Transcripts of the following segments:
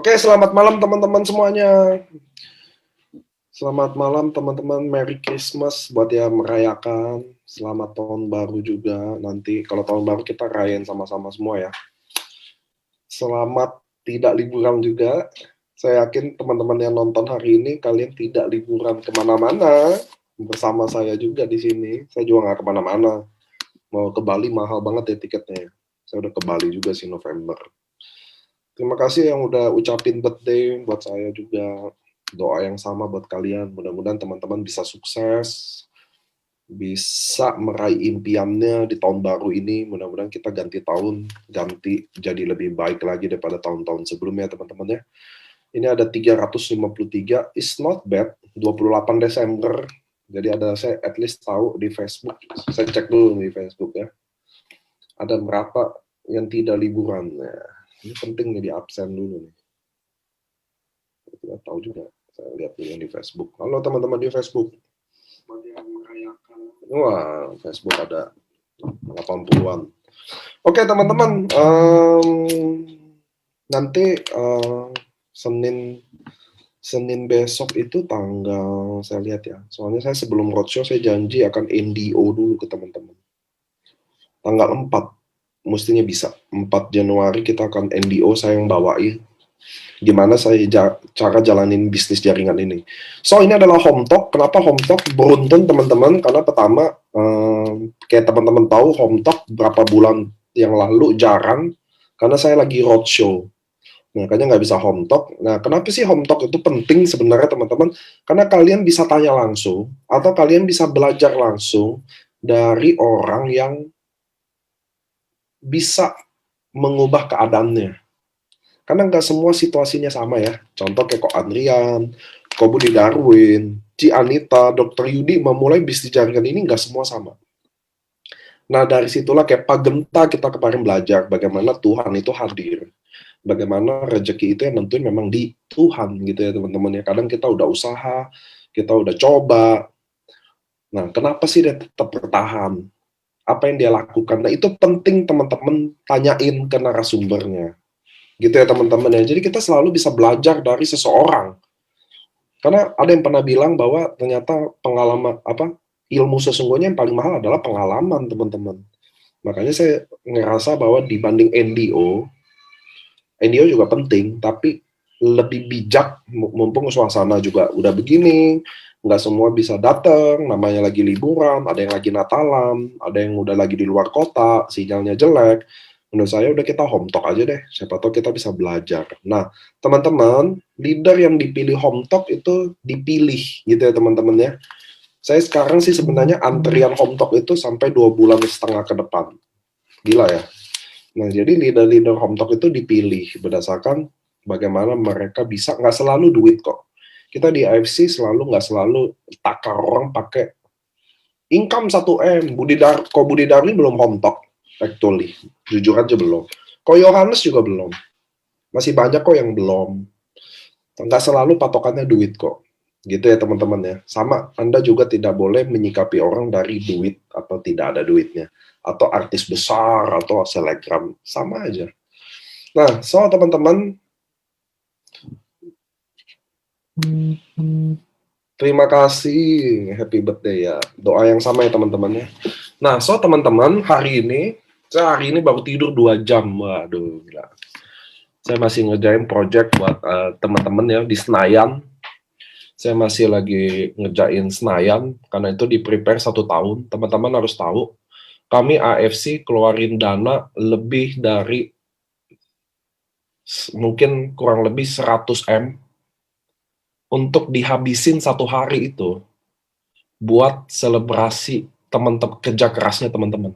Oke, selamat malam teman-teman semuanya. Selamat malam teman-teman, Merry Christmas buat yang merayakan. Selamat tahun baru juga. Nanti kalau tahun baru kita rayain sama-sama semua ya. Selamat tidak liburan juga. Saya yakin teman-teman yang nonton hari ini kalian tidak liburan kemana-mana. Bersama saya juga di sini. Saya juga nggak kemana-mana. Mau ke Bali mahal banget ya tiketnya. Saya udah ke Bali juga sih November. Terima kasih yang udah ucapin birthday buat saya juga. Doa yang sama buat kalian. Mudah-mudahan teman-teman bisa sukses, bisa meraih impiannya di tahun baru ini. Mudah-mudahan kita ganti tahun, ganti jadi lebih baik lagi daripada tahun-tahun sebelumnya, teman-teman ya. Ini ada 353, it's not bad, 28 Desember. Jadi ada saya at least tahu di Facebook. Saya cek dulu di Facebook ya. Ada berapa yang tidak liburan. Nah, ini penting nih di absen dulu nih. Tidak tahu juga. Saya lihat dulu di Facebook. Halo teman-teman di Facebook. Wah, Facebook ada 80-an. Oke teman-teman, nanti Senin besok itu tanggal, saya lihat ya. Soalnya saya sebelum roadshow saya janji akan NDO dulu ke teman-teman. Tanggal 4 mestinya bisa. 4 Januari kita akan NDO, saya yang bawain gimana saya cara jalanin bisnis jaringan ini. So ini adalah home talk. Kenapa home talk? Beruntun teman-teman, karena pertama kayak teman-teman tahu home talk berapa bulan yang lalu jarang karena saya lagi roadshow. Makanya nggak bisa home talk. Nah, kenapa sih home talk itu penting sebenarnya teman-teman? Karena kalian bisa tanya langsung atau kalian bisa belajar langsung dari orang yang bisa mengubah keadaannya. Karena nggak semua situasinya sama ya. Contoh kayak Ko Adrian, Ko Budi Darwin, Ci Anita, Dr. Yudi memulai bisnis jaringan ini nggak semua sama. Nah dari situlah kayak Pak Genta kita kemarin belajar bagaimana Tuhan itu hadir. Bagaimana rezeki itu yang nentuin memang di Tuhan gitu ya teman-teman ya. Kadang kita udah usaha, kita udah coba. Nah kenapa sih dia tetap bertahan? Apa yang dia lakukan? Nah itu penting teman-teman tanyain ke narasumbernya. Gitu ya teman-teman ya. Jadi kita selalu bisa belajar dari seseorang. Karena ada yang pernah bilang bahwa ternyata pengalaman ilmu sesungguhnya yang paling mahal adalah pengalaman teman-teman. Makanya saya ngerasa bahwa dibanding NDO juga penting, tapi lebih bijak mumpung suasana juga udah begini, nggak semua bisa datang, namanya lagi liburan, ada yang lagi Natalan, ada yang udah lagi di luar kota, sinyalnya jelek. Menurut saya udah kita home talk aja deh, siapa tahu kita bisa belajar. Nah, teman-teman, leader yang dipilih home talk itu dipilih gitu ya teman-teman ya. Saya sekarang sih sebenarnya antrian home talk itu sampai 2,5 bulan ke depan. Gila ya. Nah, jadi leader-leader home talk itu dipilih berdasarkan bagaimana mereka bisa, nggak selalu duit kok. Kita di AFC nggak selalu takar orang pakai income 1M. Ko Budi Darwin belum home talk. Actually, jujur aja belum. Kok Yohanes juga belum. Masih banyak kok yang belum. Nggak selalu patokannya duit kok. Gitu ya teman-teman ya. Sama, Anda juga tidak boleh menyikapi orang dari duit atau tidak ada duitnya. Atau artis besar, atau selebgram. Sama aja. Nah, so teman-teman, terima kasih, happy birthday ya. Doa yang sama ya teman-teman ya. Nah, so teman-teman, hari ini baru tidur 2 jam. Waduh, gila. Saya masih ngerjain project buat teman-teman ya di Senayan. Saya masih lagi ngerjain Senayan, karena itu di-prepare 1 tahun. Teman-teman harus tahu, kami AFC keluarin dana lebih dari mungkin kurang lebih 100M untuk dihabisin 1 hari itu buat selebrasi teman-teman kerja kerasnya teman-teman.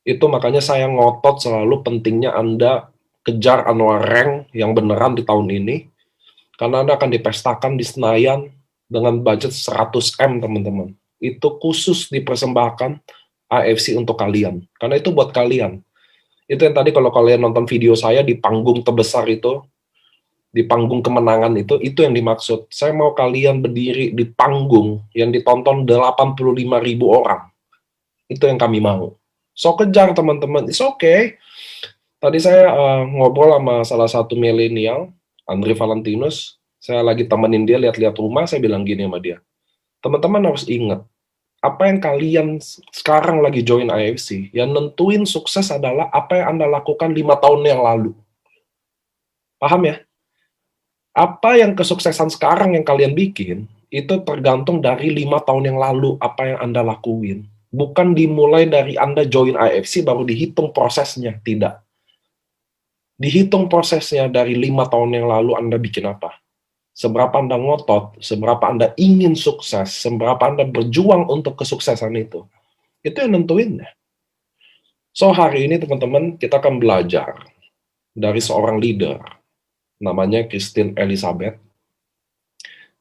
Itu makanya saya ngotot selalu pentingnya Anda kejar annual rank yang beneran di tahun ini, karena Anda akan dipestakan di Senayan dengan budget 100M teman-teman. Itu khusus dipersembahkan AFC untuk kalian, karena itu buat kalian. Itu yang tadi kalau kalian nonton video saya di panggung terbesar itu, di panggung kemenangan itu yang dimaksud. Saya mau kalian berdiri di panggung yang ditonton 85.000 orang. Itu yang kami mau. So kejar teman-teman, it's okay. Tadi saya ngobrol sama salah satu milenial, Andre Valentinus, saya lagi temenin dia lihat-lihat rumah, saya bilang gini sama dia, teman-teman harus ingat, apa yang kalian sekarang lagi join IFC, yang nentuin sukses adalah apa yang Anda lakukan 5 tahun yang lalu. Paham ya? Apa yang kesuksesan sekarang yang kalian bikin, itu tergantung dari 5 tahun yang lalu, apa yang Anda lakuin. Bukan dimulai dari Anda join IFC, baru dihitung prosesnya. Tidak. Dihitung prosesnya dari 5 tahun yang lalu Anda bikin apa. Seberapa Anda ngotot, seberapa Anda ingin sukses, seberapa Anda berjuang untuk kesuksesan itu. Itu yang nentuin. So, hari ini teman-teman, kita akan belajar dari seorang leader, namanya Christine Elizabeth.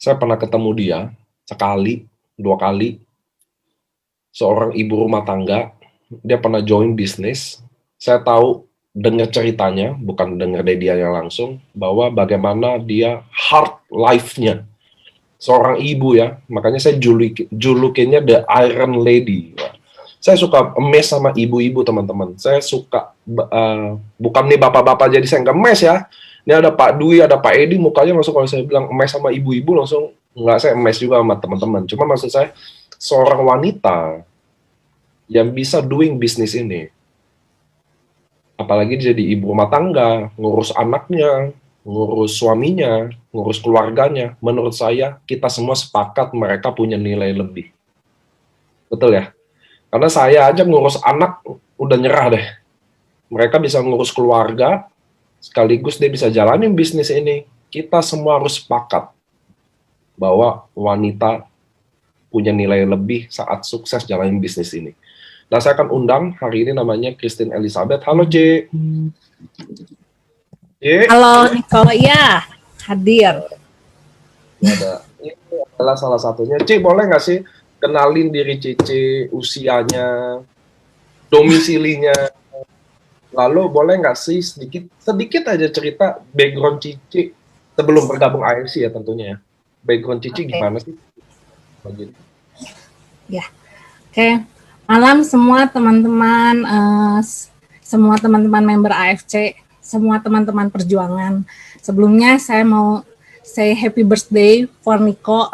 Saya pernah ketemu dia, sekali, 2 kali, seorang ibu rumah tangga, dia pernah join bisnis, saya tahu, dengar ceritanya, bukan dengar dari dia yang langsung, bahwa bagaimana dia hard life-nya, seorang ibu ya, makanya saya julukinnya The Iron Lady. Saya suka emes sama ibu-ibu teman-teman. Saya suka, bukan nih bapak-bapak jadi saya nggak emes ya. Ini ada Pak Dwi, ada Pak Edi, mukanya langsung kalau saya bilang emes sama ibu-ibu langsung, nggak, saya emes juga sama teman-teman. Cuma maksud saya, seorang wanita yang bisa doing bisnis ini, apalagi jadi ibu rumah tangga, ngurus anaknya, ngurus suaminya, ngurus keluarganya, menurut saya, kita semua sepakat mereka punya nilai lebih. Betul ya? Karena saya aja ngurus anak udah nyerah deh. Mereka bisa ngurus keluarga, sekaligus dia bisa jalanin bisnis ini. Kita semua harus sepakat bahwa wanita punya nilai lebih saat sukses jalanin bisnis ini. Nah, saya akan undang hari ini namanya Christine Elizabeth. Halo, C. Halo, Niko. Ya, hadir. Ini adalah salah satunya. C, boleh nggak sih kenalin diri Cici, usianya, domisilinya, lalu boleh nggak sih sedikit aja cerita background Cici sebelum bergabung IFC ya tentunya ya. Background Cici gimana sih? Ya, oke. Malam semua teman-teman, semua teman-teman member AFC, semua teman-teman perjuangan. Sebelumnya saya mau say happy birthday for Niko.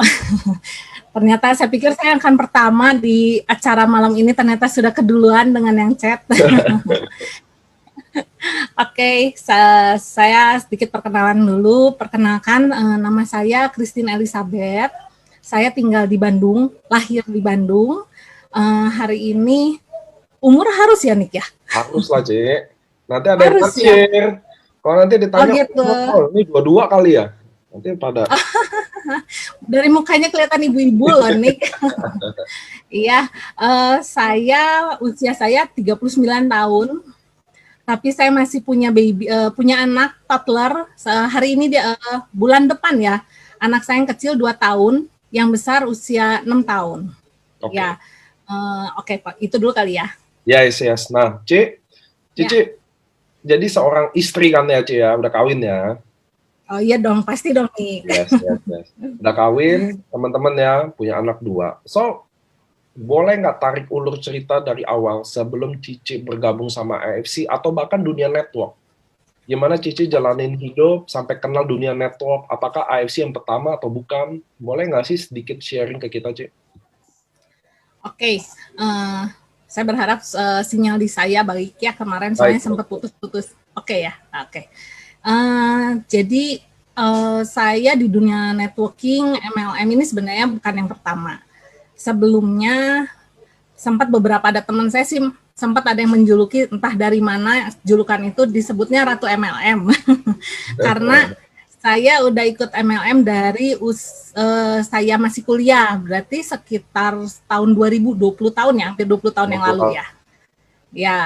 Ternyata saya pikir saya akan pertama di acara malam ini, ternyata sudah keduluan dengan yang chat. Oke, saya sedikit perkenalan dulu. Perkenalkan, nama saya Christine Elizabeth. Saya tinggal di Bandung, lahir di Bandung. Hari ini umur harus ya, Nik ya? Harus lah, Cik. Nanti ada yang share. Ya? Kalau nanti ditanya, gitu. Ini 22 kali ya? Nanti pada... Dari mukanya kelihatan ibu-ibu loh, Nik. Iya, usia saya 39 tahun. Tapi saya masih punya punya anak toddler. Hari ini bulan depan ya. Anak saya yang kecil 2 tahun, yang besar usia 6 tahun. Okay. Ya. Oke, Pak. Itu dulu kali ya. Yes. Nah, Cici, jadi seorang istri kan ya, Ci ya, udah kawin ya. Oh iya dong, pasti dong nih. Yes. Udah kawin, teman-teman ya, punya anak 2. So, boleh nggak tarik ulur cerita dari awal sebelum Cici bergabung sama AFC atau bahkan dunia network? Gimana Cici jalanin hidup sampai kenal dunia network? Apakah AFC yang pertama atau bukan? Boleh nggak sih sedikit sharing ke kita, Ci? Oke, saya berharap sinyal di saya baik ya, kemarin soalnya sempat putus-putus. Oke ya, oke. Jadi saya di dunia networking MLM ini sebenarnya bukan yang pertama. Sebelumnya sempat beberapa ada teman saya sih sempat ada yang menjuluki, entah dari mana julukan itu disebutnya Ratu MLM. Karena saya udah ikut MLM dari saya masih kuliah, berarti sekitar tahun 2020 tahun ya, hampir 20 tahun yang lalu ya. Ya,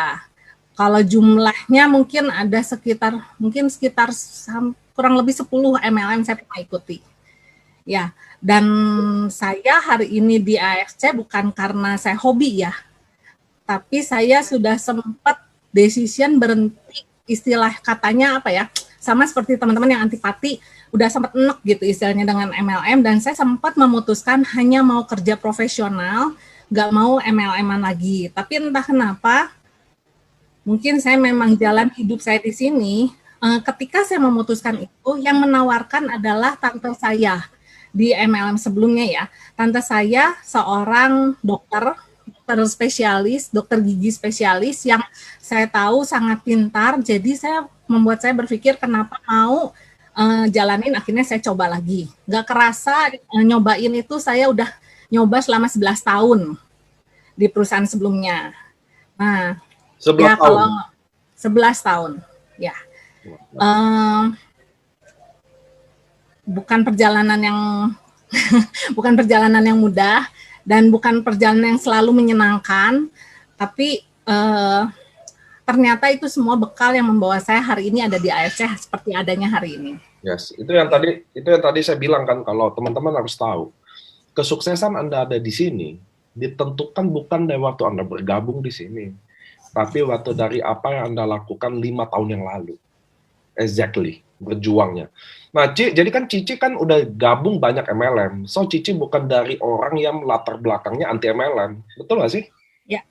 kalau jumlahnya mungkin ada sekitar kurang lebih 10 MLM saya pernah ikuti. Ya, dan saya hari ini di AFC bukan karena saya hobi ya, tapi saya sudah sempat decision berhenti, istilah katanya apa ya, sama seperti teman-teman yang antipati, udah sempat enek gitu istilahnya dengan MLM, dan saya sempat memutuskan hanya mau kerja profesional, nggak mau MLM-an lagi. Tapi entah kenapa, mungkin saya memang jalan hidup saya di sini, ketika saya memutuskan itu, yang menawarkan adalah tante saya di MLM sebelumnya ya. Tante saya seorang dokter spesialis, dokter gigi spesialis yang saya tahu sangat pintar. Jadi membuat saya berpikir kenapa mau jalanin, akhirnya saya coba lagi. Gak kerasa nyobain itu saya udah nyoba selama 11 tahun di perusahaan sebelumnya. Nah, 11 ya tahun. kalau 11 tahun, ya. Bukan perjalanan yang bukan perjalanan yang mudah dan bukan perjalanan yang selalu menyenangkan, tapi ternyata itu semua bekal yang membawa saya hari ini ada di AFC seperti adanya hari ini. Yes, itu yang tadi saya bilang kan, kalau teman-teman harus tahu, kesuksesan Anda ada di sini ditentukan bukan dari waktu Anda bergabung di sini, tapi waktu dari apa yang Anda lakukan 5 tahun yang lalu. Exactly, berjuangnya. Nah, jadi kan Cici kan udah gabung banyak MLM. So, Cici bukan dari orang yang latar belakangnya anti MLM. Betul nggak sih? Ya.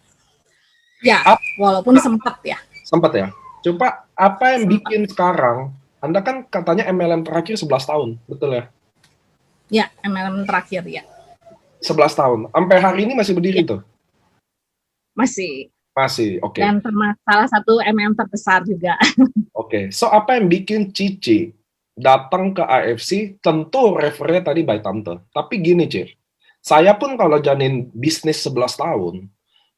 Ya, walaupun sempat ya. Sempat ya. Coba, apa yang bikin sekarang, Anda kan katanya MLM terakhir 11 tahun, betul ya? Ya, MLM terakhir ya. 11 tahun. Sampai hari ini masih berdiri tuh? Masih. Masih, oke. Dan termasuk salah satu MLM terbesar juga. Oke, so apa yang bikin Cici datang ke AFC? Tentu refernya tadi by Tante. Tapi gini, Ci, saya pun kalau jalanin bisnis 11 tahun,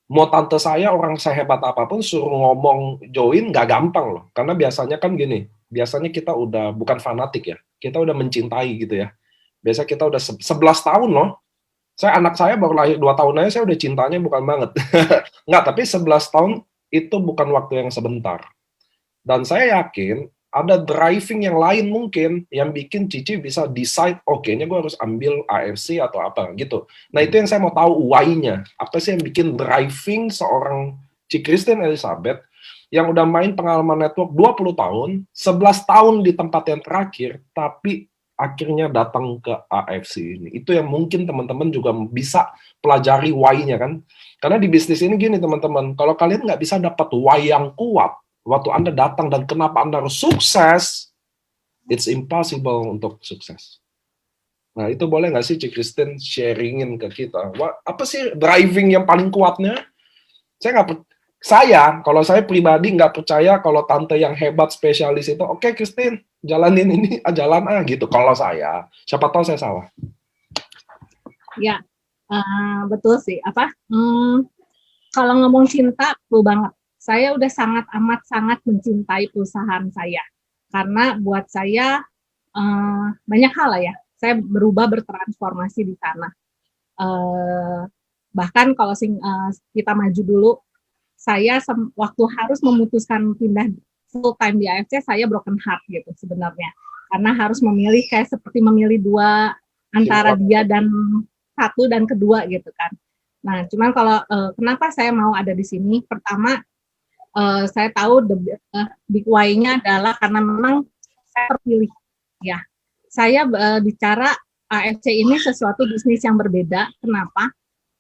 mau tante saya orang sehebat apapun suruh ngomong join nggak gampang loh. Karena biasanya kan gini, biasanya kita udah bukan fanatik ya, kita udah mencintai gitu ya. Biasa kita udah 11 tahun loh. Anak saya baru lahir 2 tahun aja, saya udah cintanya bukan banget. Nggak, tapi 11 tahun itu bukan waktu yang sebentar. Dan saya yakin ada driving yang lain mungkin yang bikin Cici bisa decide, kayaknya gue harus ambil AFC atau apa gitu. Nah, itu yang saya mau tahu why-nya. Apa sih yang bikin driving seorang Ci Christine Elizabeth yang udah main pengalaman network 20 tahun, 11 tahun di tempat yang terakhir, tapi akhirnya datang ke AFC ini. Itu yang mungkin teman-teman juga bisa pelajari why-nya kan. Karena di bisnis ini gini teman-teman, kalau kalian nggak bisa dapat why yang kuat, waktu Anda datang dan kenapa Anda harus sukses, it's impossible untuk sukses. Nah, itu boleh nggak sih Ci Christine sharingin ke kita? Apa sih driving yang paling kuatnya? Kalau saya pribadi nggak percaya kalau tante yang hebat spesialis itu, oke, Christine, jalanin ini, jalan gitu. Kalau saya, siapa tahu saya salah. Ya, betul sih. Kalau ngomong cinta, betul banget. Saya udah sangat mencintai perusahaan saya. Karena buat saya banyak hal lah ya. Saya bertransformasi di sana. Bahkan kalau kita maju dulu, saya waktu harus memutuskan pindah full time di AFC, saya broken heart gitu sebenarnya. Karena harus memilih kayak seperti memilih dua antara dia dan satu dan kedua gitu kan. Nah, cuman kalau kenapa saya mau ada di sini? Pertama, saya tahu big why-nya adalah karena memang saya terpilih. Ya, saya bicara AFC ini sesuatu bisnis yang berbeda. Kenapa?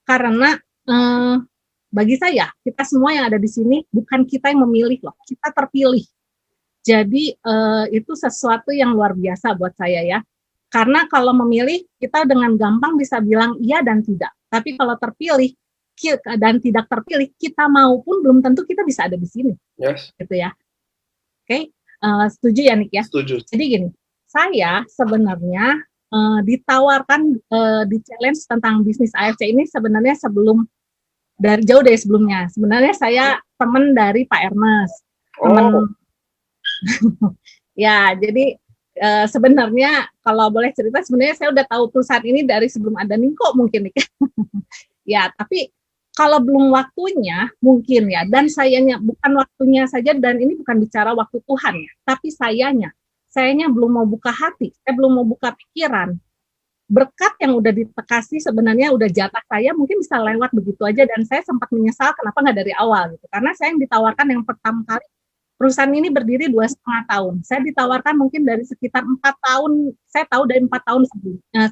Karena bagi saya, kita semua yang ada di sini bukan kita yang memilih loh, kita terpilih. Jadi itu sesuatu yang luar biasa buat saya ya. Karena kalau memilih, kita dengan gampang bisa bilang iya dan tidak. Tapi kalau terpilih dan tidak terpilih, kita mau pun belum tentu kita bisa ada di sini. Yes. Gitu ya. Oke, setuju ya Nick ya? Setuju. Jadi gini, saya sebenarnya ditawarkan di challenge tentang bisnis AFC ini sebenarnya jauh dari sebelumnya. Sebenarnya saya teman dari Pak Ernest. Ya, jadi sebenarnya kalau boleh cerita, sebenarnya saya udah tahu perusahaan ini dari sebelum ada Ningko mungkin. Ya, tapi kalau belum waktunya mungkin ya, dan sayanya bukan waktunya saja, dan ini bukan bicara waktu Tuhan ya, tapi sayanya belum mau buka hati, saya belum mau buka pikiran. Berkat yang udah dikasih sebenarnya udah jatah saya, mungkin bisa lewat begitu aja, dan saya sempat menyesal kenapa nggak dari awal gitu. Karena saya yang ditawarkan yang pertama kali, perusahaan ini berdiri 2,5 tahun. Saya ditawarkan mungkin dari sekitar 4 tahun, saya tahu dari 4 tahun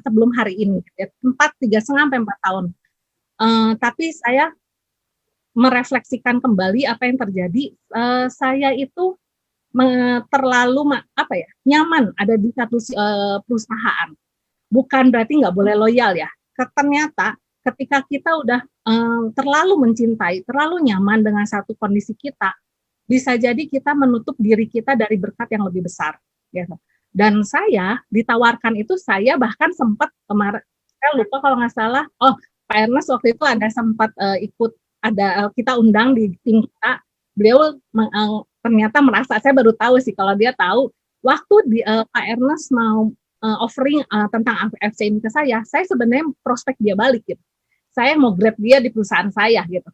sebelum hari ini, 3,5 sampai 4 tahun. Tapi saya merefleksikan kembali apa yang terjadi. Saya itu terlalu nyaman ada di satu perusahaan. Bukan berarti nggak boleh loyal ya. Ternyata ketika kita udah terlalu mencintai, terlalu nyaman dengan satu kondisi kita, bisa jadi kita menutup diri kita dari berkat yang lebih besar. Gitu. Dan saya ditawarkan itu, saya bahkan sempat kemarin, saya lupa kalau nggak salah, Pak Ernest waktu itu ada sempat ikut, kita undang di tim kita, beliau ternyata merasa, saya baru tahu sih kalau dia tahu, waktu Pak Ernest mau offering tentang AFC ini ke saya sebenarnya prospek dia balik gitu. Saya mau grab dia di perusahaan saya gitu.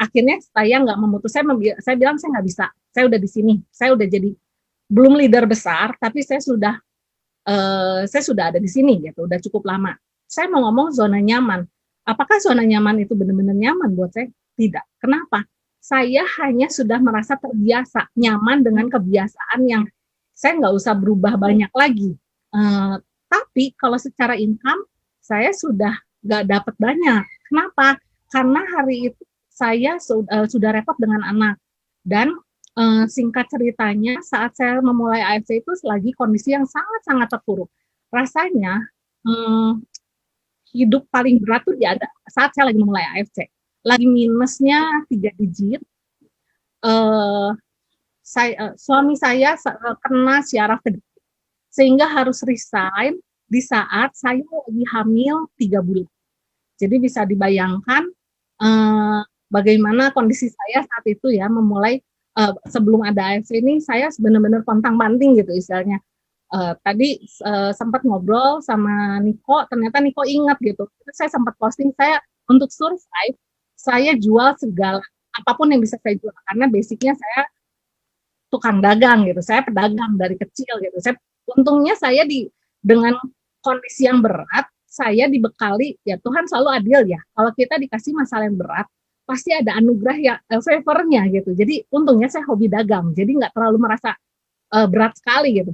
Akhirnya saya nggak memutus, saya bilang saya nggak bisa, saya udah di sini, saya udah jadi belum leader besar, tapi saya sudah ada di sini gitu, udah cukup lama. Saya mau ngomong zona nyaman. Apakah zona nyaman itu benar-benar nyaman buat saya? Tidak. Kenapa? Saya hanya sudah merasa terbiasa, nyaman dengan kebiasaan yang saya nggak usah berubah banyak lagi. Tapi kalau secara income, saya sudah nggak dapat banyak. Kenapa? Karena hari itu saya sudah repot dengan anak. Dan singkat ceritanya, saat saya memulai AFC itu lagi kondisi yang sangat-sangat terpuruk. Rasanya hidup paling berat tuh ada saat saya lagi memulai AFC. Lagi minusnya 3 digit. Suami saya kena syaraf kedua, sehingga harus resign di saat saya lagi hamil 3 bulan. Jadi bisa dibayangkan bagaimana kondisi saya saat itu ya, memulai sebelum ada AFC ini, saya benar-benar pontang-panting gitu istilahnya. Tadi sempat ngobrol sama Niko, ternyata Niko ingat gitu. Saya sempat posting, saya untuk survive, saya jual segala, apapun yang bisa saya jual, karena basicnya saya tukang dagang gitu, saya pedagang dari kecil gitu. Untungnya saya dengan kondisi yang berat, saya dibekali, ya Tuhan selalu adil ya, kalau kita dikasih masalah yang berat, pasti ada anugerah ya, favornya gitu. Jadi untungnya saya hobi dagang, jadi nggak terlalu merasa berat sekali gitu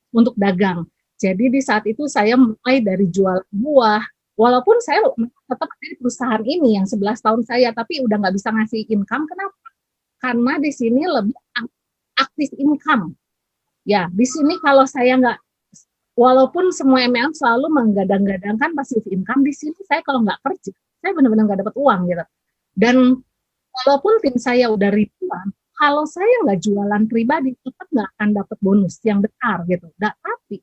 untuk dagang. Jadi di saat itu saya mulai dari jual buah, walaupun saya tetap di perusahaan ini yang 11 tahun saya, tapi udah nggak bisa ngasih income. Kenapa? Karena di sini lebih aktif income. Ya, di sini kalau saya nggak, walaupun semua MLM selalu menggadang-gadangkan passive income, di sini saya kalau nggak kerja, saya benar-benar nggak dapat uang gitu. Dan walaupun tim saya udah ribuan, kalau saya nggak jualan pribadi, tetap nggak akan dapat bonus yang besar gitu. Tapi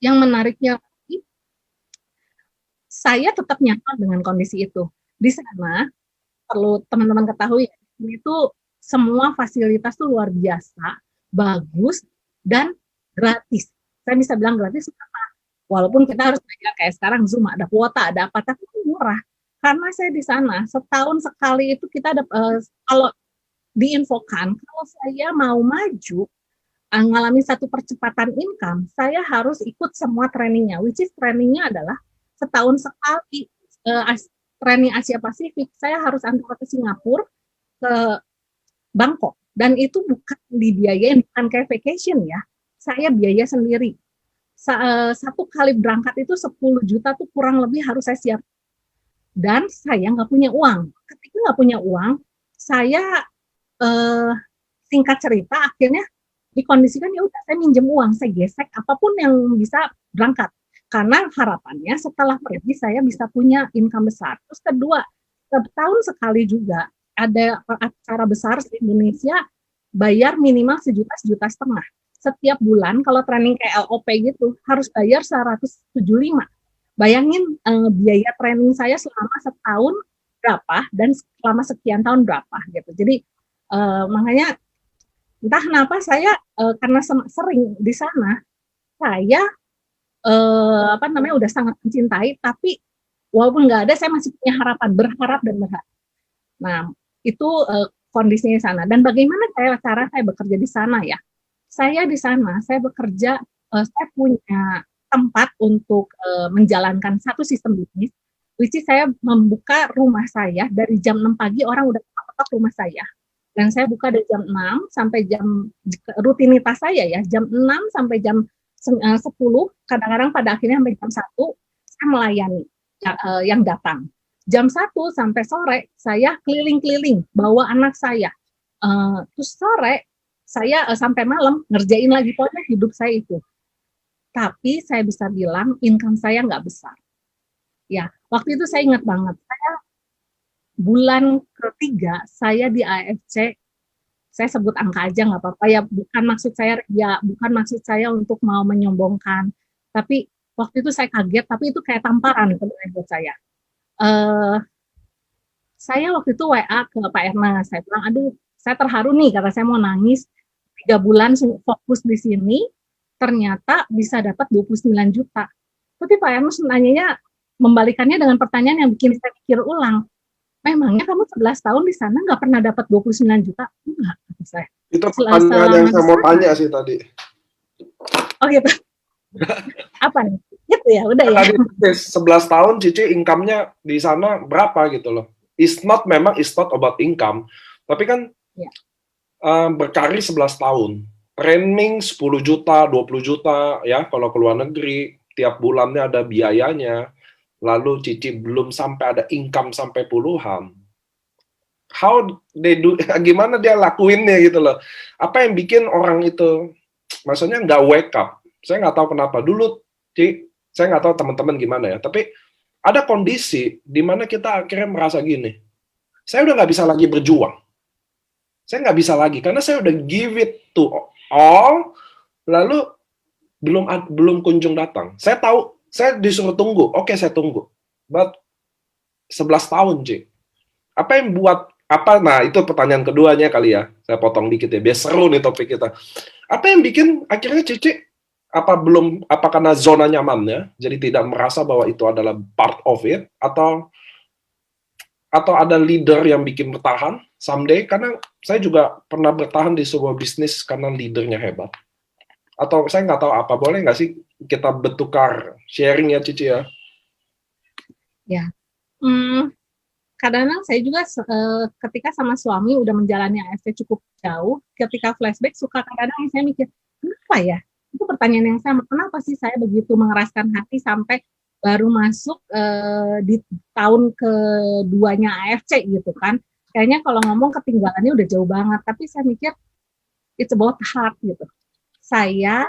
yang menariknya, saya tetap nyaman dengan kondisi itu. Di sana, perlu teman-teman ketahui, ini tuh semua fasilitas tuh luar biasa, bagus, dan gratis. Saya bisa bilang gratis kenapa? Walaupun kita harus bayar kayak sekarang Zoom, ada kuota, ada apa, tapi murah. Karena saya di sana, setahun sekali itu kita ada, kalau diinfokan, kalau saya mau maju, mengalami satu percepatan income, saya harus ikut semua trainingnya, which is trainingnya adalah setahun sekali, training Asia Pasifik, saya harus antara ke Singapura, ke Bangkok, dan itu bukan dibiayain, bukan kayak vacation ya, saya biaya sendiri. Satu kali berangkat itu 10 juta tuh kurang lebih harus saya siap. Dan saya nggak punya uang. Ketika nggak punya uang, saya singkat cerita akhirnya dikondisikan ya udah saya minjem uang, saya gesek apapun yang bisa berangkat. Karena harapannya setelah pergi saya bisa punya income besar. Terus kedua, setahun sekali juga ada acara besar di Indonesia, bayar minimal 1 juta, 1,5 juta. Setiap bulan kalau training kayak LOP gitu harus bayar 175. Bayangin biaya training saya selama setahun berapa dan selama sekian tahun berapa gitu. Jadi makanya entah kenapa saya karena sering di sana, saya udah sangat mencintai, tapi walaupun nggak ada, saya masih punya harapan, berharap dan berharap. Nah, itu kondisinya di sana. Dan bagaimana cara saya bekerja di sana ya? Saya di sana, saya bekerja, saya punya tempat untuk menjalankan satu sistem bisnis, which is saya membuka rumah saya dari jam 6 pagi, orang udah ketok rumah saya. Dan saya buka dari jam 6 sampai jam, rutinitas saya ya, jam 6 sampai jam 10, kadang-kadang pada akhirnya sampai jam 1, saya melayani yang datang. Jam 1 sampai sore, saya keliling-keliling, bawa anak saya. Terus sore saya sampai malam ngerjain lagi, pokoknya hidup saya itu. Tapi saya bisa bilang income saya nggak besar. Ya, waktu itu saya ingat banget. Saya bulan ketiga saya di AFC, saya sebut angka aja nggak apa-apa ya. Bukan maksud saya untuk mau menyombongkan. Tapi waktu itu saya kaget. Tapi itu kayak tamparan sebenarnya buat saya. Saya waktu itu WA ke Pak Ernest. Saya bilang, aduh, saya terharu nih karena saya mau nangis. 3 bulan fokus di sini, ternyata bisa dapat 29 juta. Tapi Pak Ernest nanyanya, membalikannya dengan pertanyaan yang bikin saya pikir ulang. Memangnya kamu 11 tahun di sana nggak pernah dapat 29 juta? Enggak, kata saya. Itu pertanyaan yang saya mau tanya sih tadi. Oh gitu. Apa nih? Gitu ya, udah ya. Tadi 11 tahun Cici income-nya di sana berapa gitu loh. It's not about income, tapi kan berkarir 11 tahun. Training 10 juta, 20 juta ya kalau ke luar negeri, tiap bulannya ada biayanya. Lalu Cici belum sampai ada income sampai puluhan. How they do, gimana dia lakuinnya gitu loh. Apa yang bikin orang itu, maksudnya nggak wake up. Saya nggak tahu kenapa. Dulu, saya nggak tahu teman-teman gimana ya. Tapi ada kondisi di mana kita akhirnya merasa gini. Saya udah nggak bisa lagi berjuang. Saya nggak bisa lagi, karena saya udah give it to all, lalu belum kunjung datang. Saya tahu, saya disuruh tunggu. Oke, saya tunggu. But 11 tahun, Ci. Apa yang buat nah itu pertanyaan keduanya kali ya. Saya potong dikit ya, biar seru nih topik kita. Apa yang bikin akhirnya Cici apa karena zona nyamannya, jadi tidak merasa bahwa itu adalah part of it, atau ada leader yang bikin bertahan someday? Karena saya juga pernah bertahan di sebuah bisnis karena leadernya hebat. Atau saya nggak tahu apa, boleh nggak sih kita bertukar sharing ya Cici ya? Ya, kadang-kadang saya juga ketika sama suami udah menjalani AFC cukup jauh, ketika flashback suka kadang-kadang saya mikir, kenapa ya? Itu pertanyaan yang sama, kenapa sih saya begitu mengeraskan hati sampai baru masuk di tahun keduanya AFC gitu kan. Kayaknya kalau ngomong ketinggalannya udah jauh banget, tapi saya mikir it's about heart gitu. Saya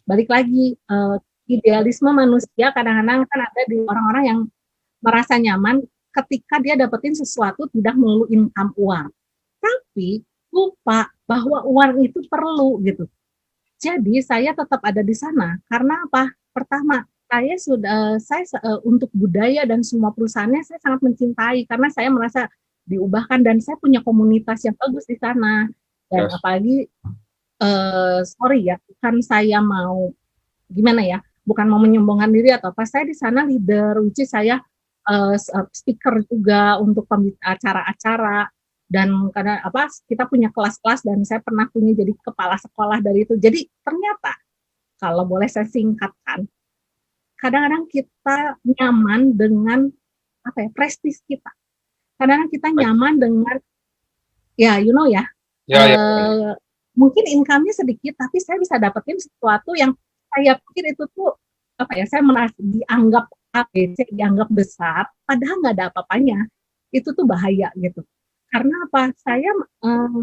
balik lagi, idealisme manusia kadang-kadang kan ada di orang-orang yang merasa nyaman ketika dia dapetin sesuatu tidak melulu income uang, tapi lupa bahwa uang itu perlu gitu. Jadi saya tetap ada di sana karena apa? Pertama, saya untuk budaya dan semua perusahaannya saya sangat mencintai karena saya merasa diubahkan dan saya punya komunitas yang bagus di sana. Dan apalagi sorry ya, bukan saya mau gimana ya, bukan mau menyombongkan diri atau apa. Saya di sana leader, which is saya speaker juga untuk acara-acara, dan karena apa kita punya kelas-kelas dan saya pernah punya jadi kepala sekolah dari itu. Jadi ternyata kalau boleh saya singkatkan, kadang-kadang kita nyaman dengan apa ya, prestis kita. Kadang-kadang kita nyaman dengan ya mungkin income-nya sedikit tapi saya bisa dapetin sesuatu yang saya pikir itu tuh apa ya, saya merasa dianggap ABC, dianggap besar, padahal nggak ada apa-apanya. Itu tuh bahaya gitu. Karena apa? Saya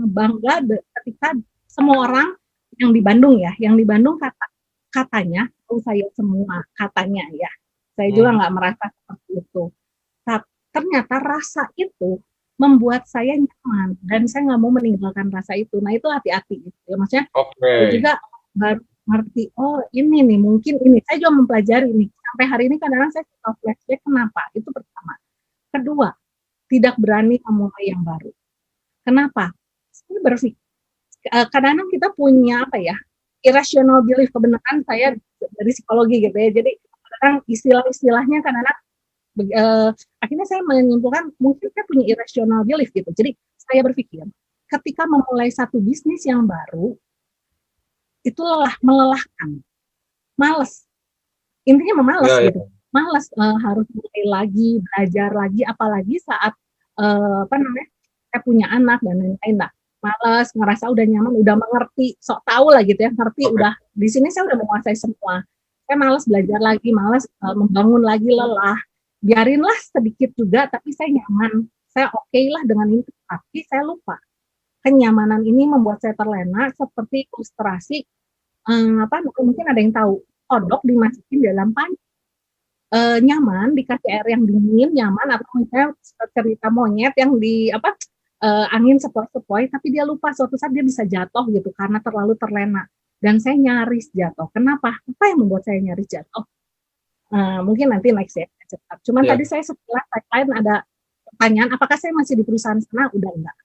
bangga ketika semua orang yang di Bandung katanya, saya semua katanya ya. Saya juga nggak merasa seperti itu. Tapi ternyata rasa itu membuat saya nyaman dan saya nggak mau meninggalkan rasa itu. Nah itu hati-hati gitu. Ya, maksudnya saya juga baru ngerti, oh ini nih mungkin ini. Saya juga mempelajari nih. Sampai hari ini kadang-kadang saya suka flashback, kenapa? Itu pertama. Kedua, tidak berani memulai yang baru. Kenapa? Saya berpikir, kadang-kadang kita punya apa ya, irrational belief, kebenaran saya dari psikologi gitu ya. Jadi kadang istilah-istilahnya kadang-kadang akhirnya saya menyimpulkan mungkin saya punya irrational belief gitu. Jadi saya berpikir, ketika memulai satu bisnis yang baru, itu melelahkan, males. Intinya memalas gitu. Malas harus mulai lagi, belajar lagi, apalagi saat saya punya anak dan lain-lain lah. Malas, ngerasa udah nyaman, udah mengerti, sok tahu lah gitu ya, ngerti udah di sini saya udah menguasai semua. Saya malas belajar lagi, malas membangun lagi, lelah. Biarinlah sedikit juga, tapi saya nyaman. Saya oke lah dengan itu, tapi saya lupa. kenyamanan ini membuat saya terlena seperti ilustrasi mungkin ada yang tahu kodok dimasukin dalam panci nyaman, dikasih air yang dingin nyaman, atau misalnya cerita monyet yang di angin sepoi-sepoi, tapi dia lupa suatu saat dia bisa jatuh gitu karena terlalu terlena. Dan saya nyaris jatuh. Kenapa? Apa yang membuat saya nyaris jatuh? Mungkin nanti next ya. Cuman tadi saya setelah lain ada pertanyaan, apakah saya masih di perusahaan sana? Udah enggak.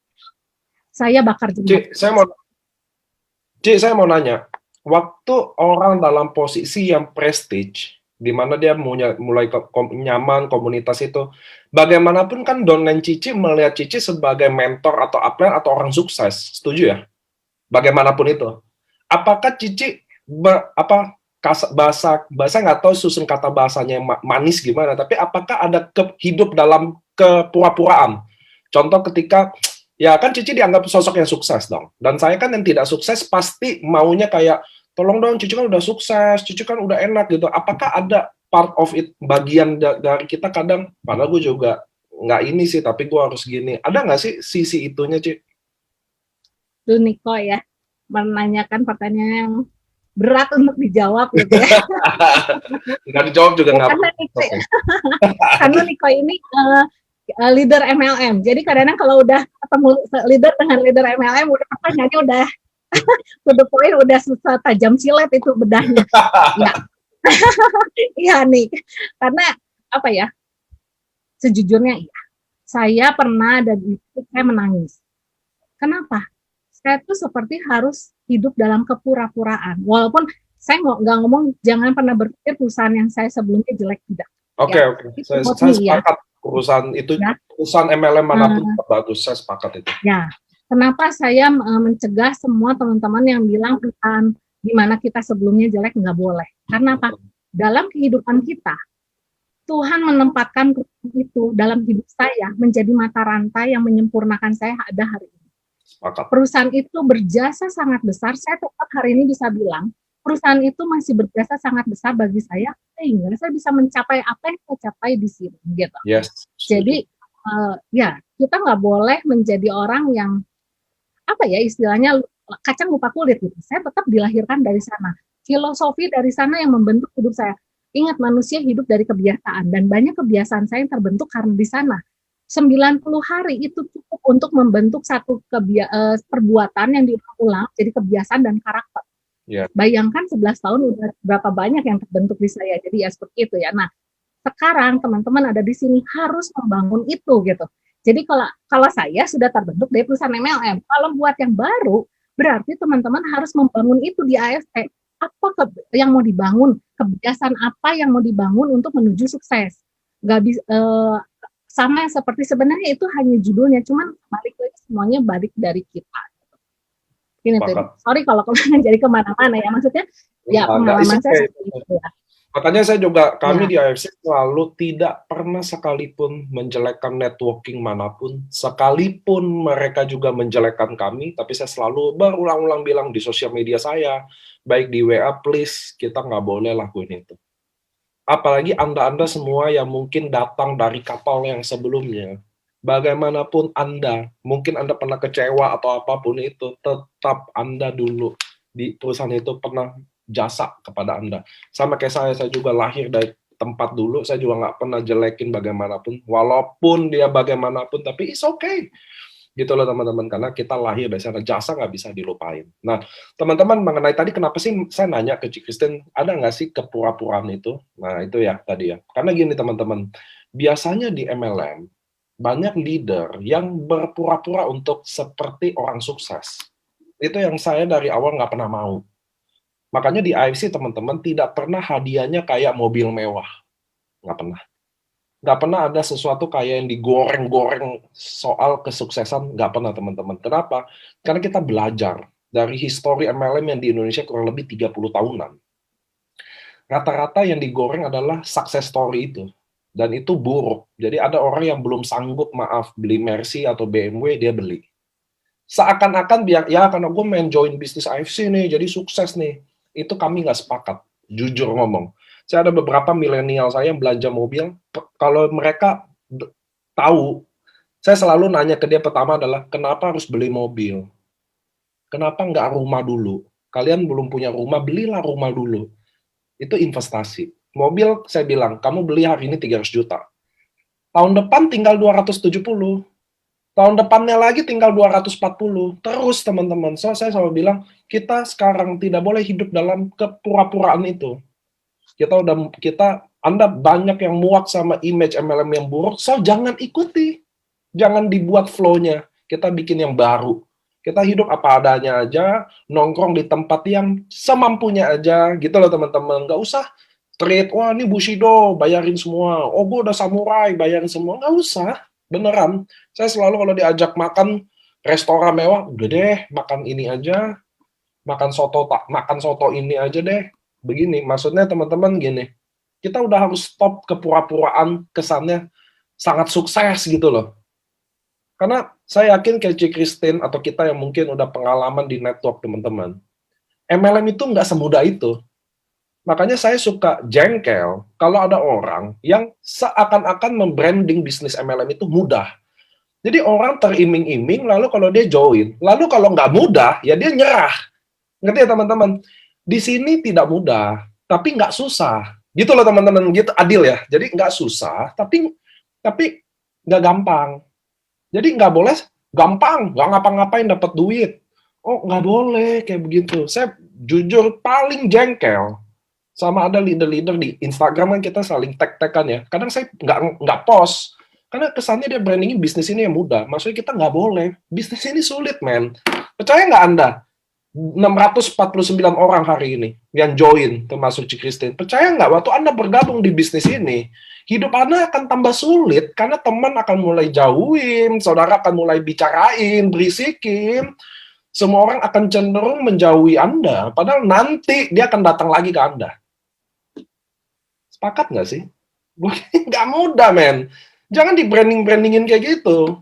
Saya bakar jenggot. Saya mau nanya, waktu orang dalam posisi yang prestige, di mana dia mulai nyaman komunitas itu, bagaimanapun kan Don dan Cici melihat Cici sebagai mentor atau upline atau orang sukses, setuju ya? Bagaimanapun itu, apakah Cici bahasa nggak tahu susun kata bahasanya manis gimana, tapi apakah ada hidup dalam kepura-puraan? Contoh ketika ya kan Cici dianggap sosok yang sukses dong, dan saya kan yang tidak sukses pasti maunya kayak tolong dong, Cici kan udah sukses, Cici kan udah enak gitu. Apakah ada part of it, bagian dari kita kadang, padahal gue juga nggak ini sih, tapi gue harus gini. Ada nggak sih sisi itunya, Ci? Tuh Niko ya, menanyakan pertanyaan yang berat untuk dijawab gitu ya. Nggak dijawab juga nggak apa-apa. Karena Niko ini leader MLM. Jadi kadang-kadang kalau udah ketemu leader dengan leader MLM, udah pertanyaannya udah to the point, udah tajam silet itu bedahnya. Ya. Iya nih. Karena apa ya? Sejujurnya iya. Saya pernah ada di titik saya menangis. Kenapa? Saya tuh seperti harus hidup dalam kepura-puraan. Walaupun saya nggak ngomong jangan pernah berpikir perusahaan yang saya sebelumnya jelek, tidak. Oke. Saya sepakat perusahaan itu, ya. Perusahaan MLM manapun bagus, saya sepakat itu. Ya. Kenapa saya mencegah semua teman-teman yang bilang perusahaan di mana kita sebelumnya jelek, nggak boleh. Karena apa? Dalam kehidupan kita, Tuhan menempatkan itu dalam hidup saya menjadi mata rantai yang menyempurnakan saya ada hari ini. Perusahaan itu berjasa sangat besar. Saya tetap hari ini bisa bilang, perusahaan itu masih berjasa sangat besar bagi saya, sehingga saya bisa mencapai apa yang saya capai di sini. Gitu. Yes. Jadi, ya kita nggak boleh menjadi orang yang apa ya istilahnya kacang lupa kulit gitu. Saya tetap dilahirkan dari sana. Filosofi dari sana yang membentuk hidup saya. Ingat, manusia hidup dari kebiasaan, dan banyak kebiasaan saya yang terbentuk karena di sana. 90 hari itu cukup untuk membentuk satu perbuatan yang diulang jadi kebiasaan dan karakter. Yeah. Bayangkan 11 tahun udah berapa banyak yang terbentuk di saya. Jadi ya seperti itu ya. Nah, sekarang teman-teman ada di sini harus membangun itu gitu. Jadi kalau saya sudah terbentuk dari perusahaan MLM, kalau buat yang baru, berarti teman-teman harus membangun itu di AFT. Apa yang mau dibangun, kebiasaan apa yang mau dibangun untuk menuju sukses. Nggak bisa, sama seperti sebenarnya itu hanya judulnya, cuman balik lagi semuanya balik dari kita. Ini tuh, sorry kalau kemana jadi kemana-mana ya, maksudnya ya pengalaman saya seperti itu ya. Makanya saya juga, kami di AFC selalu tidak pernah sekalipun menjelekkan networking manapun, sekalipun mereka juga menjelekkan kami, tapi saya selalu berulang-ulang bilang di sosial media saya, baik di WA, please, kita nggak boleh lakuin itu. Apalagi Anda-Anda semua yang mungkin datang dari kapal yang sebelumnya, bagaimanapun Anda, mungkin Anda pernah kecewa atau apapun itu, tetap Anda dulu di perusahaan itu pernah jasa kepada Anda. Sama kayak saya juga lahir dari tempat dulu, saya juga nggak pernah jelekin bagaimanapun, walaupun dia bagaimanapun, tapi it's okay. Gitu loh teman-teman, karena kita lahir dari sana, jasa nggak bisa dilupain. Nah, teman-teman mengenai tadi kenapa sih saya nanya ke Cik Kristen, ada nggak sih kepura-puraan itu? Nah, itu ya tadi ya. Karena gini teman-teman, biasanya di MLM, banyak leader yang berpura-pura untuk seperti orang sukses. Itu yang saya dari awal nggak pernah mau. Makanya di AFC teman-teman tidak pernah hadiahnya kayak mobil mewah. Nggak pernah. Nggak pernah ada sesuatu kayak yang digoreng-goreng soal kesuksesan. Nggak pernah teman-teman. Kenapa? Karena kita belajar dari histori MLM yang di Indonesia kurang lebih 30 tahunan. Rata-rata yang digoreng adalah success story itu. Dan itu buruk. Jadi ada orang yang belum sanggup, maaf, beli Mercy atau BMW, dia beli. Seakan-akan ya karena gue main join bisnis AFC nih, jadi sukses nih. Itu kami nggak sepakat, jujur ngomong. Saya ada beberapa milenial saya yang belanja mobil, kalau mereka tahu Saya selalu nanya ke dia pertama adalah, kenapa harus beli mobil? Kenapa nggak rumah dulu? Kalian belum punya rumah, belilah rumah dulu. Itu investasi. Mobil, saya bilang, kamu beli hari ini 300 juta. Tahun depan tinggal 270. Tahun depannya lagi tinggal 240. Terus teman-teman, so saya selalu bilang, kita sekarang tidak boleh hidup dalam kepura-puraan itu. Anda banyak yang muak sama image MLM yang buruk, so jangan ikuti. Jangan dibuat flow-nya. Kita bikin yang baru. Kita hidup apa adanya aja, nongkrong di tempat yang semampunya aja, gitu loh teman-teman. Nggak usah treat, wah ini Bushido, bayarin semua. Oh, gue udah samurai, bayarin semua. Nggak usah, beneran. Saya selalu kalau diajak makan restoran mewah, udah deh, makan ini aja. Makan soto ini aja deh. Begini, maksudnya teman-teman gini, kita udah harus stop kepura-puraan kesannya sangat sukses gitu loh. Karena saya yakin kayak Ci Christine atau kita yang mungkin udah pengalaman di network teman-teman, MLM itu nggak semudah itu. Makanya saya suka jengkel kalau ada orang yang seakan-akan membranding bisnis MLM itu mudah. Jadi orang teriming-iming, lalu kalau dia join, lalu kalau nggak mudah, ya dia nyerah. Ngerti ya teman-teman? Di sini tidak mudah, tapi nggak susah. Gitu loh teman-teman, gitu adil ya. Jadi nggak susah, tapi nggak gampang. Jadi nggak boleh gampang, nggak ngapa-ngapain dapat duit. Oh, nggak boleh kayak begitu. Saya jujur paling jengkel sama ada leader-leader di Instagram kan kita saling tag-tagan ya. Kadang saya nggak post karena kesannya dia brandingin bisnis ini yang mudah. Maksudnya kita nggak boleh. Bisnis ini sulit, men. Percaya nggak Anda? 649 orang hari ini yang join, termasuk Ci Christine. Percaya nggak, waktu Anda bergabung di bisnis ini, hidup Anda akan tambah sulit, karena teman akan mulai jauhin, saudara akan mulai bicarain, berisikin, semua orang akan cenderung menjauhi Anda, padahal nanti dia akan datang lagi ke Anda. Sepakat nggak sih? Nggak mudah, men. Jangan di-branding-brandingin kayak gitu.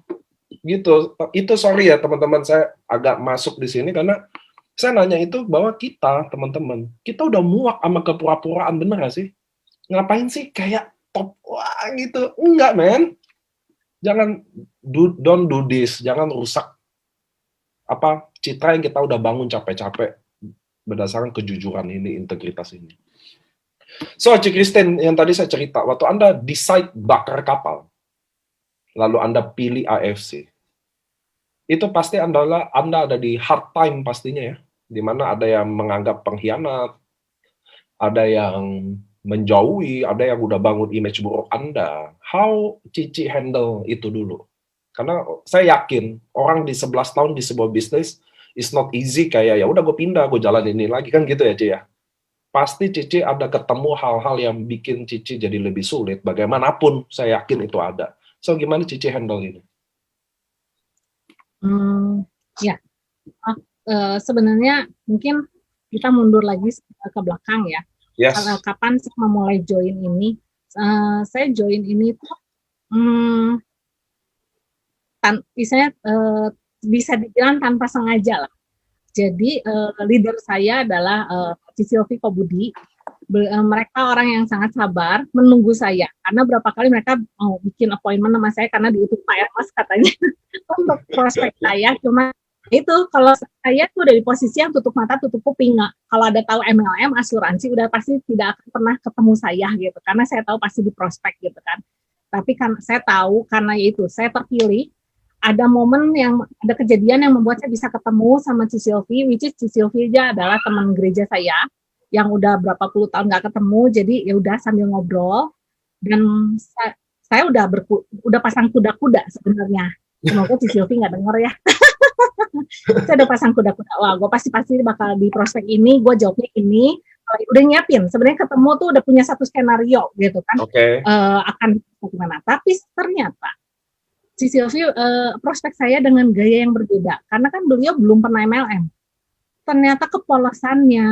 Gitu. Itu sorry ya, teman-teman, saya agak masuk di sini, karena saya nanya itu bahwa kita, teman-teman, kita udah muak sama kepura-puraan, bener gak sih? Ngapain sih kayak top wah gitu? Enggak, men. Jangan, don't do this. Jangan rusak citra yang kita udah bangun capek-capek berdasarkan kejujuran ini, integritas ini. So, Ci Christine, yang tadi saya cerita, waktu Anda decide bakar kapal, lalu Anda pilih AFC, itu pasti Anda ada di hard time pastinya ya. Di mana ada yang menganggap pengkhianat, ada yang menjauhi, ada yang udah bangun image buruk Anda. How Cici handle itu dulu? Karena saya yakin orang di 11 tahun di sebuah bisnis is not easy kayak ya udah gue pindah, gue jalan ini lagi kan gitu ya Ci ya. Pasti Cici ada ketemu hal-hal yang bikin Cici jadi lebih sulit. Bagaimanapun saya yakin itu ada. So gimana Cici handle ini? Ya. Sebenarnya mungkin kita mundur lagi ke belakang ya. Yes. Kapan saya memulai join ini? Saya join ini tuh bisa dibilang tanpa sengaja lah. Jadi leader saya adalah Silvi Kobudi. Mereka orang yang sangat sabar menunggu saya karena berapa kali mereka mau bikin appointment sama saya karena diutus Pak Ermas katanya untuk prospek saya. Cuma itu kalau saya tuh dari posisi yang tutup mata tutup kuping, kalau ada tahu MLM asuransi udah pasti tidak akan pernah ketemu saya gitu karena saya tahu pasti di prospek gitu kan. Tapi kan saya tahu karena itu saya terpilih, ada momen yang ada kejadian yang membuat saya bisa ketemu sama Ci Silvi, which is Ci Silvi aja adalah teman gereja saya yang udah berapa puluh tahun nggak ketemu, jadi ya udah sambil ngobrol dan saya udah pasang kuda-kuda sebenarnya. Semoga Ci Silvi nggak denger ya. Saya udah pasang kuda-kuda, wah gue pasti bakal di prospek ini, gue jawabnya ini, udah nyiapin, sebenarnya ketemu tuh udah punya satu skenario gitu kan, akan gimana, tapi ternyata Ci Silvi prospek saya dengan gaya yang berbeda, karena kan beliau belum pernah MLM, ternyata kepolosannya,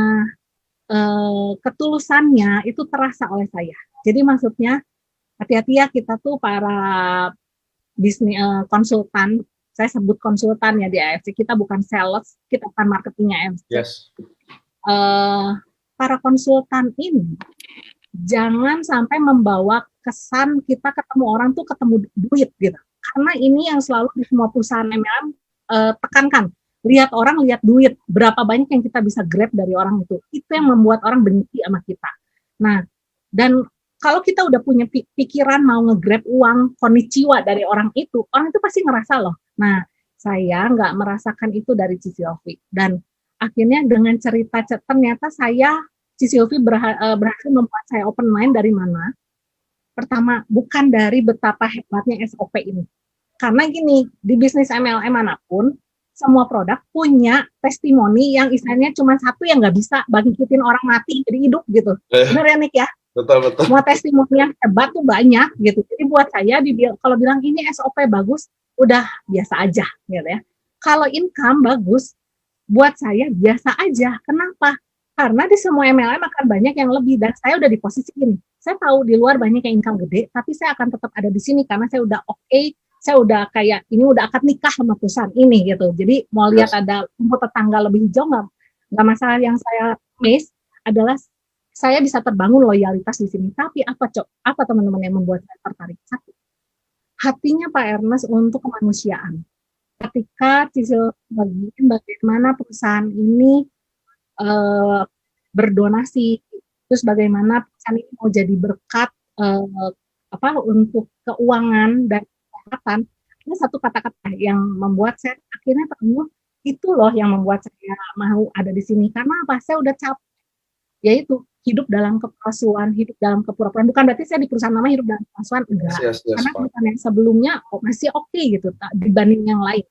ketulusannya itu terasa oleh saya. Jadi maksudnya hati-hati ya kita tuh para bisnis konsultan, saya sebut konsultan ya di AFC, kita bukan sales, kita bukan marketingnya AFC. Yes. Para konsultan ini jangan sampai membawa kesan kita ketemu orang tuh ketemu duit gitu. karena ini yang selalu di semua perusahaan MLM tekankan. Lihat orang, lihat duit, berapa banyak yang kita bisa grab dari orang itu yang membuat orang benci sama kita. Nah, dan kalau kita udah punya pikiran mau nge-grab uang konnichiwa dari orang itu pasti ngerasa loh. Nah, saya nggak merasakan itu dari Cici Ovi. Dan akhirnya dengan cerita ternyata Cici Ovi berhasil membuat saya open mind dari mana? Pertama, bukan dari betapa hebatnya SOP ini. Karena gini, di bisnis MLM manapun, semua produk punya testimoni yang istilahnya cuma satu yang nggak bisa bangkitin orang mati jadi hidup gitu. Benar ya, Nick ya? Betul. Semua testimoni yang hebat tuh banyak gitu. Jadi buat saya kalau bilang ini SOP bagus, udah biasa aja gitu ya. Kalau income bagus, buat saya biasa aja. Kenapa? Karena di semua MLM akan banyak yang lebih dan saya udah di posisi ini. Saya tahu di luar banyak yang income gede, tapi saya akan tetap ada di sini karena saya udah saya udah kayak ini udah akad nikah sama perusahaan ini gitu. Jadi mau lihat ada rumput tetangga lebih hijau nggak masalah. Yang saya miss adalah saya bisa terbangun loyalitas di sini. Tapi apa teman-teman yang membuat saya tertarik? Satu, hatinya Pak Ernest untuk kemanusiaan. Ketika Cicil bagian bagaimana perusahaan ini berdonasi, terus bagaimana perusahaan ini mau jadi berkat untuk keuangan dan kesehatan. Ini satu kata-kata yang membuat saya akhirnya itu loh yang membuat saya mau ada di sini. Karena apa? Saya udah capek, yaitu hidup dalam kepalsuan, hidup dalam kepura-puraan. Bukan berarti saya di perusahaan lama hidup dalam kepalsuan, enggak. Yes, karena perusahaan yang sebelumnya masih oke gitu dibanding yang lain.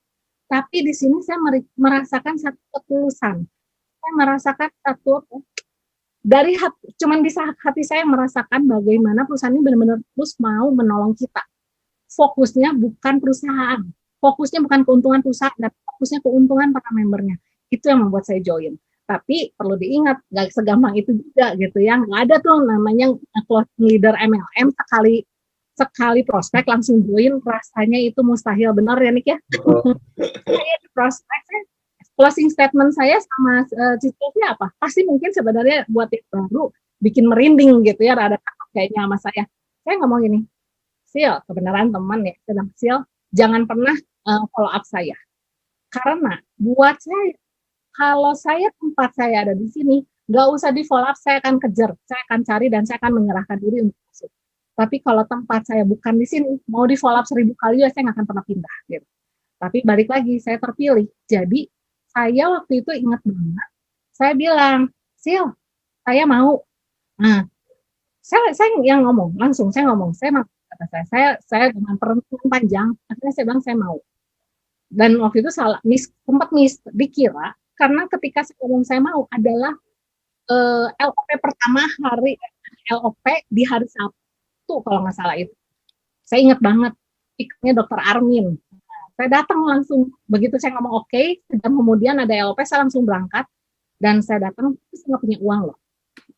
Tapi di sini saya merasakan satu ketulusan. Saya merasakan dari cuman bisa hati saya merasakan bagaimana perusahaan ini benar-benar terus mau menolong kita. Fokusnya bukan perusahaan, fokusnya bukan keuntungan perusahaan, tapi fokusnya keuntungan para membernya. Itu yang membuat saya join. Tapi perlu diingat, nggak segampang itu juga gitu ya. Nggak ada tuh namanya closing leader MLM sekali prospek langsung join, rasanya itu mustahil. Benar ya, Nick ya? Saya di prospek, closing statement saya sama Cici apa? Pasti mungkin sebenarnya buat yang baru bikin merinding gitu ya, rada takut kayaknya sama saya. Saya ngomong gini, Sil, kebenaran teman ya, Sil, jangan pernah follow up saya. Karena buat saya, kalau tempat saya ada di sini, nggak usah di follow up, saya akan kejar, saya akan cari dan saya akan menyerahkan diri untuk masuk. Tapi kalau tempat saya bukan di sini, mau di follow up 1000 kali ya saya nggak akan pernah pindah. Gitu. Tapi balik lagi, saya terpilih. Jadi saya waktu itu ingat banget, saya bilang, Sil, saya mau. Nah, saya yang ngomong, langsung saya ngomong, saya mau. Kata saya dengan perenungan panjang, akhirnya saya bilang saya mau. Dan waktu itu sempat dikira, karena ketika saya ngomong saya mau adalah LOP pertama hari LOP di hari Sabtu kalau nggak salah itu. Saya ingat banget, ikutnya Dr. Armin. Saya datang langsung, begitu saya ngomong oke, sejam kemudian ada LOP, saya langsung berangkat, dan saya datang, saya nggak punya uang loh.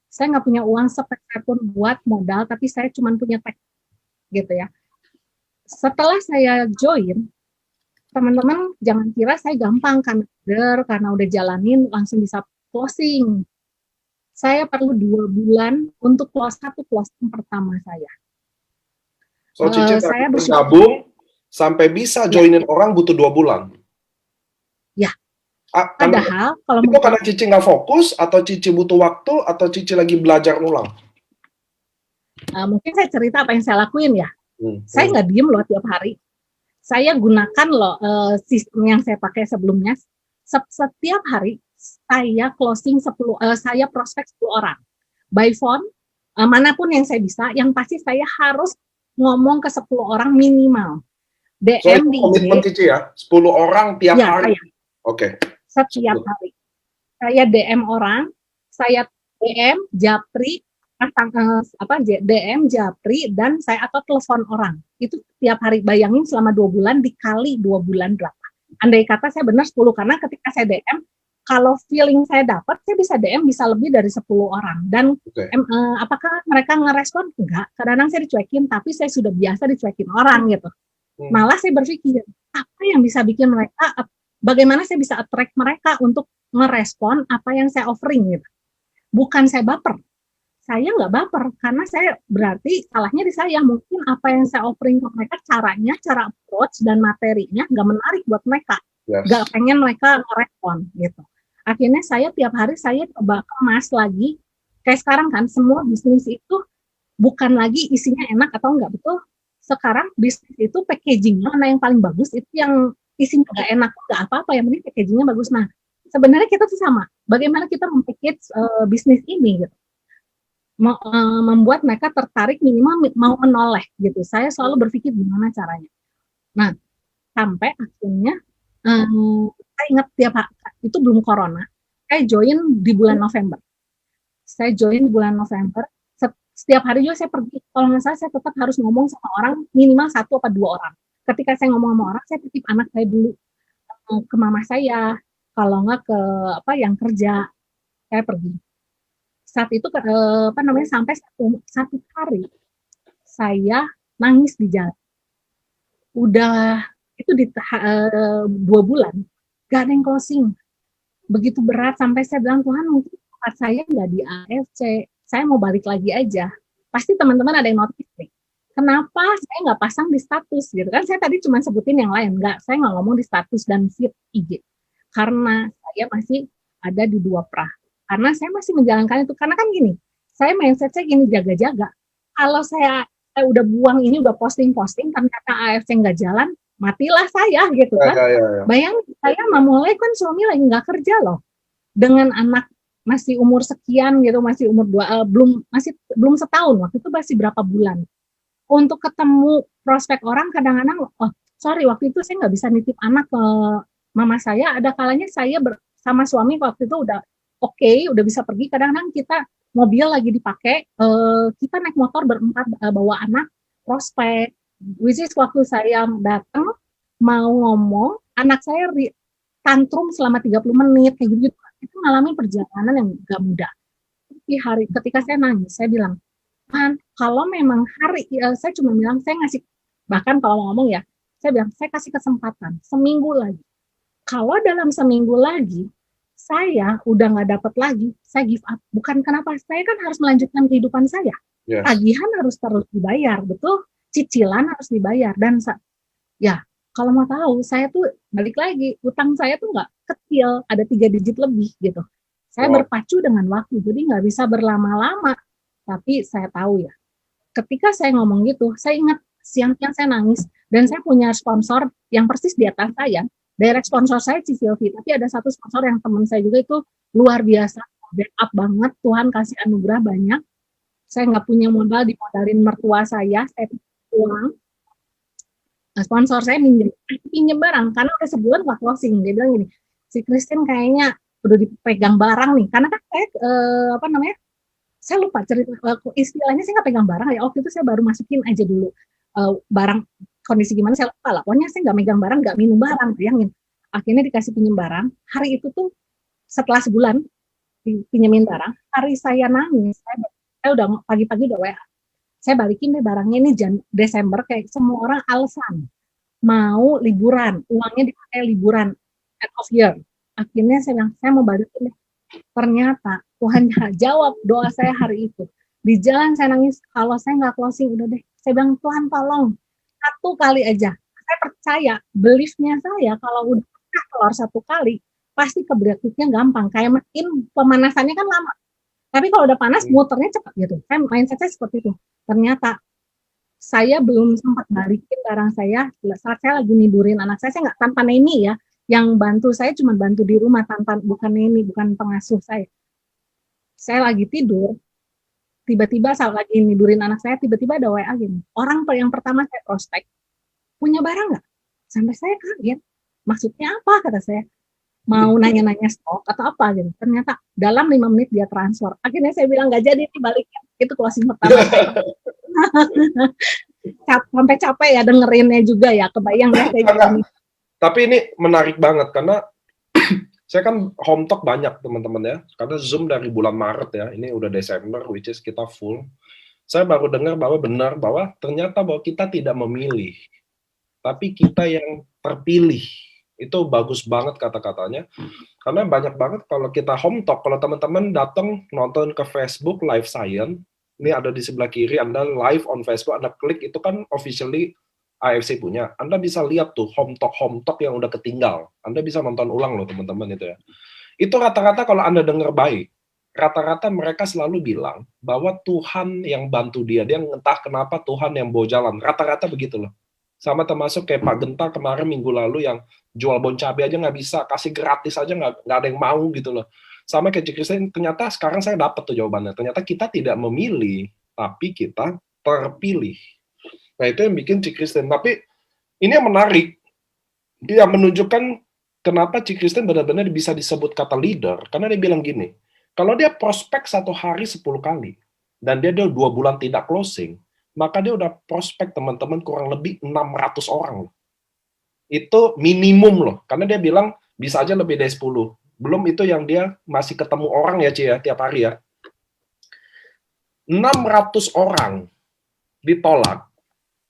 Saya nggak punya uang sepeser pun buat modal, tapi saya cuma punya teks, gitu ya. Setelah saya join, teman-teman jangan kira saya gampang karena udah jalanin langsung bisa closing. Saya perlu 2 bulan untuk closing pertama saya. So, Cici saya bergabung sampai bisa joinin orang butuh 2 bulan. Ya. Padahal kalau itu karena Cici nggak fokus, atau Cici butuh waktu, atau Cici lagi belajar ulang? Mungkin saya cerita apa yang saya lakuin ya. Saya nggak diem loh tiap hari. Saya gunakan loh sistem yang saya pakai sebelumnya. Setiap hari saya closing saya prospek 10 orang. By phone, manapun yang saya bisa, yang pasti saya harus ngomong ke 10 orang minimal. DM di komitmen Cici ya, 10 orang tiap hari. Oke. Setiap hari. Saya DM orang, saya DM Japri, DM Japri, dan saya atau telepon orang. Itu setiap hari. Bayangin selama 2 bulan dikali 2 bulan berapa. Andai kata saya benar 10, karena ketika saya DM, kalau feeling saya dapat, saya bisa DM bisa lebih dari 10 orang. Dan apakah mereka ngerespon? Enggak. Kadang-kadang saya dicuekin, tapi saya sudah biasa dicuekin orang gitu. Malah saya berpikir, apa yang bisa bikin mereka, bagaimana saya bisa attract mereka untuk merespon apa yang saya offering gitu. Bukan saya baper. saya nggak baper karena saya berarti salahnya di saya. Mungkin apa yang saya offering ke mereka, caranya, cara approach dan materinya nggak menarik buat mereka, nggak pengen mereka ngerespon gitu. Akhirnya saya tiap hari saya coba kemas lagi. Kayak sekarang kan semua bisnis itu bukan lagi isinya enak atau enggak, betul. Sekarang bisnis itu packagingnya mana yang paling bagus, itu yang isinya nggak enak nggak apa-apa, yang penting packagingnya bagus. Nah sebenarnya kita tuh sama, bagaimana kita mempackage bisnis ini gitu, membuat mereka tertarik, minimal mau menoleh gitu. Saya selalu berpikir gimana caranya. Nah sampai akhirnya saya ingat tiap itu belum corona, saya join di bulan November. Saya join di bulan November. Setiap hari juga saya pergi. Kalau nggak salah saya tetap harus ngomong sama orang minimal 1 atau 2 orang. Ketika saya ngomong sama orang, saya titip anak saya dulu ke mama saya. Kalau nggak ke yang kerja, saya pergi. Saat itu sampai satu hari saya nangis di jalan. Udah itu di 2 bulan gak ada yang closing. Begitu berat sampai saya bilang, Tuhan mungkin tempat saya nggak di AFC, saya mau balik lagi aja. Pasti teman-teman ada yang notice nih, kenapa saya nggak pasang di status gitu kan. Saya tadi cuma sebutin yang lain, saya nggak ngomong di status dan feed IG karena saya masih ada di 2 prah, karena saya masih menjalankan itu. Karena kan gini, saya mindset saya gini, jaga-jaga. Kalau saya udah buang ini, udah posting-posting, ternyata AFC nggak jalan, matilah saya gitu kan. Bayangin saya memulai kan suami lagi nggak kerja loh, dengan anak masih umur sekian gitu, masih umur belum setahun, waktu itu masih berapa bulan. Untuk ketemu prospek orang kadang-kadang, sorry waktu itu saya nggak bisa nitip anak ke mama saya. Ada kalanya saya sama suami waktu itu udah udah bisa pergi. Kadang-kadang kita mobil lagi dipakai, kita naik motor berempat bawa anak prospek. Which is waktu saya datang mau ngomong, anak saya tantrum selama 30 menit kayak gitu. Itu ngalamin perjalanan yang gak mudah. Tapi ketika saya nangis, saya bilang, kan kalau memang saya cuma bilang, saya ngasih, bahkan kalau ngomong ya, saya bilang, saya kasih kesempatan seminggu lagi. Kalau dalam seminggu lagi saya udah nggak dapat lagi, saya give up. Bukan kenapa, saya kan harus melanjutkan kehidupan saya. Tagihan harus terus dibayar, betul? Cicilan harus dibayar. Dan kalau mau tahu, saya tuh balik lagi, utang saya tuh nggak kecil, ada 3 digit lebih gitu. Saya berpacu dengan waktu, jadi nggak bisa berlama-lama. Tapi saya tahu ya, ketika saya ngomong gitu, saya ingat siang-siang saya nangis, dan saya punya sponsor yang persis di atas saya. Direct sponsor saya Cisilvi, tapi ada satu sponsor yang teman saya juga itu luar biasa, backup banget, Tuhan kasih anugerah banyak. Saya nggak punya modal, dimodalin mertua saya uang. Sponsor saya pinjem barang karena udah sebulan nggak closing. Dia bilang gini, si Christine kayaknya udah dipegang barang nih, karena kan saya saya lupa cerita istilahnya, saya nggak pegang barang ya. Waktu itu saya baru masukin aja dulu barang, kondisi gimana saya lupa lah. Pokoknya saya nggak megang barang, nggak minum barang, bayangin. Akhirnya dikasih pinjem barang. Hari itu tuh setelah sebulan pinjemin barang, hari saya nangis, saya udah pagi-pagi udah WA. Saya balikin deh barangnya ini Desember, kayak semua orang alasan mau liburan, uangnya dipakai liburan end of year. Akhirnya saya bilang, saya mau balikin deh. Ternyata Tuhan jawab doa saya hari itu. Di jalan saya nangis, kalau saya nggak closing udah deh. Saya bilang, Tuhan tolong 1 kali aja. Saya percaya, beliefnya saya kalau udah keluar 1 kali, pasti keberangkatnya gampang. Kayak mungkin pemanasannya kan lama. Tapi kalau udah panas, muternya cepat gitu. Mindset saya seperti itu. Ternyata saya belum sempat balikin barang saya saat saya lagi nidurin anak saya nggak, tanpa neni ya. Yang bantu saya cuma bantu di rumah, bukan neni, bukan pengasuh saya. Saya lagi tidur, tiba-tiba saat lagi nidurin anak saya, tiba-tiba ada WA gini. Orang yang pertama saya prospek, punya barang nggak? Sampai saya kaget. Maksudnya apa, kata saya. Mau nanya-nanya stok atau apa gitu. Ternyata dalam 5 menit dia transfer. Akhirnya saya bilang nggak jadi nih balikin. Itu closing pertama. Sampai capek ya dengerinnya juga ya, kebayang ya kayak gini. Tapi ini menarik banget karena saya kan home talk banyak teman-teman ya. Karena Zoom dari bulan Maret ya, ini udah Desember, which is kita full. Saya baru dengar bahwa ternyata bahwa kita tidak memilih, tapi kita yang terpilih. Itu bagus banget kata-katanya. Karena banyak banget kalau kita home talk, kalau teman-teman datang nonton ke Facebook Live Science, ini ada di sebelah kiri, Anda live on Facebook, Anda klik, itu kan officially AFC punya. Anda bisa lihat tuh home talk yang udah ketinggal. Anda bisa nonton ulang loh teman-teman itu ya. Itu rata-rata kalau Anda dengar baik, rata-rata mereka selalu bilang bahwa Tuhan yang bantu dia entah kenapa Tuhan yang bawa jalan. Rata-rata begitu loh. Sama termasuk kayak Pak Genta kemarin minggu lalu yang jual bon cabai aja nggak bisa, kasih gratis aja nggak ada yang mau gitu loh. Sama kayak Cik Kristen, ternyata sekarang saya dapat tuh jawabannya. Ternyata kita tidak memilih, tapi kita terpilih. Nah itu yang bikin Cik Kristen. Tapi ini yang menarik, dia menunjukkan kenapa Cik Kristen benar-benar bisa disebut kata leader. Karena dia bilang gini, kalau dia prospek 1 hari 10 kali, dan dia 2 bulan tidak closing, maka dia udah prospek teman-teman kurang lebih 600 orang. Itu minimum loh, karena dia bilang bisa aja lebih dari 10. Belum itu yang dia masih ketemu orang ya, Ci, ya, tiap hari ya. 600 orang ditolak,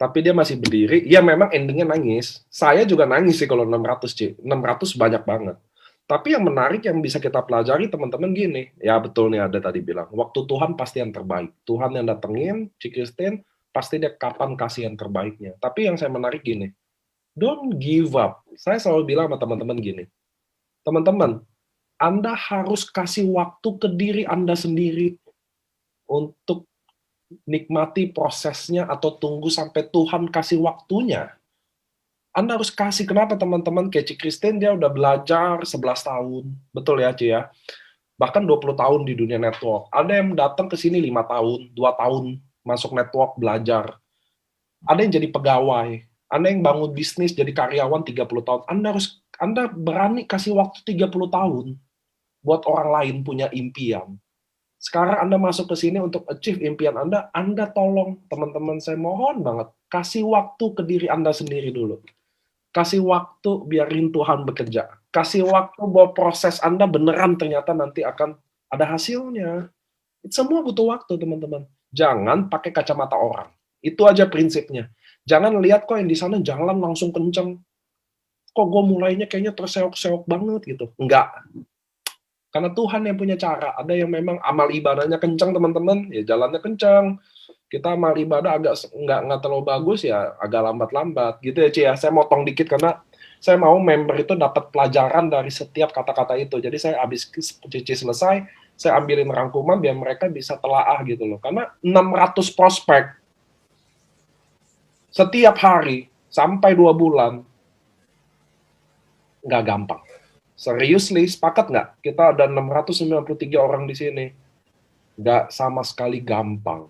tapi dia masih berdiri. Ya memang endingnya nangis. Saya juga nangis sih kalau 600, Ci. 600 banyak banget. Tapi yang menarik yang bisa kita pelajari teman-teman gini, ya betul nih ada tadi bilang, waktu Tuhan pasti yang terbaik. Tuhan yang datengin, Cik Kristen, pasti dia kapan kasih yang terbaiknya. Tapi yang saya menarik gini, don't give up. Saya selalu bilang sama teman-teman gini, teman-teman, Anda harus kasih waktu ke diri Anda sendiri untuk nikmati prosesnya atau tunggu sampai Tuhan kasih waktunya. Anda harus kasih. Kenapa teman-teman? Kayak Cik Kristen dia udah belajar 11 tahun. Betul ya, Ci ya? Bahkan 20 tahun di dunia network. Ada yang datang ke sini 5 tahun, 2 tahun masuk network belajar. Ada yang jadi pegawai. Ada yang bangun bisnis jadi karyawan 30 tahun. Anda berani kasih waktu 30 tahun buat orang lain punya impian. Sekarang Anda masuk ke sini untuk achieve impian Anda tolong teman-teman saya mohon banget kasih waktu ke diri Anda sendiri dulu. Kasih waktu biarin Tuhan bekerja. Kasih waktu bahwa proses Anda beneran ternyata nanti akan ada hasilnya. Semua butuh waktu, teman-teman. Jangan pakai kacamata orang. Itu aja prinsipnya. Jangan lihat kok yang di sana jalan langsung kenceng. Kok gue mulainya kayaknya terseok-seok banget gitu. Enggak. Karena Tuhan yang punya cara. Ada yang memang amal ibadahnya kenceng, teman-teman. Ya jalannya kenceng. Kita amal ibadah agak nggak terlalu bagus ya agak lambat-lambat gitu ya, Ci ya. Saya motong dikit karena saya mau member itu dapat pelajaran dari setiap kata-kata itu. Jadi saya habis Cici selesai, saya ambilin rangkuman biar mereka bisa telaah gitu loh. Karena 600 prospek setiap hari sampai 2 bulan nggak gampang. Seriously, sepakat nggak? Kita ada 693 orang di sini. Nggak sama sekali gampang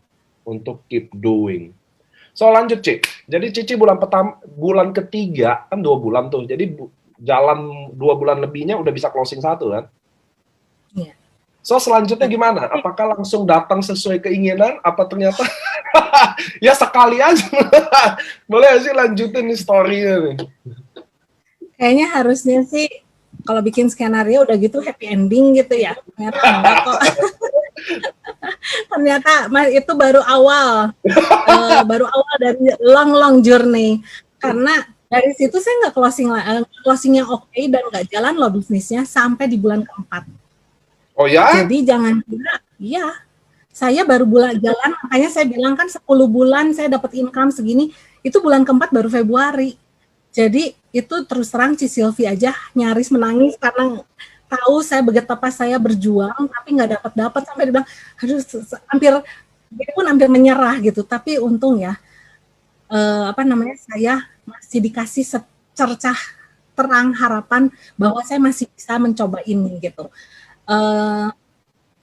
untuk keep doing. So lanjut, Ci. Jadi Cici bulan ketiga kan 2 bulan tuh. Jadi jalan 2 bulan lebihnya udah bisa closing 1 kan? Iya. So selanjutnya gimana? Apakah langsung datang sesuai keinginan? Apa ternyata ya sekali aja? Boleh sih lanjutin nih story-nya nih. Kayaknya harusnya sih kalau bikin skenario udah gitu happy ending gitu ya. Ternyata enggak kok. Ternyata itu baru awal dari long journey. Karena dari situ saya nggak closingnya oke dan nggak jalan loh bisnisnya sampai di bulan keempat. Oh ya? Jadi jangan kira, iya. Saya baru bulan jalan, makanya saya bilang kan 10 bulan saya dapat income segini, itu bulan keempat baru Februari. Jadi itu terus terang Ci Silvi aja nyaris menangis karena tahu saya betapa saya berjuang tapi nggak dapat sampai dia bilang aduh dia pun hampir menyerah gitu. Tapi untung ya saya masih dikasih secercah terang harapan bahwa saya masih bisa mencoba ini gitu.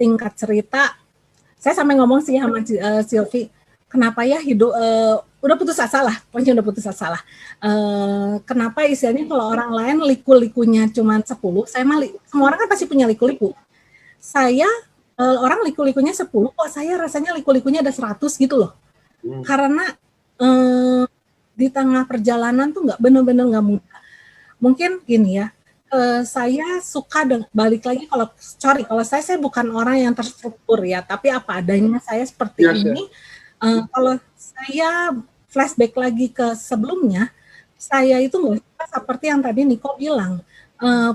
Tingkat cerita saya sampai ngomong sih sama Silvi, kenapa ya hidup udah putus asa lah, pokoknya udah putus asa lah. Kenapa istilahnya kalau orang lain liku-likunya cuma 10, saya mah semua orang kan pasti punya liku-liku. Saya orang liku-likunya 10, kok saya rasanya liku-likunya ada 100 gitu loh. Karena di tengah perjalanan tuh benar-benar nggak mudah. Mungkin gini ya, saya suka balik lagi kalau saya bukan orang yang terstruktur ya, tapi apa adanya saya seperti ini. Kalau saya flashback lagi ke sebelumnya, saya itu nggak suka seperti yang tadi Niko bilang,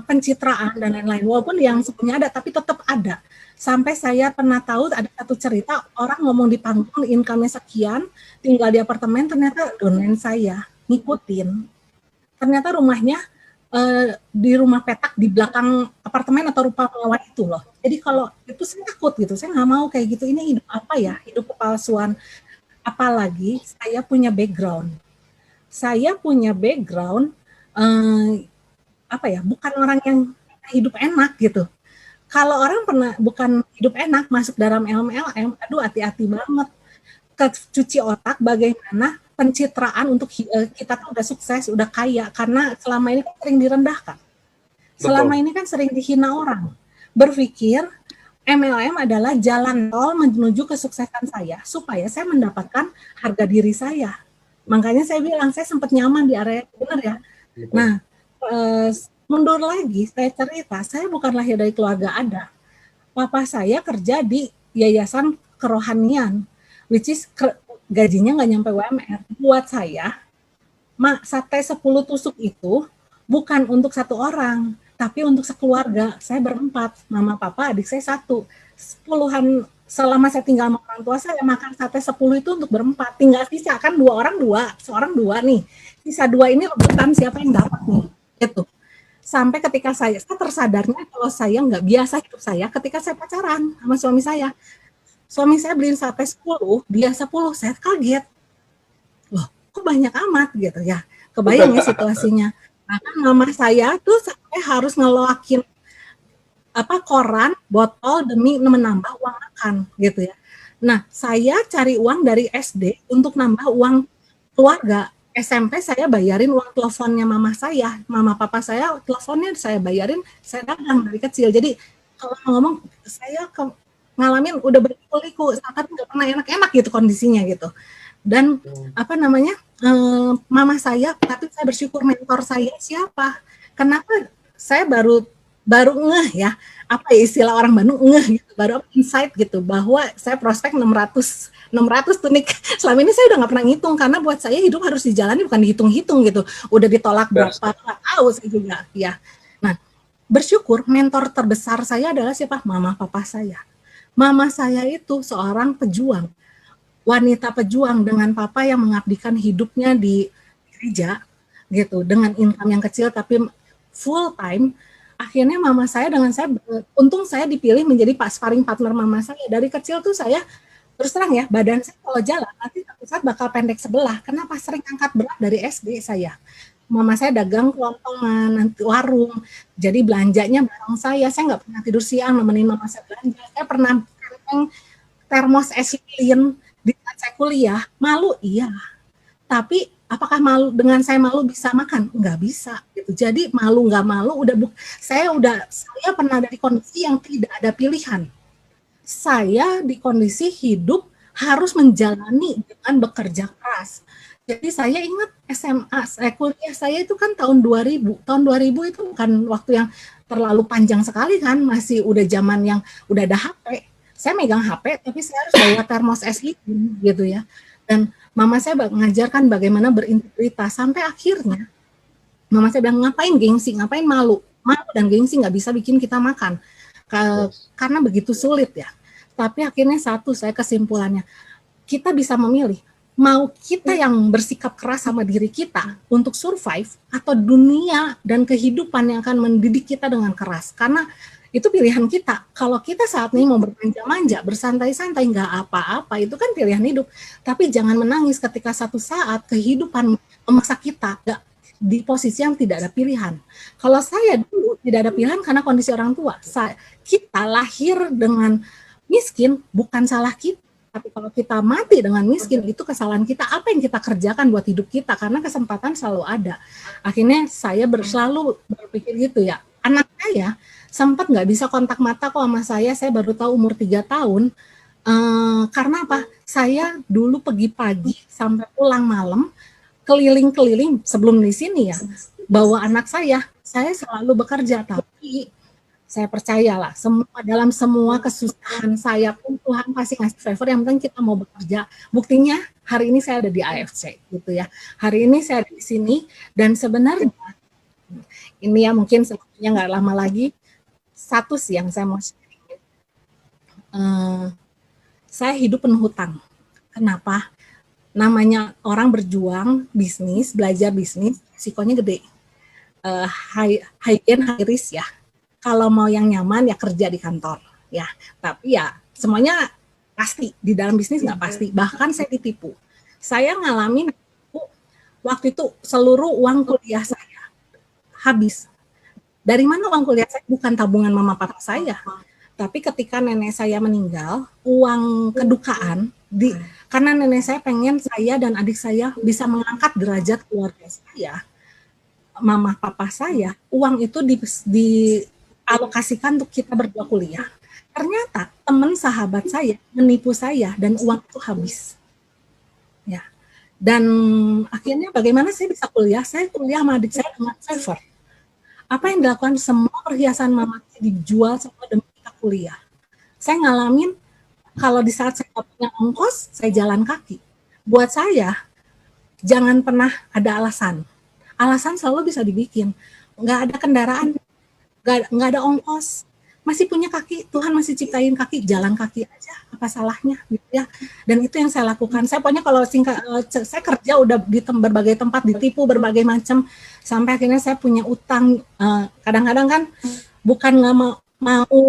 pencitraan dan lain-lain. Walaupun yang sebenarnya ada, tapi tetap ada. Sampai saya pernah tahu ada satu cerita, orang ngomong di panggung, income-nya sekian, tinggal di apartemen, ternyata domain saya, ngikutin. Ternyata rumahnya di rumah petak di belakang apartemen atau rumah pengawal itu loh. Jadi kalau itu saya takut gitu, saya nggak mau kayak gitu. Ini hidup apa ya? Hidup kepalsuan. Apalagi saya punya background. Saya punya background apa ya? Bukan orang yang hidup enak gitu. Kalau orang pernah bukan hidup enak masuk dalam LMLM, aduh hati-hati banget. Cuci otak bagaimana pencitraan untuk kita tuh udah sukses, udah kaya, karena selama ini kan sering direndahkan. Selama ini kan sering dihina orang. Berpikir MLM adalah jalan tol menuju kesuksesan saya, supaya saya mendapatkan harga diri saya. Makanya saya bilang, saya sempat nyaman di area, benar ya? Betul. Nah, mundur lagi, saya cerita, saya bukan lahir dari keluarga ada. Papa saya kerja di yayasan kerohanian, which is gajinya nggak nyampe UMR. Buat saya, sate 10 tusuk itu bukan untuk satu orang, tapi untuk sekeluarga. Saya berempat, mama, papa, adik saya satu. Puluhan, selama saya tinggal sama orang tua saya, makan sate 10 itu untuk berempat. Tinggal sisa, kan seorang dua nih. Sisa 2 ini rebutan siapa yang dapat nih. Gitu. Sampai ketika saya tersadarnya kalau saya nggak biasa hidup saya ketika saya pacaran sama suami saya. Suami saya beliin sate 10, dia 10, saya kaget. Loh, kok banyak amat gitu ya. Kebayang ya situasinya. Bahkan mama saya tuh sampai harus ngeloakin koran, botol demi menambah uang makan gitu ya. Nah, saya cari uang dari SD untuk nambah uang keluarga. SMP saya bayarin uang teleponnya mama saya, mama papa saya teleponnya saya bayarin, saya dagang dari kecil. Jadi kalau ngomong saya ngalamin udah berliku-liku, tapi nggak pernah enak-enak gitu kondisinya gitu. Dan mama saya, tapi saya bersyukur mentor saya siapa? Kenapa saya baru ngeh ya, apa ya istilah orang Bandung ngeh gitu, baru insight gitu bahwa saya prospek 600 tuh nih. Selama ini saya udah nggak pernah ngitung karena buat saya hidup harus dijalani bukan dihitung-hitung gitu. Udah ditolak berapa nggak tahu saya juga ya. Nah, bersyukur mentor terbesar saya adalah siapa? Mama papa saya. Mama saya itu seorang pejuang, wanita pejuang dengan papa yang mengabdikan hidupnya di gereja gitu dengan income yang kecil tapi full time. Akhirnya mama saya dengan saya, untung saya dipilih menjadi sparring partner mama saya. Dari kecil tuh saya terus terang ya, badan saya kalau jalan nanti satu saat bakal pendek sebelah. Kenapa? Sering angkat berat dari SD saya. Mama saya dagang kelontongan, nanti warung, jadi belanjanya bareng saya nggak pernah tidur siang nemenin mama saya belanja. Saya pernah termos es lilin di saat saya kuliah, malu iya, tapi apakah malu dengan saya malu bisa makan? Nggak bisa gitu. Jadi malu nggak malu saya pernah dari kondisi yang tidak ada pilihan. Saya di kondisi hidup harus menjalani dengan bekerja keras. Jadi saya ingat SMA, kuliah saya itu kan tahun 2000. Tahun 2000 itu bukan waktu yang terlalu panjang sekali kan, masih udah zaman yang udah ada HP. Saya megang HP, tapi saya harus bawa termos es gitu ya. Dan mama saya mengajarkan bagaimana berintegritas. Sampai akhirnya, mama saya bilang, ngapain gengsi, ngapain malu. Malu dan gengsi nggak bisa bikin kita makan. Karena begitu sulit ya. Tapi akhirnya saya kesimpulannya, kita bisa memilih. Mau kita yang bersikap keras sama diri kita untuk survive atau dunia dan kehidupan yang akan mendidik kita dengan keras. Karena itu pilihan kita. Kalau kita saat ini mau bermanja-manja, bersantai-santai, nggak apa-apa, itu kan pilihan hidup. Tapi jangan menangis ketika satu saat kehidupan memaksa kita di posisi yang tidak ada pilihan. Kalau saya dulu tidak ada pilihan karena kondisi orang tua. Kita lahir dengan miskin, bukan salah kita. Tapi kalau kita mati dengan miskin, itu kesalahan kita. Apa yang kita kerjakan buat hidup kita? Karena kesempatan selalu ada. Akhirnya saya selalu berpikir gitu ya. Anak saya sempat nggak bisa kontak mata kok sama saya baru tahu umur 3 tahun. Karena apa? Saya dulu pergi pagi sampai pulang malam, keliling-keliling sebelum di sini ya, bawa anak saya selalu bekerja. Tapi Saya percayalah dalam semua kesusahan saya pun Tuhan pasti ngasih favor, yang penting kita mau bekerja. Buktinya hari ini saya ada di AFC gitu ya. Hari ini saya ada di sini, dan sebenarnya ini ya mungkin sebenarnya nggak lama lagi, satu sih yang saya mau sharing. Saya hidup penuh hutang. Kenapa? Namanya orang berjuang bisnis, belajar bisnis, risikonya gede. High gain, high risk ya. Kalau mau yang nyaman ya kerja di kantor ya, tapi ya semuanya pasti di dalam bisnis nggak pasti. Bahkan saya ditipu. Saya ngalamin waktu itu seluruh uang kuliah saya habis. Dari mana uang kuliah saya? Bukan tabungan mama papa saya, tapi ketika nenek saya meninggal, uang kedukaan karena nenek saya pengen saya dan adik saya bisa mengangkat derajat keluarga saya, mama papa saya, uang itu dialokasikan untuk kita berdua kuliah. Ternyata teman sahabat saya menipu saya dan uang itu habis. Ya. Dan akhirnya bagaimana saya bisa kuliah? Saya kuliah sama adik saya dengan favor. Apa yang dilakukan? Semua perhiasan mama saya dijual semua demi kita kuliah. Saya ngalamin kalau di saat saya nggak punya ongkos, saya jalan kaki. Buat saya, jangan pernah ada alasan. Alasan selalu bisa dibikin. Nggak ada kendaraan, nggak ada ongkos, masih punya kaki, Tuhan masih ciptain kaki, jalan kaki aja, apa salahnya gitu ya. Dan itu yang saya lakukan. Saya pokoknya kalau saya kerja udah di berbagai tempat, ditipu berbagai macam, sampai akhirnya saya punya utang. Kadang-kadang kan bukan nggak mau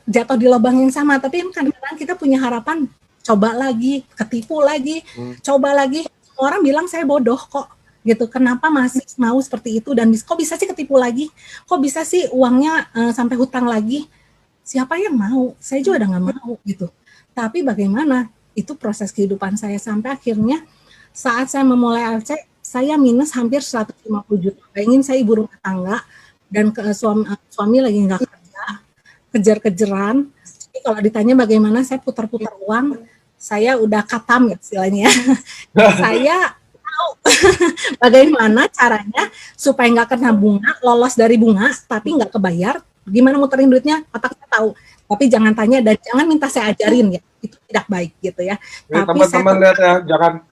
jatuh di lubang yang sama, tapi kadang-kadang kita punya harapan, coba lagi, ketipu lagi, coba lagi. Orang bilang saya bodoh kok gitu, kenapa masih mau seperti itu, dan kok bisa sih ketipu lagi, kok bisa sih uangnya sampai hutang lagi, siapa yang mau? Saya juga udah nggak mau gitu. Tapi bagaimana, itu proses kehidupan saya sampai akhirnya saat saya memulai AFC, saya minus hampir 150 juta. Bayangin saya ibu rumah tangga dan suami lagi nggak kerja, kejar-kejaran. Jadi kalau ditanya bagaimana saya putar-putar uang, saya udah katam ya istilahnya. Saya bagaimana caranya supaya nggak kena bunga, lolos dari bunga, tapi nggak kebayar. Gimana muterin duitnya? Otak saya tahu. Tapi jangan tanya dan jangan minta saya ajarin ya. Itu tidak baik gitu ya. Tapi teman-teman lihat ya,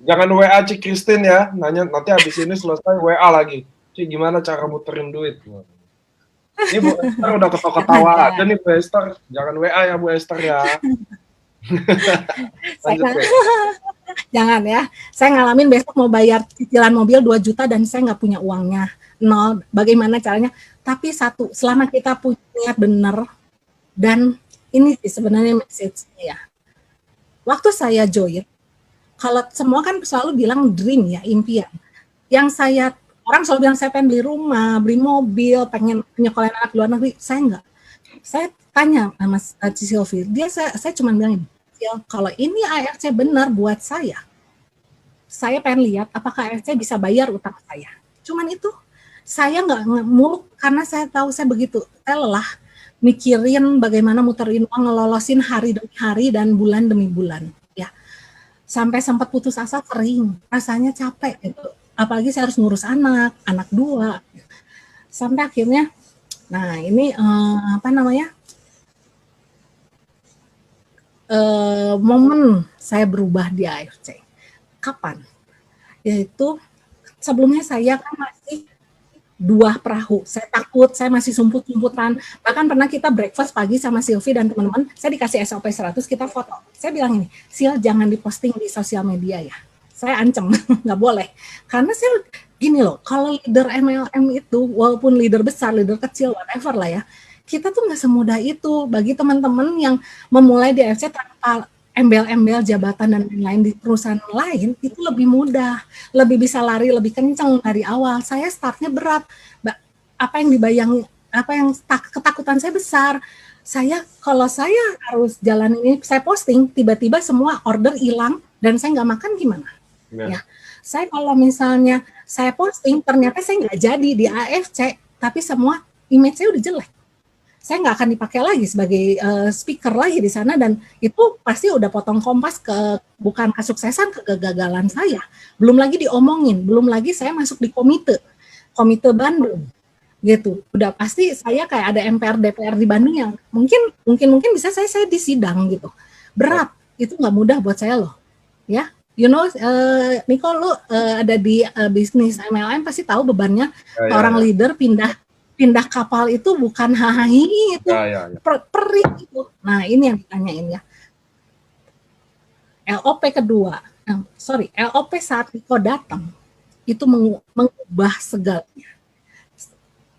jangan WA Cik Christine ya. Nanya nanti habis ini selesai WA lagi. Cik gimana cara muterin duit? Ini Bu Esther udah ketawa-ketawa aja nih Bu Esther. Jangan WA ya Bu Esther ya. Lanjut, jangan ya, saya ngalamin besok mau bayar cicilan mobil 2 juta dan saya nggak punya uangnya, nol. Bagaimana caranya? Tapi satu, selama kita punya niat benar, dan ini sih sebenarnya message-nya ya. Waktu saya join, kalau semua kan selalu bilang dream ya, impian. Yang orang selalu bilang saya pengen beli rumah, beli mobil, pengen nyekolahkan anak luar negeri, saya enggak. Saya tanya sama Ci Sylvie, saya cuma bilang ini, kalau ini AFC benar buat saya pengen lihat apakah AFC bisa bayar utang saya. Cuman itu, saya nggak muluk karena saya tahu saya begitu, saya lelah mikirin bagaimana muterin uang, ngelolosin hari demi hari dan bulan demi bulan. Ya, sampai sempat putus asa sering, rasanya capek gitu. Apalagi saya harus ngurus anak 2. Sampai akhirnya, nah ini momen saya berubah di AFC. Kapan? Yaitu sebelumnya saya kan masih 2 perahu. Saya takut, saya masih sumput-sumputan. Bahkan pernah kita breakfast pagi sama Sylvie dan teman-teman, saya dikasih SOP 100, kita foto. Saya bilang ini, Sil jangan diposting di sosial media ya. Saya ancam, nggak boleh. Karena saya gini loh, kalau leader MLM itu, walaupun leader besar, leader kecil, whatever lah ya, kita tuh nggak semudah itu. Bagi teman-teman yang memulai di AFC tanpa embel-embel jabatan dan lain-lain di perusahaan lain, itu lebih mudah, lebih bisa lari lebih kencang dari awal. Saya startnya berat. Apa yang ketakutan saya besar. Kalau saya harus jalan ini, saya posting, tiba-tiba semua order hilang dan saya nggak makan gimana? Ya. Saya kalau misalnya saya posting, ternyata saya nggak jadi di AFC, tapi semua image saya udah jelek. Saya nggak akan dipakai lagi sebagai speaker lagi di sana, dan itu pasti udah potong kompas bukan kesuksesan, kegagalan saya. Belum lagi diomongin, belum lagi saya masuk di komite Bandung. gitu. Udah pasti saya kayak ada MPR DPR di Bandung yang mungkin bisa saya di sidang gitu. Berat, itu nggak mudah buat saya loh. Ya, you know, Niko, lu ada di bisnis MLM pasti tahu bebannya. Seorang leader pindah kapal itu bukan hahaha itu, perih itu. Nah, ini yang ditanyain ya. LOP kedua, LOP saat Niko datang itu mengubah segalanya.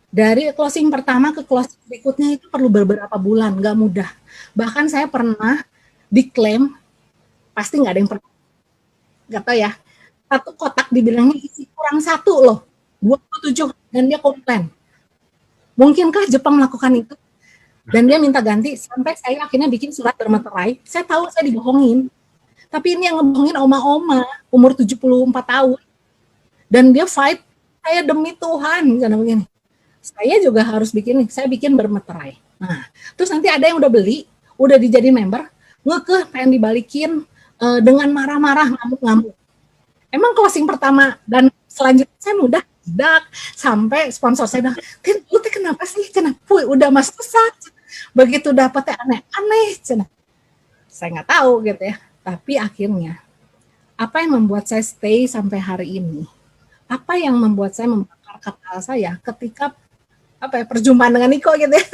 Dari closing pertama ke closing berikutnya itu perlu beberapa bulan, nggak mudah. Bahkan saya pernah diklaim, pasti nggak ada yang pernah, nggak tahu ya, satu kotak dibilangnya isi kurang 1 loh, 27, dan dia komplain. Mungkinkah Jepang melakukan itu? Dan dia minta ganti, sampai saya akhirnya bikin surat bermeterai. Saya tahu saya dibohongin, tapi ini yang ngebohongin oma-oma, umur 74 tahun. Dan dia fight, saya demi Tuhan, karena begini. Saya juga harus bikin, saya bikin bermeterai. Nah, terus nanti ada yang udah beli, udah dijadiin member, ngekeh pengen dibalikin dengan marah-marah, ngamuk-ngamuk. Emang closing pertama dan selanjutnya saya mudah tidak sampai sponsor saya bilang, lu teh kenapa sih? Kenapa? Udah mas susah. Begitu dapetnya aneh-aneh. Saya nggak tahu gitu ya. Tapi akhirnya, apa yang membuat saya stay sampai hari ini? Apa yang membuat saya membakar kepala saya ketika perjumpaan dengan Niko gitu ya.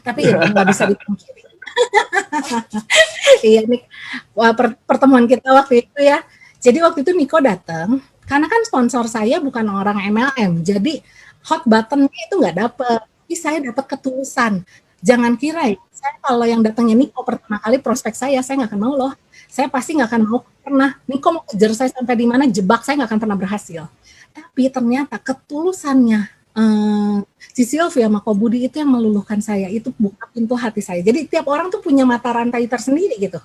Tapi ya nggak bisa dipungkiri. Iya nih, pertemuan kita waktu itu ya. Jadi waktu itu Niko datang, karena kan sponsor saya bukan orang MLM, jadi hot button itu nggak dapet. Tapi saya dapat ketulusan. Jangan kira ya, saya kalau yang datangnya Niko pertama kali prospek saya nggak akan mau loh. Saya pasti nggak akan mau pernah. Niko mau kejar saya sampai di mana, jebak saya nggak akan pernah berhasil. Tapi ternyata ketulusannya si Sylvia Makobudi itu yang meluluhkan saya, itu buka pintu hati saya. Jadi tiap orang tuh punya mata rantai tersendiri gitu.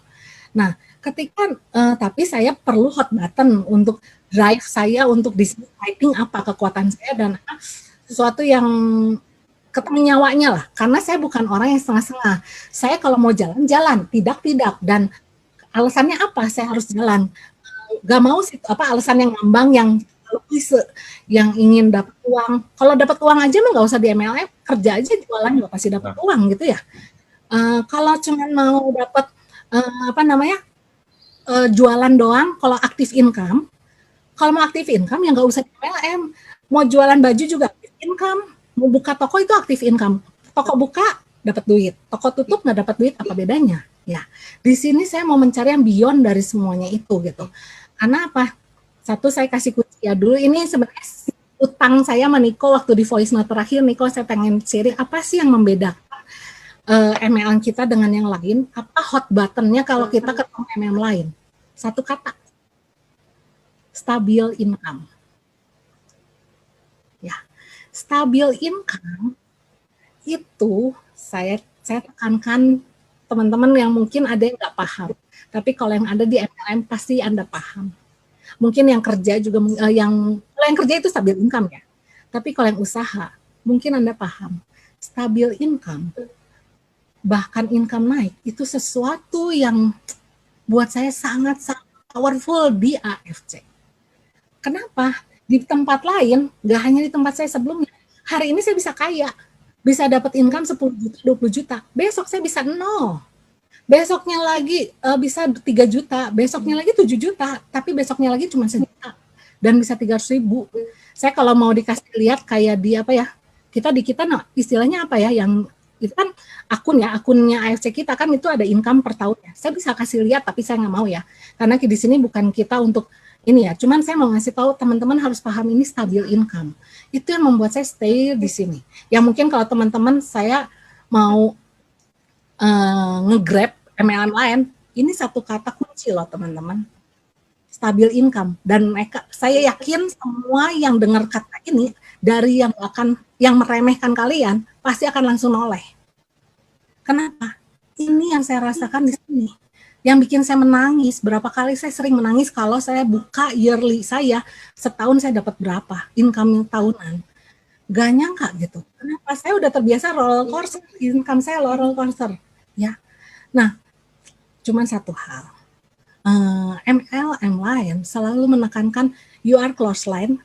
Nah, ketika tapi saya perlu hot button untuk drive saya untuk fighting apa kekuatan saya dan sesuatu yang ketemu nyawanya lah. Karena saya bukan orang yang setengah-setengah. Saya kalau mau jalan, tidak dan alasannya apa? Saya harus jalan. Gak mau sih alasan yang ngambang yang ingin dapat uang. Kalau dapat uang aja mah nggak usah di MLM, kerja aja jualan juga pasti dapat uang gitu ya. Kalau cuma mau dapat jualan doang, kalau aktif income, kalau mau aktif income ya nggak usah di MLM. Mau jualan baju juga aktif income, mau buka toko itu aktif income. Toko buka dapat duit, toko tutup nggak dapat duit, apa bedanya? Ya, di sini saya mau mencari yang beyond dari semuanya itu gitu. Karena apa? Satu, saya kasih kunci ya dulu, ini sebenarnya utang saya sama Niko waktu di voice note terakhir. Niko, saya pengen sharing apa sih yang membedakan MLM kita dengan yang lain, apa hot buttonnya kalau kita ketemu MLM lain. Satu kata, stabil income. Ya, stabil income itu saya tekankan teman-teman yang mungkin ada yang nggak paham, tapi kalau yang ada di MLM pasti Anda paham. Mungkin yang kerja juga, kalau yang kerja itu stabil income ya. Tapi kalau yang usaha, mungkin Anda paham. Stabil income, bahkan income naik, itu sesuatu yang buat saya sangat-sangat powerful di AFC. Kenapa? Di tempat lain, nggak hanya di tempat saya sebelumnya, hari ini saya bisa kaya. Bisa dapat income 10 juta, 20 juta. Besok saya bisa 0. Besoknya lagi bisa 3 juta, besoknya lagi 7 juta, tapi besoknya lagi cuma 1 juta dan bisa 300.000. Saya kalau mau dikasih lihat kayak di kita istilahnya apa ya, yang itu kan akunnya AFC kita kan itu ada income per tahunnya. Saya bisa kasih lihat tapi saya nggak mau ya, karena di sini bukan kita untuk ini ya. Cuman saya mau ngasih tahu teman-teman harus paham ini stabil income. Itu yang membuat saya stay di sini. Ya mungkin kalau teman-teman saya mau nge-grab MLM lain, ini satu kata kunci loh teman-teman, stabil income. Dan saya yakin semua yang dengar kata ini dari yang meremehkan kalian pasti akan langsung noleh. Kenapa? Ini yang saya rasakan di sini, yang bikin saya menangis. Berapa kali saya sering menangis kalau saya buka yearly saya, setahun saya dapat berapa income tahunan. Gak nyangka gitu. Kenapa? Saya udah terbiasa roller coaster, income saya roller coaster. Ya, nah cuman satu hal, MLM lain selalu menekankan you are close line,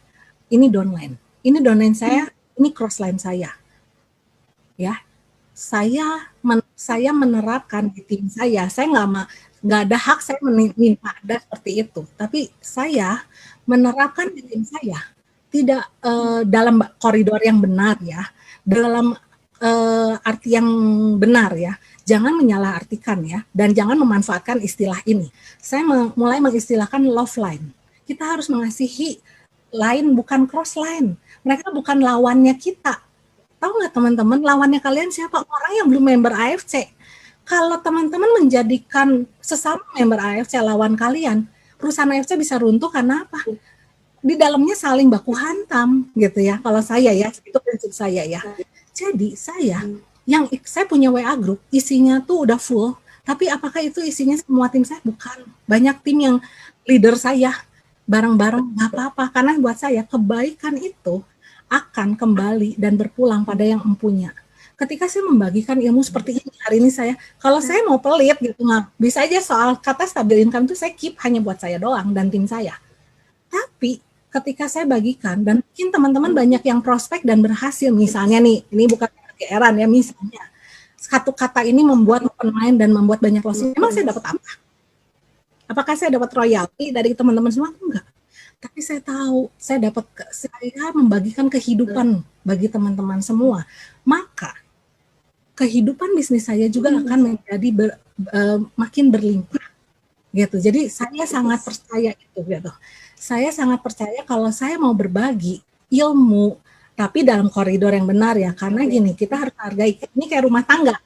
ini downline saya, ini cross line saya. ya. Saya menerapkan di tim saya nggak ada hak saya minta ada seperti itu, tapi saya menerapkan di tim saya tidak dalam koridor yang benar ya, dalam arti yang benar ya. Jangan menyalahartikan ya, dan jangan memanfaatkan istilah ini. Saya mulai mengistilahkan love line. Kita harus mengasihi line bukan cross line. Mereka bukan lawannya kita. Tahu nggak teman-teman, lawannya kalian siapa? Orang yang belum member AFC. Kalau teman-teman menjadikan sesama member AFC lawan kalian, perusahaan AFC bisa runtuh karena apa? Di dalamnya saling baku hantam gitu ya. Kalau saya ya, itu prinsip saya ya. Jadi saya punya WA group, isinya tuh udah full, tapi apakah itu isinya semua tim saya? Bukan. Banyak tim yang leader saya bareng-bareng, nggak apa-apa. Karena buat saya kebaikan itu akan kembali dan berpulang pada yang empunya. Ketika saya membagikan ilmu seperti ini, hari ini kalau saya mau pelit gitu, nggak bisa aja soal kata stabil income itu saya keep hanya buat saya doang dan tim saya. Tapi ketika saya bagikan, dan mungkin teman-teman banyak yang prospek dan berhasil, misalnya nih, ini bukan kegeeran ya, misalnya, satu kata ini membuat open mind dan membuat banyak closing, emang saya dapat apa? Apakah saya dapat royalti dari teman-teman semua? Enggak. Tapi saya tahu, saya membagikan kehidupan bagi teman-teman semua. Maka kehidupan bisnis saya juga akan menjadi makin berlimpah. Gitu. Jadi saya sangat percaya itu gitu. Saya sangat percaya kalau saya mau berbagi ilmu tapi dalam koridor yang benar ya. Karena gini, kita harus hargai, ini kayak rumah tangga.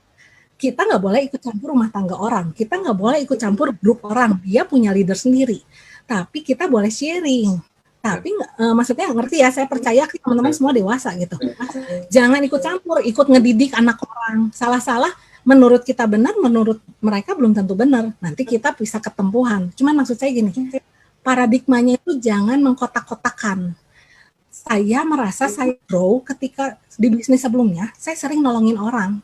Kita nggak boleh ikut campur rumah tangga orang. Kita nggak boleh ikut campur grup orang. Dia punya leader sendiri. Tapi kita boleh sharing. Tapi maksudnya ngerti ya, saya percaya teman-teman semua dewasa gitu. Jangan ikut campur, ikut ngedidik anak orang. Salah-salah, menurut kita benar, menurut mereka belum tentu benar. Nanti kita bisa ketempuhan. Cuman maksud saya gini, paradigmanya itu jangan mengkotak-kotakan. Saya merasa saya grow ketika di bisnis sebelumnya, saya sering nolongin orang,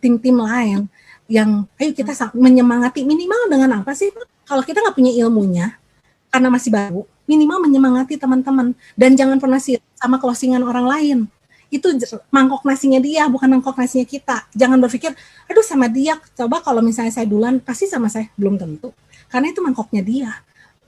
tim-tim lain, yang ayo kita menyemangati minimal dengan apa sih? Kalau kita nggak punya ilmunya, karena masih baru, minimal menyemangati teman-teman. Dan jangan pernah sama closingan orang lain. Itu mangkok nasinya dia, bukan mangkok nasinya kita. Jangan berpikir, aduh sama dia, coba kalau misalnya saya duluan, pasti sama saya. Belum tentu. Karena itu mangkoknya dia.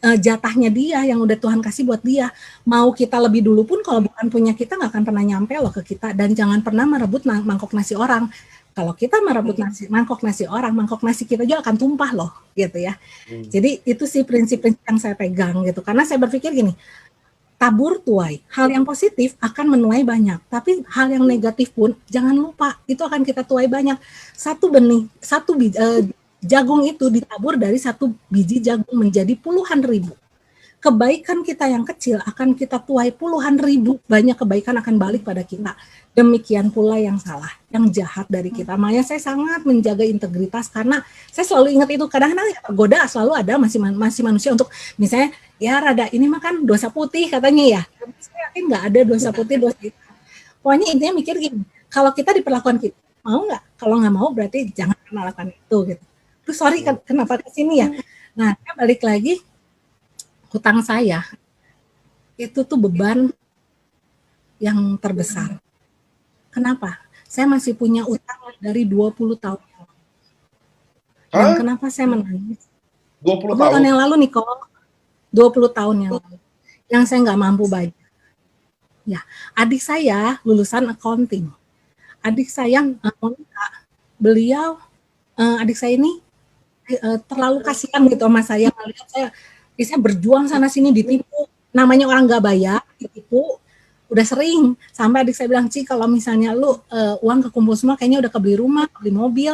Jatahnya dia yang udah Tuhan kasih buat dia. Mau kita lebih dulu pun, kalau bukan punya kita, nggak akan pernah nyampe loh ke kita. Dan jangan pernah merebut mangkok nasi orang. Kalau kita merebut mangkok nasi orang, mangkok nasi kita juga akan tumpah loh, gitu ya. Jadi itu sih prinsip-prinsip yang saya pegang gitu. Karena saya berpikir gini, tabur tuai. Hal yang positif akan menuai banyak, tapi hal yang negatif pun jangan lupa itu akan kita tuai banyak. Satu jagung itu ditabur dari satu biji jagung menjadi puluhan ribu. Kebaikan kita yang kecil akan kita tuai puluhan ribu, banyak kebaikan akan balik pada kita. Demikian pula yang salah, yang jahat dari kita. Makanya saya sangat menjaga integritas karena saya selalu ingat itu. Kadang-kadang ya tergoda selalu ada masih manusia untuk misalnya ya rada ini mah kan dosa putih katanya ya. Saya yakin nggak ada dosa putih, dosa hitam. Pokoknya intinya mikir gini, kalau kita diperlakukan kita mau nggak? Kalau nggak mau berarti jangan melakukan itu gitu. Terus sorry kenapa ke sini ya? Nah, saya balik lagi. Hutang saya itu tuh beban yang terbesar. Kenapa? Saya masih punya utang dari 20 tahun yang lalu. Dan kenapa saya menangis? 20 tahun yang lalu nih kok. 20 tahun yang lalu. Yang saya nggak mampu bayar. Ya, adik saya lulusan accounting. Adik saya beliau adik saya ini terlalu kasihan gitu sama saya, melihat saya berjuang sana sini ditipu, namanya orang nggak bayar ditipu, udah sering sampai adik saya bilang, Ci kalau misalnya lu uang kekumpul semua kayaknya udah kebeli rumah, kebeli mobil,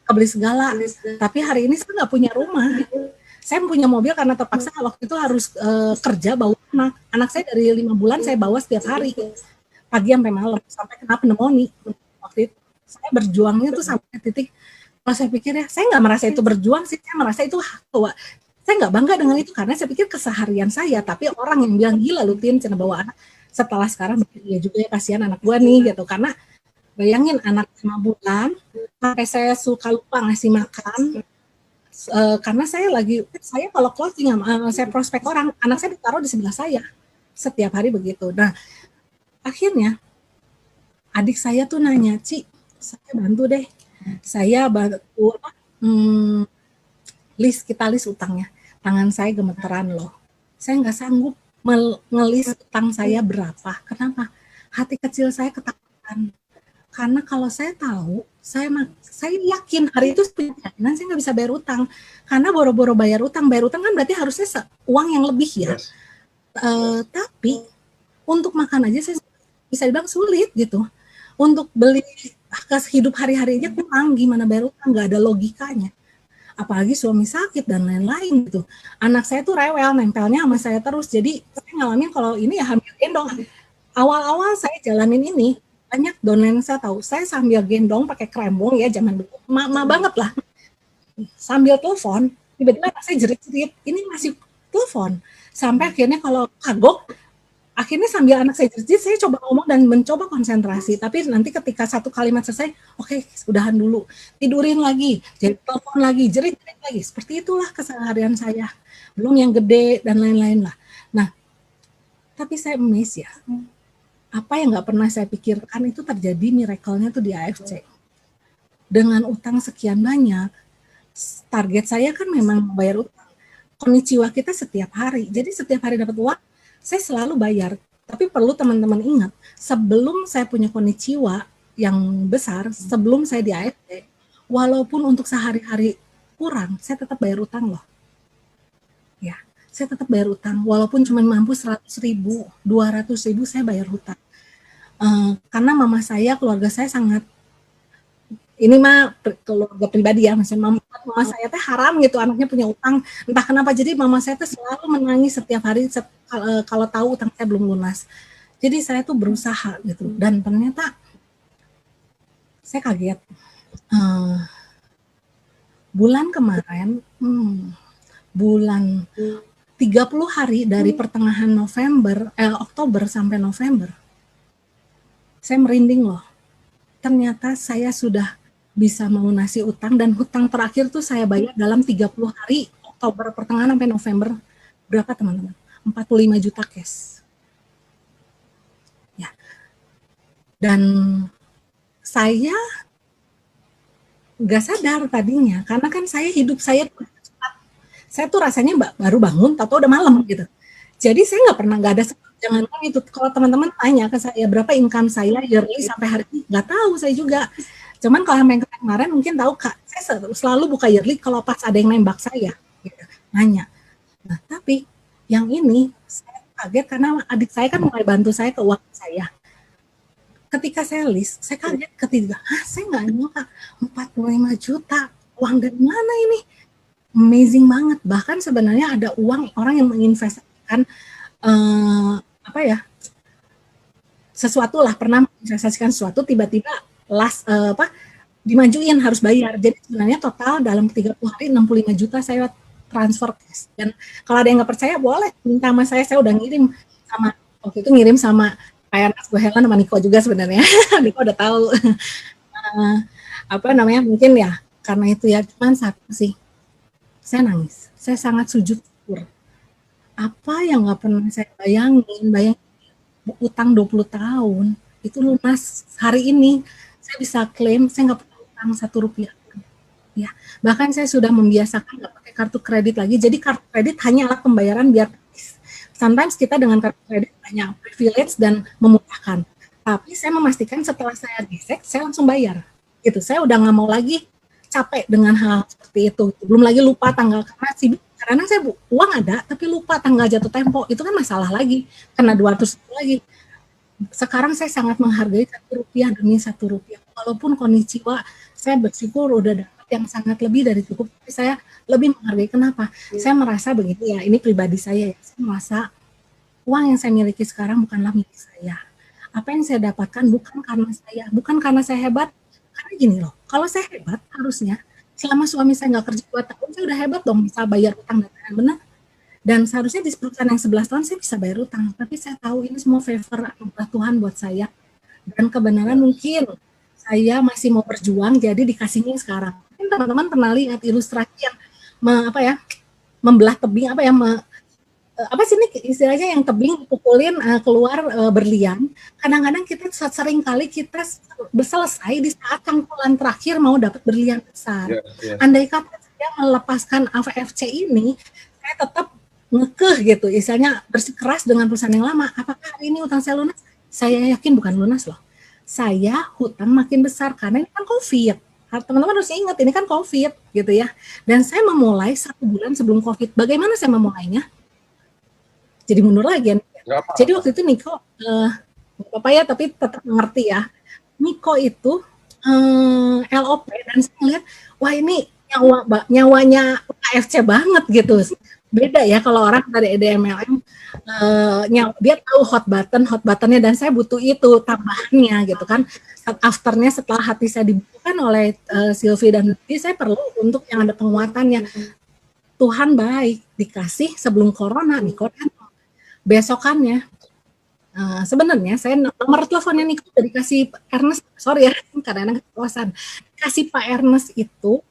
kebeli segala, tapi hari ini saya nggak punya rumah, saya punya mobil karena terpaksa waktu itu harus kerja bawa anak saya dari 5 bulan saya bawa setiap hari pagi sampai malam sampai kena pneumonia. Waktu itu saya berjuangnya tuh sampai titik. Kalau saya pikir ya, saya nggak merasa itu berjuang sih, saya merasa itu saya nggak bangga dengan itu karena saya pikir keseharian saya, tapi orang yang bilang gila lu Tin cina bawa anak, setelah sekarang ya juga ya kasihan anak gua nih gitu, karena bayangin anak 5 bulan, sampai saya suka lupa ngasih makan, karena saya kalau closing saya prospek orang, anak saya ditaruh di sebelah saya setiap hari begitu. Nah akhirnya adik saya tuh nanya, Ci saya bantu deh. Saya bantu kita list utangnya. Tangan saya gemeteran loh. Saya nggak sanggup ngelis utang saya berapa. Kenapa? Hati kecil saya ketakutan. Karena kalau saya tahu, saya yakin hari itu punya keyakinan saya nggak bisa bayar utang. Karena boro-boro bayar utang kan berarti harusnya uang yang lebih ya. Yes. Tapi untuk makan aja saya bisa dibilang sulit gitu. Untuk beli hidup hari-harinya kurang, gimana bayar utang, nggak ada logikanya. Apalagi suami sakit dan lain-lain gitu. Anak saya tuh rewel, nempelnya sama saya terus. Jadi saya ngalamin kalau ini ya hamil gendong. Awal-awal saya jalanin ini, banyak downline saya tahu. Saya sambil gendong pakai krembong ya, zaman dulu. Mama banget lah. Sambil telepon, tiba-tiba saya jerit-jerit, ini masih telepon. Sampai akhirnya kalau kagok, akhirnya sambil anak saya jerit, saya coba ngomong dan mencoba konsentrasi. Tapi nanti ketika satu kalimat selesai, oke, udahan dulu. Tidurin lagi, jadi telepon lagi, jerit-jerit lagi. Seperti itulah keseharian saya. Belum yang gede dan lain-lain lah. Nah, tapi saya miss ya. Apa yang nggak pernah saya pikirkan itu terjadi miracle-nya tuh di AFC. Dengan utang sekian banyak, target saya kan memang bayar utang. Konnichiwa kita setiap hari. Jadi setiap hari dapat uang, saya selalu bayar. Tapi perlu teman-teman ingat, sebelum saya punya konnichiwa yang besar, sebelum saya di AFC, walaupun untuk sehari-hari kurang, saya tetap bayar utang loh. Ya, saya tetap bayar utang. Walaupun cuma mampu 100.000, 200.000, saya bayar utang. Karena mama saya, keluarga saya sangat, ini mah keluarga pribadi ya, maksudnya mama saya teh haram gitu anaknya punya utang, entah kenapa. Jadi mama saya tuh selalu menangis setiap hari kalau tahu utang saya belum lunas. Jadi saya tuh berusaha gitu, dan ternyata saya kaget. Bulan kemarin, bulan 30 hari dari pertengahan Oktober sampai November, saya merinding loh. Ternyata saya sudah bisa melunasi utang, dan hutang terakhir tuh saya bayar dalam 30 hari, Oktober pertengahan sampai November. Berapa teman-teman? 45 juta cash. Ya. Dan saya nggak sadar tadinya, karena kan hidup saya cepat. Saya tuh rasanya baru bangun, tahu udah malam gitu. Jadi saya nggak ada, jangankan itu, kalau teman-teman tanya ke saya berapa income saya yearly sampai hari ini, nggak tahu saya juga. Cuman kalau yang kemarin mungkin tahu Kak, saya selalu buka yearly kalau pas ada yang nembak saya, gitu, nanya. Nah, tapi yang ini saya kaget karena adik saya kan mulai bantu saya keuangan saya. Ketika saya list, saya kaget ketika, saya nggak nyangka 45 juta, uang dari mana ini? Amazing banget. Bahkan sebenarnya ada uang orang yang menginvestasikan sesuatu lah, pernah menginvestasikan sesuatu, tiba-tiba dimajuin harus bayar. Jadi sebenarnya total dalam 30 hari 65 juta saya transfer cash. Dan kalau ada yang nggak percaya boleh minta sama saya udah ngirim sama, waktu itu ngirim sama kayak Bu Helen sama Niko juga sebenarnya. Niko udah tahu. Mungkin ya karena itu ya, cuman satu sih, saya nangis. Saya sangat sujud syukur. Apa yang nggak pernah saya bayangin utang 20 tahun itu lunas hari ini. Saya bisa klaim saya nggak pernah utang 1 rupiah. Ya, bahkan saya sudah membiasakan nggak pakai kartu kredit lagi. Jadi kartu kredit hanya alat pembayaran biar sometimes kita dengan kartu kredit hanya privilege dan memudahkan. Tapi saya memastikan setelah saya gesek, saya langsung bayar. Gitu. Saya udah nggak mau lagi capek dengan hal seperti itu. Belum lagi lupa tanggal, karena sibuk. Karena saya uang ada, tapi lupa tanggal jatuh tempo. Itu kan masalah lagi. Kena 200 lagi. Sekarang saya sangat menghargai 1 rupiah demi 1 rupiah. Walaupun konnichiwa, saya bersyukur udah dapat yang sangat lebih dari cukup. Tapi saya lebih menghargai. Kenapa? Saya merasa begini ya, ini pribadi saya ya. Saya merasa uang yang saya miliki sekarang bukanlah milik saya. Apa yang saya dapatkan bukan karena saya hebat. Karena gini loh, kalau saya hebat harusnya selama suami saya nggak kerja 2 tahun, saya udah hebat dong bisa bayar utang dan benar. Dan seharusnya di perusahaan yang 11 tahun saya bisa bayar utang. Tapi saya tahu ini semua favor anugerah Tuhan buat saya. Dan kebenaran mungkin saya masih mau berjuang, jadi dikasihnya sekarang. Mungkin teman-teman pernah lihat ilustrasi yang membelah tebing, apa sih nih istilahnya yang tebing pukulin keluar berlian. Kadang-kadang kita sering kali kita selesai di saat cangkulan terakhir mau dapat berlian besar. Andai kata saya melepaskan AFC ini, saya tetap ngekeh gitu, istilahnya bersikeras dengan perusahaan yang lama. Apakah hari ini utang saya lunas? Saya yakin bukan lunas loh. Saya hutang makin besar karena ini kan COVID. Teman-teman harus ingat ini kan COVID gitu ya. Dan saya memulai 1 bulan sebelum COVID. Bagaimana saya memulainya? Jadi mundur lagi. Jadi waktu itu Niko, apa ya, tapi tetap mengerti ya. Niko itu LOP dan saya lihat, wah ini nyawanya AFC banget gitu. Beda ya kalau orang dari EDMLM, dia tahu hot buttonnya dan saya butuh itu tambahannya gitu kan. Afternya setelah hati saya dibukukan oleh Sylvie dan Didi, saya perlu untuk yang ada penguatannya. Tuhan baik, dikasih sebelum corona Niko dan besokannya sebenarnya saya nomor teleponnya Niko udah dikasih Ernest, sorry ya kadang-kadang kepuasan, kasih Pak Ernest itu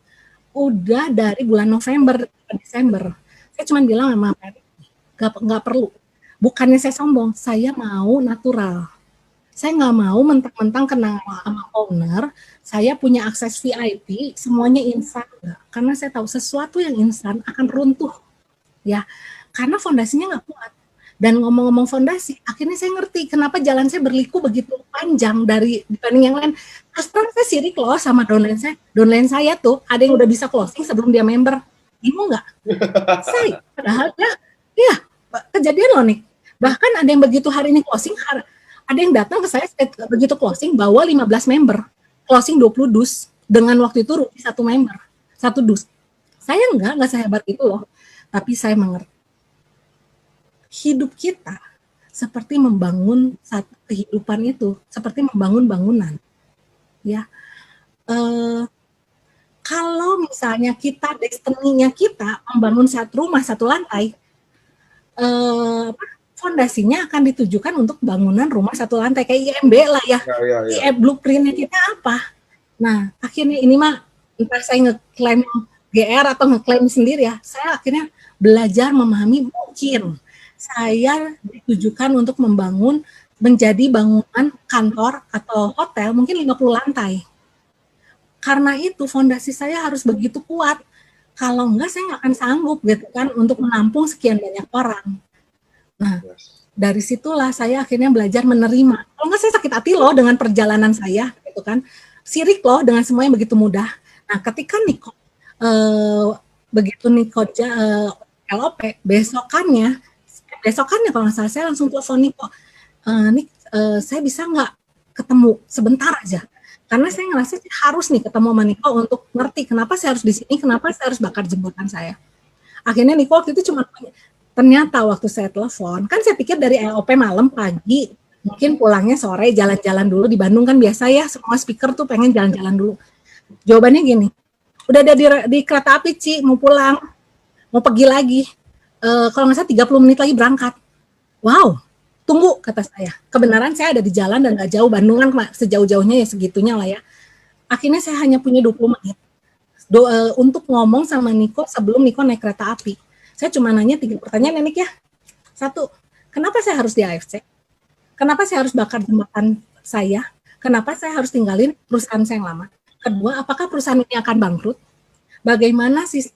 udah dari bulan November Desember. Saya cuma bilang sama Pak nggak perlu, bukannya saya sombong, saya mau natural, saya nggak mau mentang-mentang kenal sama owner, saya punya akses VIP semuanya instan, karena saya tahu sesuatu yang instan akan runtuh ya, karena fondasinya nggak kuat. Dan ngomong-ngomong fondasi, akhirnya saya ngerti kenapa jalan saya berliku begitu panjang dari dibanding yang lain. Sekarang saya sirik loh sama downline saya. Downline saya tuh ada yang udah bisa closing sebelum dia member. Bingung nggak? Saya, padahal ya kejadian loh nih. Bahkan ada yang begitu hari ini closing, ada yang datang ke saya begitu closing bawa 15 member. Closing 20 dus dengan waktu itu rugi 1 member, 1 dus. Saya nggak sehebat itu loh. Tapi saya mengerti. Hidup kita seperti membangun satu kehidupan itu, seperti membangun bangunan. Ya, kalau misalnya kita destiny-nya kita membangun satu rumah 1 lantai, fondasinya akan ditujukan untuk bangunan rumah 1 lantai kayak IMB lah ya. Blueprint-nya kita apa? Nah, akhirnya ini mah entah saya ngeklaim GR atau ngeklaim sendiri ya. Saya akhirnya belajar memahami mungkin saya ditujukan untuk membangun menjadi bangunan kantor atau hotel mungkin 50 lantai. Karena itu fondasi saya harus begitu kuat. Kalau enggak saya nggak akan sanggup gitu kan untuk menampung sekian banyak orang. Nah, dari situlah saya akhirnya belajar menerima. Kalau enggak saya sakit hati loh dengan perjalanan saya gitu kan. Sirik loh dengan semua yang begitu mudah. Nah, ketika Niko begitu Niko LOP besokannya kalau nggak salah saya langsung telepon Niko, saya bisa nggak ketemu sebentar aja, karena saya ngerasa harus nih ketemu sama Niko untuk ngerti kenapa saya harus di sini, kenapa saya harus bakar jembatan saya. Akhirnya Niko waktu itu cuma ternyata waktu saya telepon, kan saya pikir dari LOP malam pagi, mungkin pulangnya sore jalan-jalan dulu di Bandung kan biasa ya, semua speaker tuh pengen jalan-jalan dulu. Jawabannya gini, udah ada di kereta api Ci, mau pulang, mau pergi lagi. Kalau nggak salah 30 menit lagi berangkat. Wow, tunggu kata saya. Kebenaran saya ada di jalan dan nggak jauh, Bandung kan sejauh-jauhnya ya segitunya lah ya. Akhirnya saya hanya punya 20 menit untuk ngomong sama Niko sebelum Niko naik kereta api. Saya cuma nanya 3 pertanyaan ya Nik ya. 1, kenapa saya harus di AFC? Kenapa saya harus bakar jembatan saya? Kenapa saya harus tinggalin perusahaan saya yang lama? Kedua, apakah perusahaan ini akan bangkrut? Bagaimana sistem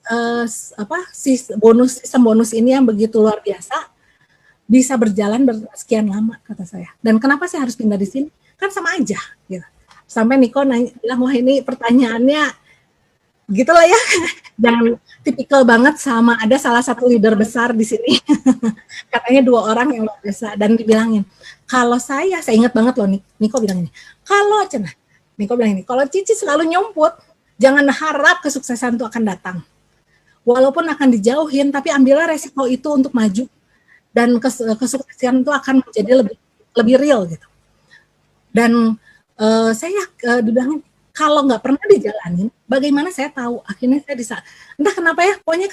bonus ini yang begitu luar biasa bisa berjalan sekian lama kata saya. Dan kenapa saya harus pindah di sini? Kan sama aja gitu. Sampai Niko bilang, wah ini pertanyaannya gitulah ya. Jangan tipikal banget sama ada salah satu leader besar di sini. Katanya 2 orang yang luar biasa dan dibilangin, kalau saya ingat banget loh Niko bilang ini. Niko bilang ini, kalau Cici selalu nyumput, jangan harap kesuksesan itu akan datang. Walaupun akan dijauhin, tapi ambillah resiko itu untuk maju. Dan kesuksesan itu akan menjadi lebih real gitu. Dan saya dibilangin, kalau nggak pernah dijalanin, bagaimana saya tahu? Akhirnya saya bisa, entah kenapa ya, pokoknya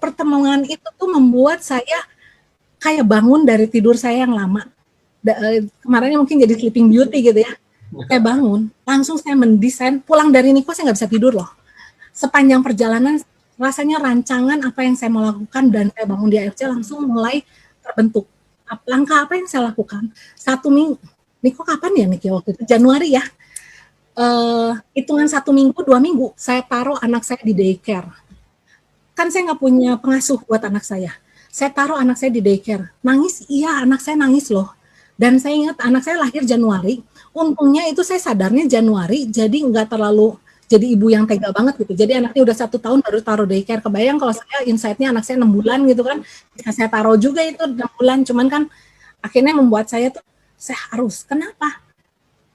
pertemuan itu tuh membuat saya kayak bangun dari tidur saya yang lama. Kemarinnya mungkin jadi sleeping beauty gitu ya. Saya bangun, langsung saya mendesain, pulang dari Niko saya nggak bisa tidur loh. Sepanjang perjalanan, rasanya rancangan apa yang saya mau lakukan dan saya bangun di AFC langsung mulai terbentuk. Langkah apa yang saya lakukan? 1 minggu. Niko kapan ya Niki waktu itu? Januari ya. Hitungan 1 minggu, 2 minggu, saya taruh anak saya di daycare. Kan saya nggak punya pengasuh buat anak saya. Saya taruh anak saya di daycare. Nangis, iya anak saya nangis loh. Dan saya ingat anak saya lahir Januari. Untungnya itu saya sadarnya Januari, jadi nggak terlalu jadi ibu yang tega banget gitu. Jadi anaknya udah 1 tahun baru taruh daycare. Kebayang kalau saya insight-nya anak saya 6 bulan gitu kan. Bisa saya taruh juga itu 6 bulan. Cuman kan akhirnya membuat saya tuh, saya harus. Kenapa?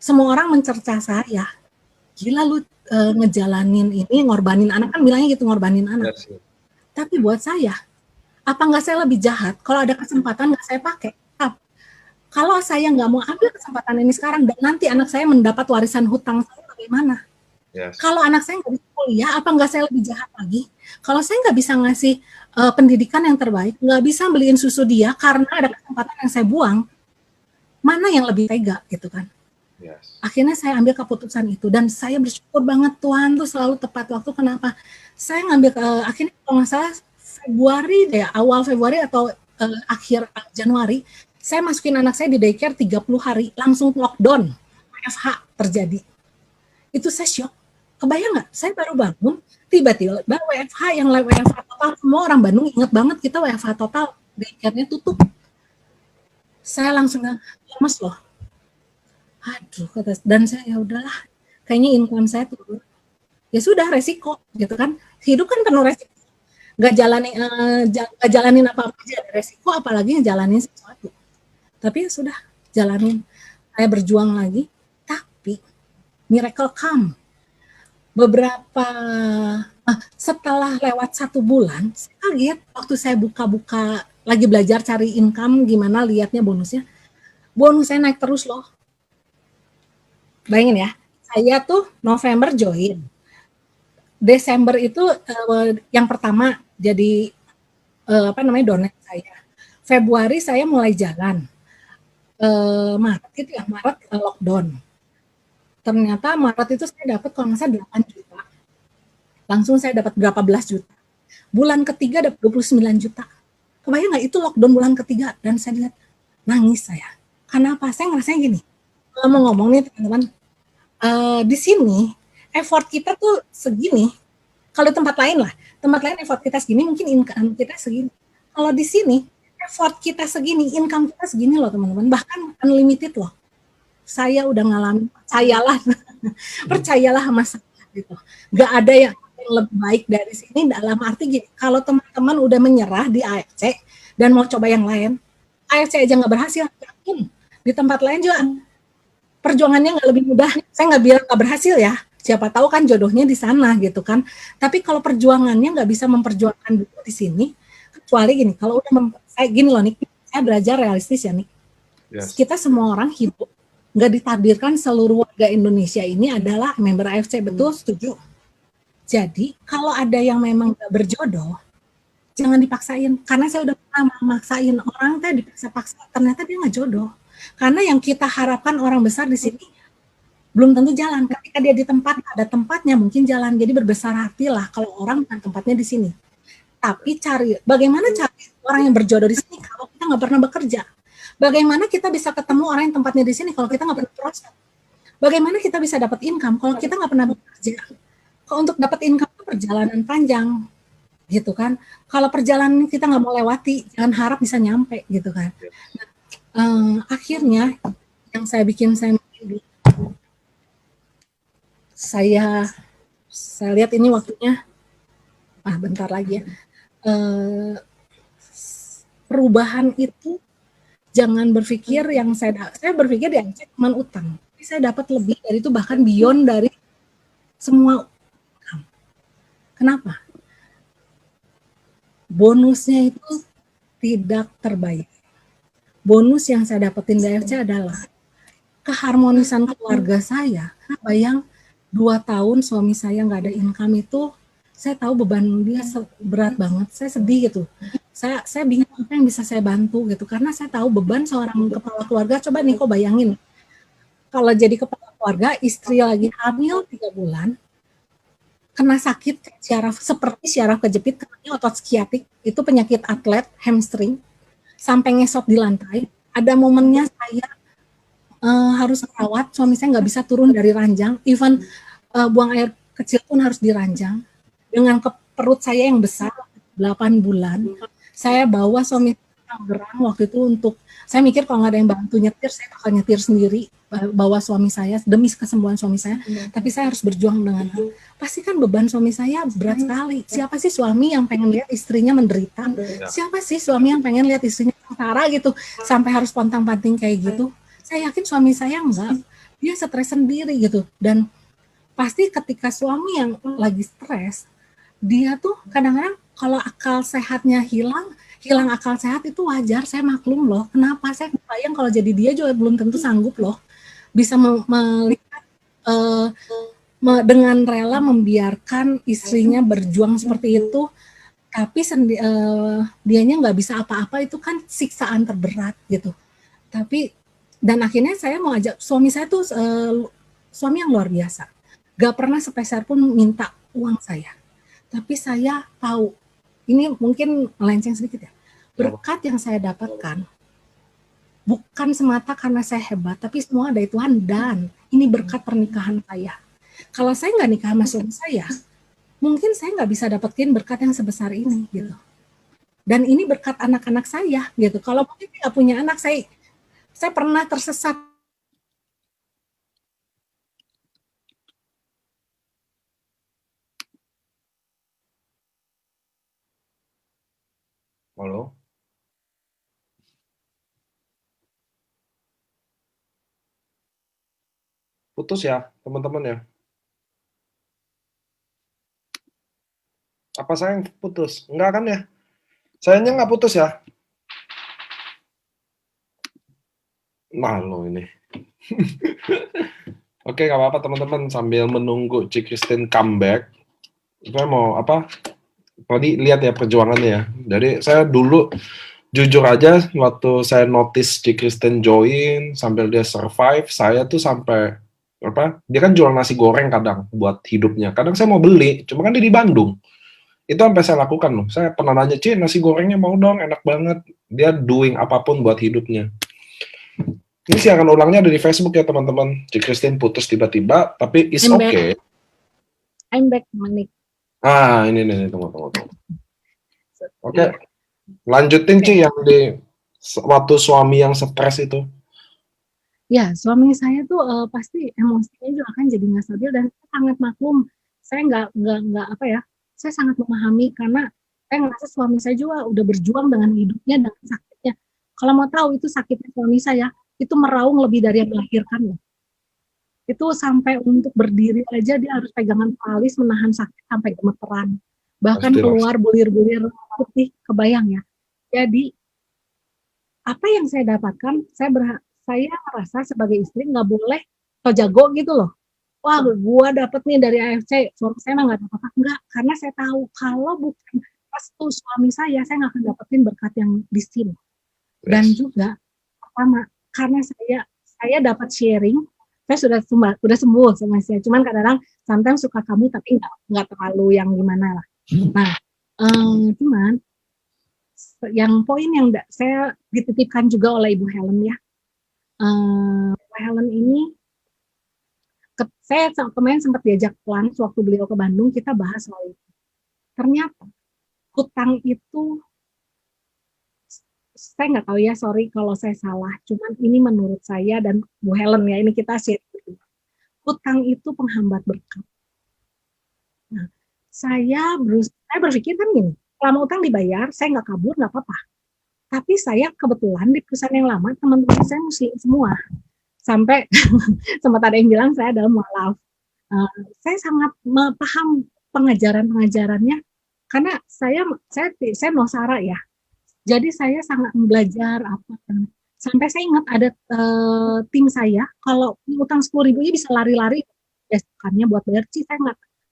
Semua orang mencerca saya. Gila lu ngejalanin ini, ngorbanin anak. Kan bilangnya gitu, ngorbanin anak. Yes. Tapi buat saya, apa nggak saya lebih jahat? Kalau ada kesempatan nggak saya pakai? Kalau saya nggak mau ambil kesempatan ini sekarang dan nanti anak saya mendapat warisan hutang saya bagaimana? Yes. Kalau anak saya nggak bisa kuliah, apa nggak saya lebih jahat lagi? Kalau saya nggak bisa ngasih pendidikan yang terbaik, nggak bisa beliin susu dia karena ada kesempatan yang saya buang, mana yang lebih tega gitu kan? Yes. Akhirnya saya ambil keputusan itu dan saya bersyukur banget Tuhan tuh selalu tepat waktu. Kenapa? Saya ngambil akhirnya kalau nggak salah Februari deh, awal Februari atau akhir Januari, saya masukin anak saya di daycare 30 hari, langsung lockdown, WFH terjadi. Itu saya syok. Kebayang nggak? Saya baru bangun, tiba-tiba WFH, yang WFH total, semua orang Bandung inget banget kita WFH total, daycare-nya tutup. Saya langsung lemes loh. Aduh, kata, dan saya ya udahlah, kayaknya income saya turun. Ya sudah, resiko gitu kan. Hidup kan penuh resiko. Gak jalanin apa-apa aja ada resiko, apalagi ngejalanin sesuatu. Tapi ya sudah, jalanin. Saya berjuang lagi, tapi miracle come. Setelah lewat 1 bulan, saya kaget waktu saya buka-buka, lagi belajar cari income, gimana lihatnya bonusnya. Bonusnya naik terus loh. Bayangin ya, saya tuh November join. Desember itu yang pertama jadi donat saya. Februari saya mulai jalan. Maret itu ya, Maret lockdown. Ternyata Maret itu saya dapat kalau nggak salah 8 juta. Langsung saya dapat berapa belas juta. Bulan ketiga dapat 29 juta. Kebayang nggak itu lockdown bulan ketiga? Dan saya lihat, nangis saya. Kenapa? Saya ngerasanya gini, mau ngomong nih teman-teman, di sini effort kita tuh segini. Kalau tempat lain effort kita segini, mungkin income kita segini. Kalau di sini effort kita segini, income kita segini loh teman-teman, bahkan unlimited loh. Saya udah ngalamin, percayalah sama saya gitu. Gak ada yang lebih baik dari sini, dalam arti gini, kalau teman-teman udah menyerah di AFC dan mau coba yang lain, AFC aja nggak berhasil, yakin di tempat lain juga perjuangannya nggak lebih mudah. Saya nggak bilang nggak berhasil ya, siapa tahu kan jodohnya di sana gitu kan. Tapi kalau perjuangannya nggak bisa memperjuangkan dulu di sini, kecuali gini, kalau udah gini loh nih, saya belajar realistis ya nih. Yes. Kita semua orang hidup nggak ditakdirkan seluruh warga Indonesia ini adalah member AFC, betul? Setuju? Jadi kalau ada yang memang nggak berjodoh, jangan dipaksain. Karena saya udah pernah memaksain orang, dipaksa-paksa, ternyata dia nggak jodoh. Karena yang kita harapkan orang besar di sini belum tentu jalan. Ketika dia di tempat, ada tempatnya mungkin jalan. Jadi berbesar hatilah kalau orang bukan tempatnya di sini. Tapi bagaimana cari orang yang berjodoh di sini kalau kita nggak pernah bekerja? Bagaimana kita bisa ketemu orang yang tempatnya di sini kalau kita nggak pernah proses? Bagaimana kita bisa dapat income kalau kita nggak pernah bekerja? Kalau untuk dapat income itu perjalanan panjang, gitu kan? Kalau perjalanan kita nggak mau lewati, jangan harap bisa nyampe, gitu kan? Nah, akhirnya yang saya bikin saya lihat ini waktunya, bentar lagi ya. Perubahan itu jangan berpikir yang saya berpikir yang cuma utang. Saya dapat lebih dari itu, bahkan beyond dari semua. Kenapa? Bonusnya itu tidak terbayar. Bonus yang saya dapetin dari AFC adalah keharmonisan keluarga saya. Bayang 2 tahun suami saya nggak ada income itu, saya tahu beban dia berat banget. Saya sedih gitu. Saya bingung apa yang bisa saya bantu gitu, karena saya tahu beban seorang kepala keluarga. Coba nih kok bayangin, kalau jadi kepala keluarga, istri lagi hamil 3 bulan, kena sakit seperti syaraf kejepit, kena otot skiatik, itu penyakit atlet, hamstring. sampai ngesot di lantai. Ada momennya saya harus merawat, suami saya nggak bisa turun dari ranjang, even buang air kecil pun harus diranjang. Dengan perut saya yang besar, 8 bulan, saya bawa suami Tangerang waktu itu untuk, saya mikir kalau nggak ada yang bantu nyetir, saya bakal nyetir sendiri, bawa suami saya, demi kesembuhan suami saya, tapi saya harus berjuang dengan, pasti kan beban suami saya berat sekali. Siapa sih suami yang pengen lihat istrinya menderita? Siapa sih suami yang pengen lihat istrinya sengsara gitu, sampai harus pontang-panting kayak gitu? Saya yakin suami saya enggak, dia stres sendiri gitu. Dan pasti ketika suami yang lagi stres, dia tuh kadang-kadang kalau akal sehatnya hilang akal sehat itu wajar, saya maklum loh. Kenapa? Saya bayang kalau jadi dia juga belum tentu sanggup loh bisa melihat dengan rela membiarkan istrinya berjuang seperti itu, tapi dianya nggak bisa apa-apa, itu kan siksaan terberat gitu. Tapi dan akhirnya saya mau ajak suami saya tuh suami yang luar biasa, gak pernah sepeser pun minta uang saya, tapi saya tahu ini mungkin melenceng sedikit ya, berkat yang saya dapatkan bukan semata karena saya hebat, tapi semua dari Tuhan, dan ini berkat pernikahan saya. Kalau saya nggak nikah sama suami saya, mungkin saya nggak bisa dapetin berkat yang sebesar ini gitu. Dan ini berkat anak-anak saya gitu. Kalau mungkin nggak punya anak, saya pernah tersesat. Halo? Putus ya, teman-teman ya? Apa saya yang putus? Enggak kan ya? Sayanya nggak putus ya? Nah, lo ini. Oke, nggak apa-apa teman-teman. Sambil menunggu Ci Christine comeback, saya mau apa? Tadi lihat ya perjuangannya ya. Jadi saya dulu jujur aja waktu saya notice Ci Christine join sambil dia survive, saya tuh sampai apa? Dia kan jual nasi goreng kadang buat hidupnya. Kadang saya mau beli, cuma kan dia di Bandung. Itu sampai saya lakukan loh. Saya pernah nanya, Ci, nasi gorengnya mau dong, enak banget. Dia doing apapun buat hidupnya. Ini siaran ulangnya ada di Facebook ya teman-teman. Ci Christine putus tiba-tiba, tapi it's okay. I'm back, Manik. Ini tunggu. Oke. Lanjutin Ci yang di waktu suami yang stres itu. Ya, suami saya tuh pasti emosinya juga akan jadi nggak stabil, dan saya sangat maklum. Saya nggak apa ya, saya sangat memahami karena saya ngerasa suami saya juga udah berjuang dengan hidupnya, dengan sakitnya. Kalau mau tahu itu sakitnya suami saya, itu meraung lebih dari yang melahirkan loh. Itu sampai untuk berdiri aja dia harus pegangan alis, menahan sakit sampai gemeteran. Bahkan keluar bulir-bulir putih, kebayang ya. Jadi apa yang saya dapatkan, saya merasa sebagai istri nggak boleh so jago gitu loh. Wah, gua dapet nih dari AFC, suami saya mah nggak dapat, enggak, karena saya tahu kalau bukan restu suami saya nggak akan dapetin berkat yang di sini. Dan juga pertama, karena saya dapat sharing, saya sudah sembuh sama saya. Cuman kadang-kadang sometimes suka kamu tapi nggak terlalu yang gimana lah. Nah, cuman yang poin yang saya dititipkan juga oleh Ibu Helen ya. Ibu Helen ini, saya kemarin sempat diajak lunch waktu beliau ke Bandung, kita bahas soal itu. Ternyata hutang itu, saya nggak tahu ya, sorry kalau saya salah, cuman ini menurut saya dan Bu Helen ya, ini kita share. Hutang itu penghambat berkat. Nah, saya berpikir kan gini, selama utang dibayar, saya nggak kabur, nggak apa-apa. Tapi saya kebetulan di perusahaan yang lama, teman-teman saya muslim semua. Sampai sempat ada yang bilang saya adalah mualaf. Saya sangat paham pengajarannya, karena saya nosara ya. Jadi saya sangat belajar apa. Sampai saya ingat ada tim saya, kalau utang 10.000 bisa lari-lari besokannya buat bayar. Saya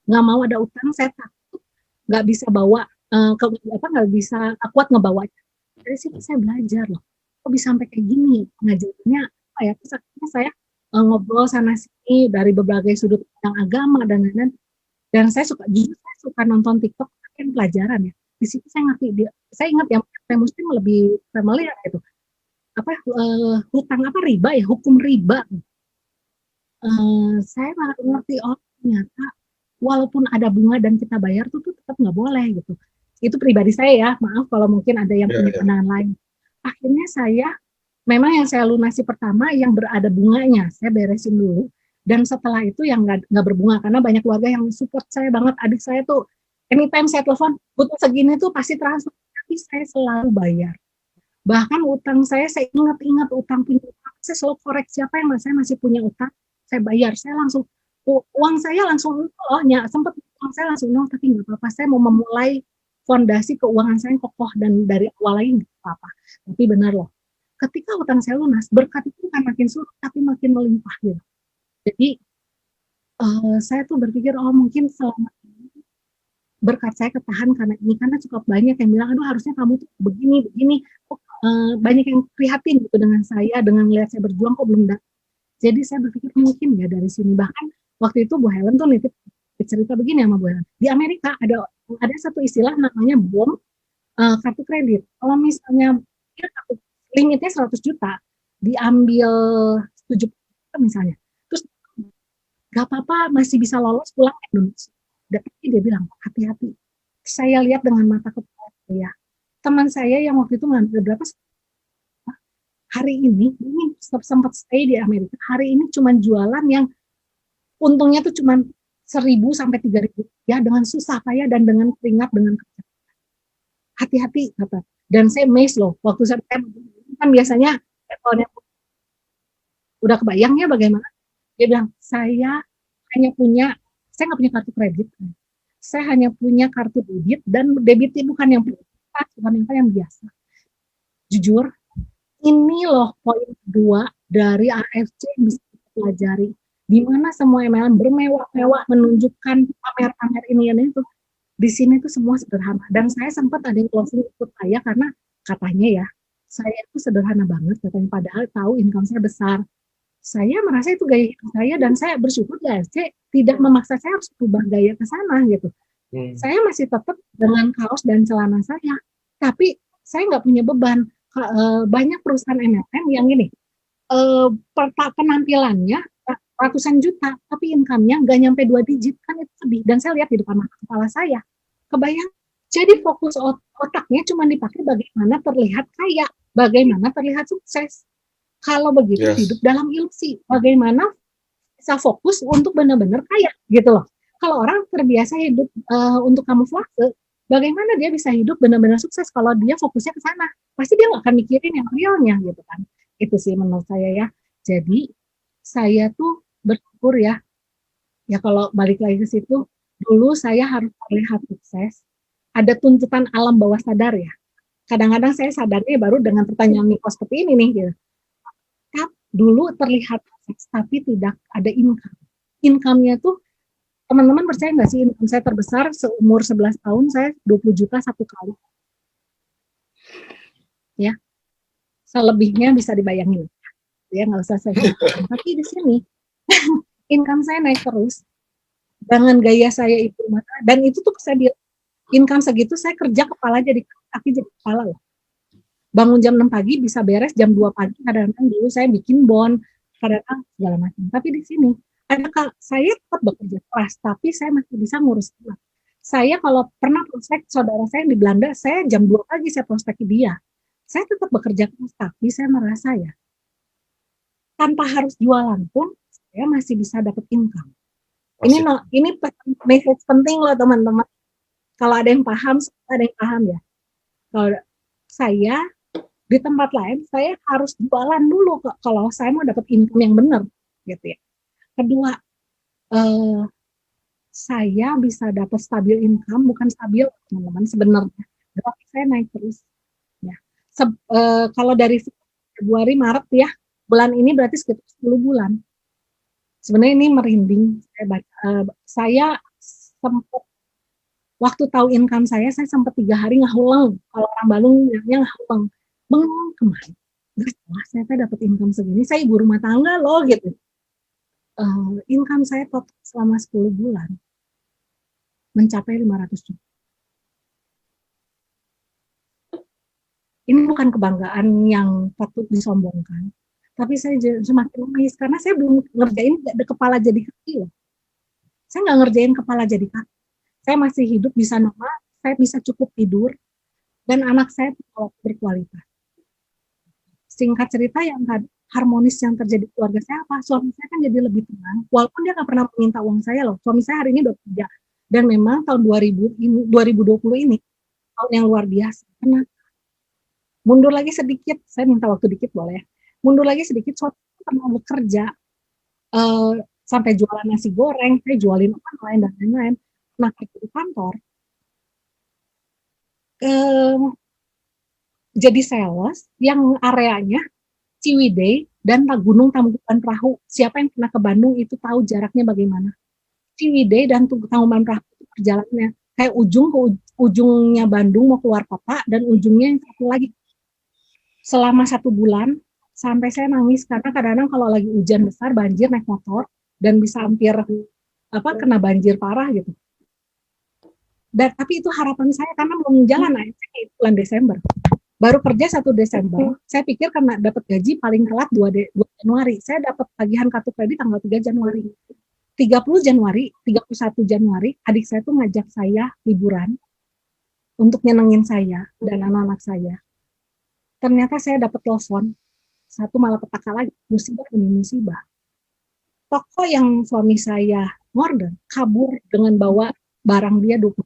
nggak mau ada utang, saya takut nggak bisa bawa, nggak bisa kuat ngebawanya. Dari situ saya belajar loh, kok bisa sampai kayak gini pengajarannya apa ya. Terus akhirnya saya ngobrol sana sini dari berbagai sudut pandang agama dan lain-lain. Dan saya suka nonton TikTok, kan pelajaran ya. Di situ saya ngerti dia, saya ingat yang muslim lebih familiar gitu. Hutang riba ya, hukum riba. Saya baru ngerti, oh ternyata walaupun ada bunga dan kita bayar tuh tetap nggak boleh gitu. Itu pribadi saya ya, maaf kalau mungkin ada yang punya pandangan lain. Akhirnya memang yang saya lunasi pertama yang berada bunganya, saya beresin dulu. Dan setelah itu yang nggak berbunga, karena banyak keluarga yang support saya banget. Adik saya tuh, anytime saya telepon, butuh segini tuh pasti transfer, tapi saya selalu bayar. Bahkan utang saya ingat-ingat utang punya utang, saya selalu koreksi siapa yang saya masih punya utang, saya bayar, saya langsung, uang saya langsung, sempat uang saya langsung nol, tapi nggak apa-apa, saya mau memulai fondasi keuangan saya yang kokoh, dan dari awal lagi nggak apa-apa. Tapi benar loh, ketika utang saya lunas, berkat itu bukan makin surut, tapi makin melimpah gitu. Jadi saya tuh berpikir, mungkin selama ini berkat saya ketahan karena cukup banyak yang bilang, aduh harusnya kamu tuh begini. Banyak yang prihatin gitu dengan saya, dengan melihat saya berjuang kok belum dapat. Jadi saya berpikir mungkin ya dari sini. Bahkan waktu itu Bu Helen tuh nitip cerita begini sama Bu Helen. Di Amerika ada satu istilah namanya bom kartu kredit. Kalau misalnya kartu limitnya 100 juta, diambil 7 juta misalnya, terus gak apa-apa, masih bisa lolos pulang ke Indonesia. Tapi dia bilang, hati-hati. Saya lihat dengan mata kepala saya. Teman saya yang waktu itu ngambil berapa? Hari ini sempat stay di Amerika. Hari ini cuma jualan yang untungnya tuh cuma 1.000 sampai 3.000 ya, dengan susah payah dan dengan keringat, dengan kerja. Hati-hati kata. Dan saya amazed loh. Waktu saya kan biasanya levelnya udah kebayang ya bagaimana. Dia bilang, saya nggak punya kartu kredit. Saya hanya punya kartu debit, dan debitnya bukan yang yang biasa. Jujur, ini loh poin kedua dari AFC yang bisa kita pelajari. Di mana semua MLM bermewah-mewah menunjukkan pamer-pamer ini dan itu. Di sini tuh semua sederhana. Dan saya sempat ada yang closing ikut saya karena katanya ya, saya itu sederhana banget katanya, padahal tahu income saya besar. Saya merasa itu gaya hidup saya, dan saya bersyukur AFC tidak memaksa saya harus berubah gaya ke sana gitu. Saya masih tetap dengan kaos dan celana saya, tapi saya nggak punya beban. Banyak perusahaan MLM yang ini penampilannya ratusan juta, tapi income-nya nggak nyampe 2 digit, kan itu sedih. Dan saya lihat di depan mata kepala saya, kebayang. Jadi fokus otaknya cuma dipakai bagaimana terlihat kaya, bagaimana terlihat sukses. Kalau begitu hidup dalam ilusi, bagaimana bisa fokus untuk benar-benar kaya gitu loh. Kalau orang terbiasa hidup untuk kamuflase, bagaimana dia bisa hidup benar-benar sukses kalau dia fokusnya ke sana? Pasti dia nggak akan mikirin yang realnya gitu kan. Itu sih menurut saya ya. Jadi saya tuh bersyukur ya kalau balik lagi ke situ, dulu saya harus terlihat sukses. Ada tuntutan alam bawah sadar ya. Kadang-kadang saya sadarnya baru dengan pertanyaan Niko seperti ini nih gitu. Dulu terlihat sukses tapi tidak ada income. Income-nya tuh, teman-teman percaya nggak sih, income saya terbesar seumur 11 tahun saya 20 juta satu kali. Ya. Selebihnya bisa dibayangin. Ya nggak usah saya sebutkan. Tapi di sini income saya naik terus dengan gaya saya ibu rumah tangga, dan itu tuh saya bilang income segitu saya kerja kepala jadi kaki jadi kepala loh. Bangun jam 6 pagi bisa beres jam 2 pagi, kadang-kadang dulu saya bikin bond, kadang-kadang segala macam. Tapi di sini saya tetap bekerja keras, tapi saya masih bisa ngurus anak. Saya kalau pernah prospek saudara saya yang di Belanda, saya jam 2 pagi saya prospek dia. Saya tetap bekerja keras, tapi saya merasa ya tanpa harus jualan pun saya masih bisa dapat income. Ini message penting loh teman-teman. Kalau ada yang paham, ada yang paham ya. Kalau saya di tempat lain, saya harus jualan dulu kalau saya mau dapat income yang benar, gitu ya. Kedua, saya bisa dapat stabil income, bukan stabil teman-teman sebenarnya. Tapi saya naik terus. Ya. Kalau dari Februari, Maret ya, bulan ini berarti sekitar 10 bulan. Sebenarnya ini merinding. Saya sempat, waktu tahu income saya sempat 3 hari ngahuleng. Kalau orang Bandung bilangnya ngahuleng. Bengong kemana? Saya dapat income segini, saya ibu rumah tangga loh gitu. Income saya total selama 10 bulan mencapai 500 juta. Ini bukan kebanggaan yang patut disombongkan, tapi saya semakin nangis karena saya belum ngerjain kepala jadi kaki loh. Saya nggak ngerjain kepala jadi kaki. Saya masih hidup, bisa normal, saya bisa cukup tidur, dan anak saya berkualitas. Singkat cerita, yang harmonis yang terjadi di keluarga saya apa? Suami saya kan jadi lebih tenang, walaupun dia nggak pernah meminta uang saya loh. Suami saya hari ini udah kerja, dan memang tahun 2020 ini tahun yang luar biasa. Karena mundur lagi sedikit, saya minta waktu dikit boleh. Mundur lagi sedikit, suami saya pernah bekerja sampai jualan nasi goreng, saya jualin online dan lain-lain. Nah, kerja di kantor, jadi sales yang areanya Ciwidey dan Gunung Tangkuban Perahu. Siapa yang pernah ke Bandung itu tahu jaraknya bagaimana. Ciwidey dan Tangkuban Perahu itu perjalanannya kayak ujung ke ujungnya Bandung mau keluar kota, dan ujungnya yang satu lagi. Selama 1 bulan sampai saya nangis karena kadang-kadang kalau lagi hujan besar banjir naik motor dan bisa hampir kena banjir parah gitu. Dan tapi itu harapan saya karena belum jalan AFC bulan Desember. Baru kerja 1 Desember. Saya pikir karena dapat gaji paling telat 2 Januari. Saya dapat tagihan kartu kredit tanggal 3 Januari. 30 Januari, 31 Januari, adik saya tuh ngajak saya liburan untuk nyenengin saya dan anak-anak saya. Ternyata saya dapat telepon, satu malapetaka lagi, musibah demi musibah. Toko yang suami saya order kabur dengan bawa barang dia 20.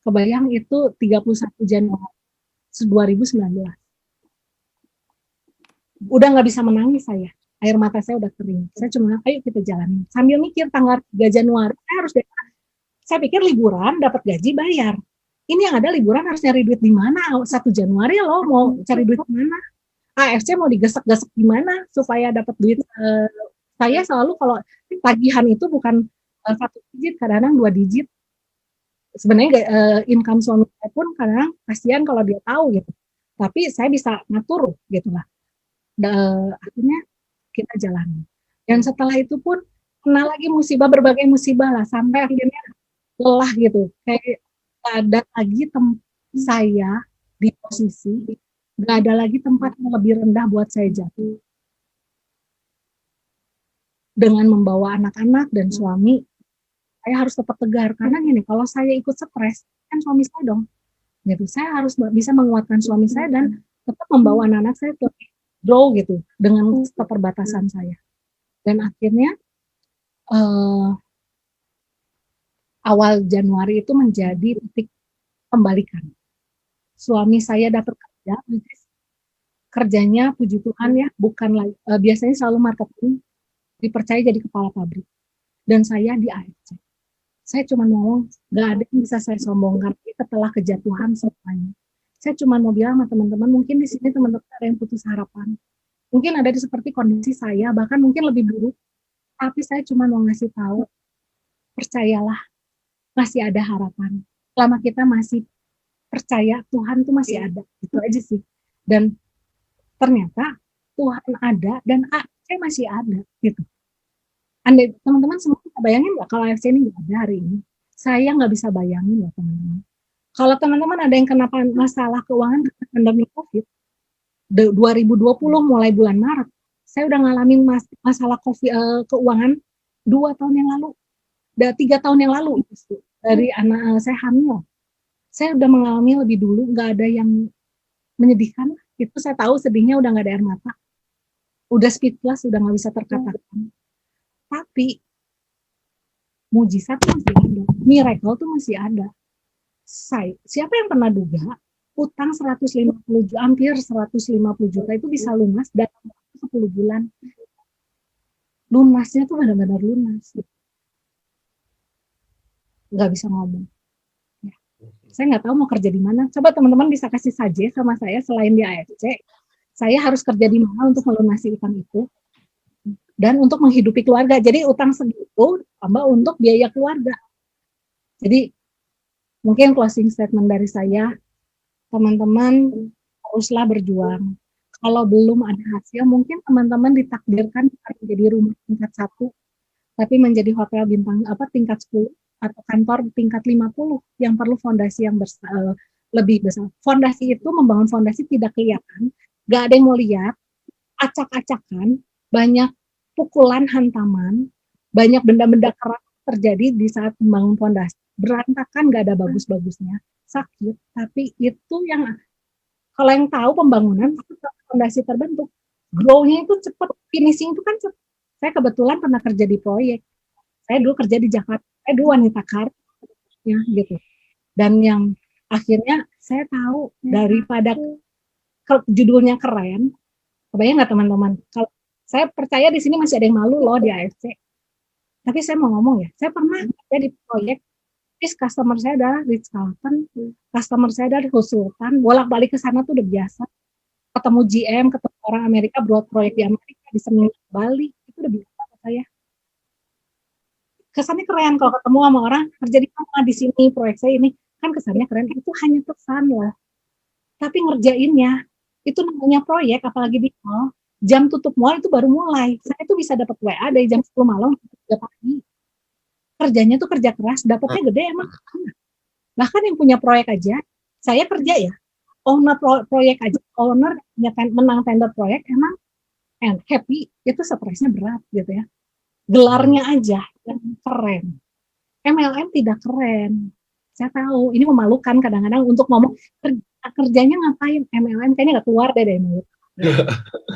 Kebayang itu 31 Januari 2019. Udah nggak bisa menangis saya. Air mata saya udah kering. Saya cuma, ayo kita jalani. Sambil mikir tanggal 3 Januari, saya pikir liburan, dapat gaji, bayar. Ini yang ada liburan harus nyari duit di mana? 1 Januari loh, mau cari duit di mana? AFC mau digesek-gesek gimana supaya dapat duit? Saya selalu kalau tagihan itu bukan 1 digit, kadang-kadang 2 digit. Sebenarnya income suami saya pun kadang kasihan kalau dia tahu gitu. Tapi saya bisa ngatur gitu lah. Akhirnya kita jalani. Dan setelah itu pun kena lagi musibah, berbagai musibah lah, sampai akhirnya lelah gitu. Kayak gak ada lagi saya di posisi, gak ada lagi tempat yang lebih rendah buat saya jatuh. Dengan membawa anak-anak dan suami, saya harus tetap tegar. Karena gini, kalau saya ikut stres, kan suami saya dong. Gitu. Saya harus bisa menguatkan suami saya dan tetap membawa anak-anak saya ke grow gitu, dengan keterbatasan saya. Dan akhirnya, awal Januari itu menjadi titik kembalikan. Suami saya dapat kerja, kerjanya puji Tuhan ya, bukan lagi, biasanya selalu marketing, dipercaya jadi kepala pabrik. Dan saya di AFC. Saya cuma mau, gak ada yang bisa saya sombongkan setelah kejatuhan semuanya. Saya cuma mau bilang sama teman-teman, mungkin di sini teman-teman ada yang putus harapan. Mungkin ada seperti kondisi saya, bahkan mungkin lebih buruk. Tapi saya cuma mau ngasih tahu, percayalah, masih ada harapan. Selama kita masih percaya, Tuhan tuh masih ada. Itu aja sih. Dan ternyata Tuhan ada dan saya masih ada gitu. Andai teman-teman semua bisa bayangin nggak kalau AFC ini nggak ada hari ini? Saya nggak bisa bayangin loh teman-teman. Kalau teman-teman ada yang kena masalah keuangan karena pandemi COVID, 2020 mulai bulan Maret, saya udah ngalamin masalah keuangan 2 tahun yang lalu, 3 tahun yang lalu dari anak saya hamil. Saya udah mengalami lebih dulu, nggak ada yang menyedihkan. Itu saya tahu sedihnya udah nggak ada air mata, udah speechless, udah nggak bisa terkatakan. Tapi mujizat masih ada, miracle tuh masih ada. Siapa yang pernah duga utang 150 juta, hampir 150 juta itu bisa lunas dalam waktu 10 bulan. Lunasnya tuh benar-benar lunas. Nggak bisa ngomong. Ya. Saya nggak tahu mau kerja di mana. Coba teman-teman bisa kasih suggest sama saya selain di AFC. Saya harus kerja di mana untuk melunasi utang itu dan untuk menghidupi keluarga. Jadi utang segitu tambah untuk biaya keluarga. Jadi mungkin closing statement dari saya, teman-teman haruslah berjuang. Kalau belum ada hasil, mungkin teman-teman ditakdirkan menjadi rumah tingkat 1, tapi menjadi hotel bintang tingkat 10 atau kantor tingkat 50 yang perlu fondasi yang lebih besar. Fondasi itu membangun fondasi tidak kelihatan, gak ada yang mau lihat, acak-acakan, banyak pukulan hantaman, banyak benda-benda keras terjadi di saat membangun fondasi. Berantakan, gak ada bagus-bagusnya, sakit, tapi itu yang kalau yang tahu pembangunan fondasi terbentuk, grow-nya itu cepat, finishing itu kan cepat. Saya kebetulan pernah kerja di proyek. Saya dulu kerja di Jakarta, saya dulu wanita karir, ya gitu. Dan yang akhirnya saya tahu daripada judulnya keren, kebayang nggak teman-teman? Kalau saya percaya di sini masih ada yang malu loh di AFC. Tapi saya mau ngomong ya, saya pernah kerja di proyek, customer saya adalah Ritz Carlton, customer saya adalah konsultan, bolak-balik ke sana tuh udah biasa. Ketemu GM, ketemu orang Amerika, buat proyek di Amerika, di Bali, itu udah biasa buat saya. Kesannya keren kalau ketemu sama orang, kerja di mana, di sini, proyek saya ini, kan kesannya keren, itu hanya kesan lah. Tapi ngerjainnya, itu namanya proyek, apalagi di mall, jam tutup mall itu baru mulai. Saya itu bisa dapat WA dari jam 10 malam, 3 pagi. Kerjanya tuh kerja keras, dapatnya gede emang. Bahkan yang punya proyek aja, saya kerja ya, owner proyek aja, owner menang tender proyek, emang happy, itu stresnya berat gitu ya. Gelarnya aja yang keren. MLM tidak keren. Saya tahu, ini memalukan kadang-kadang untuk ngomong, kerjanya ngapain, MLM kayaknya nggak keluar deh dari mulut.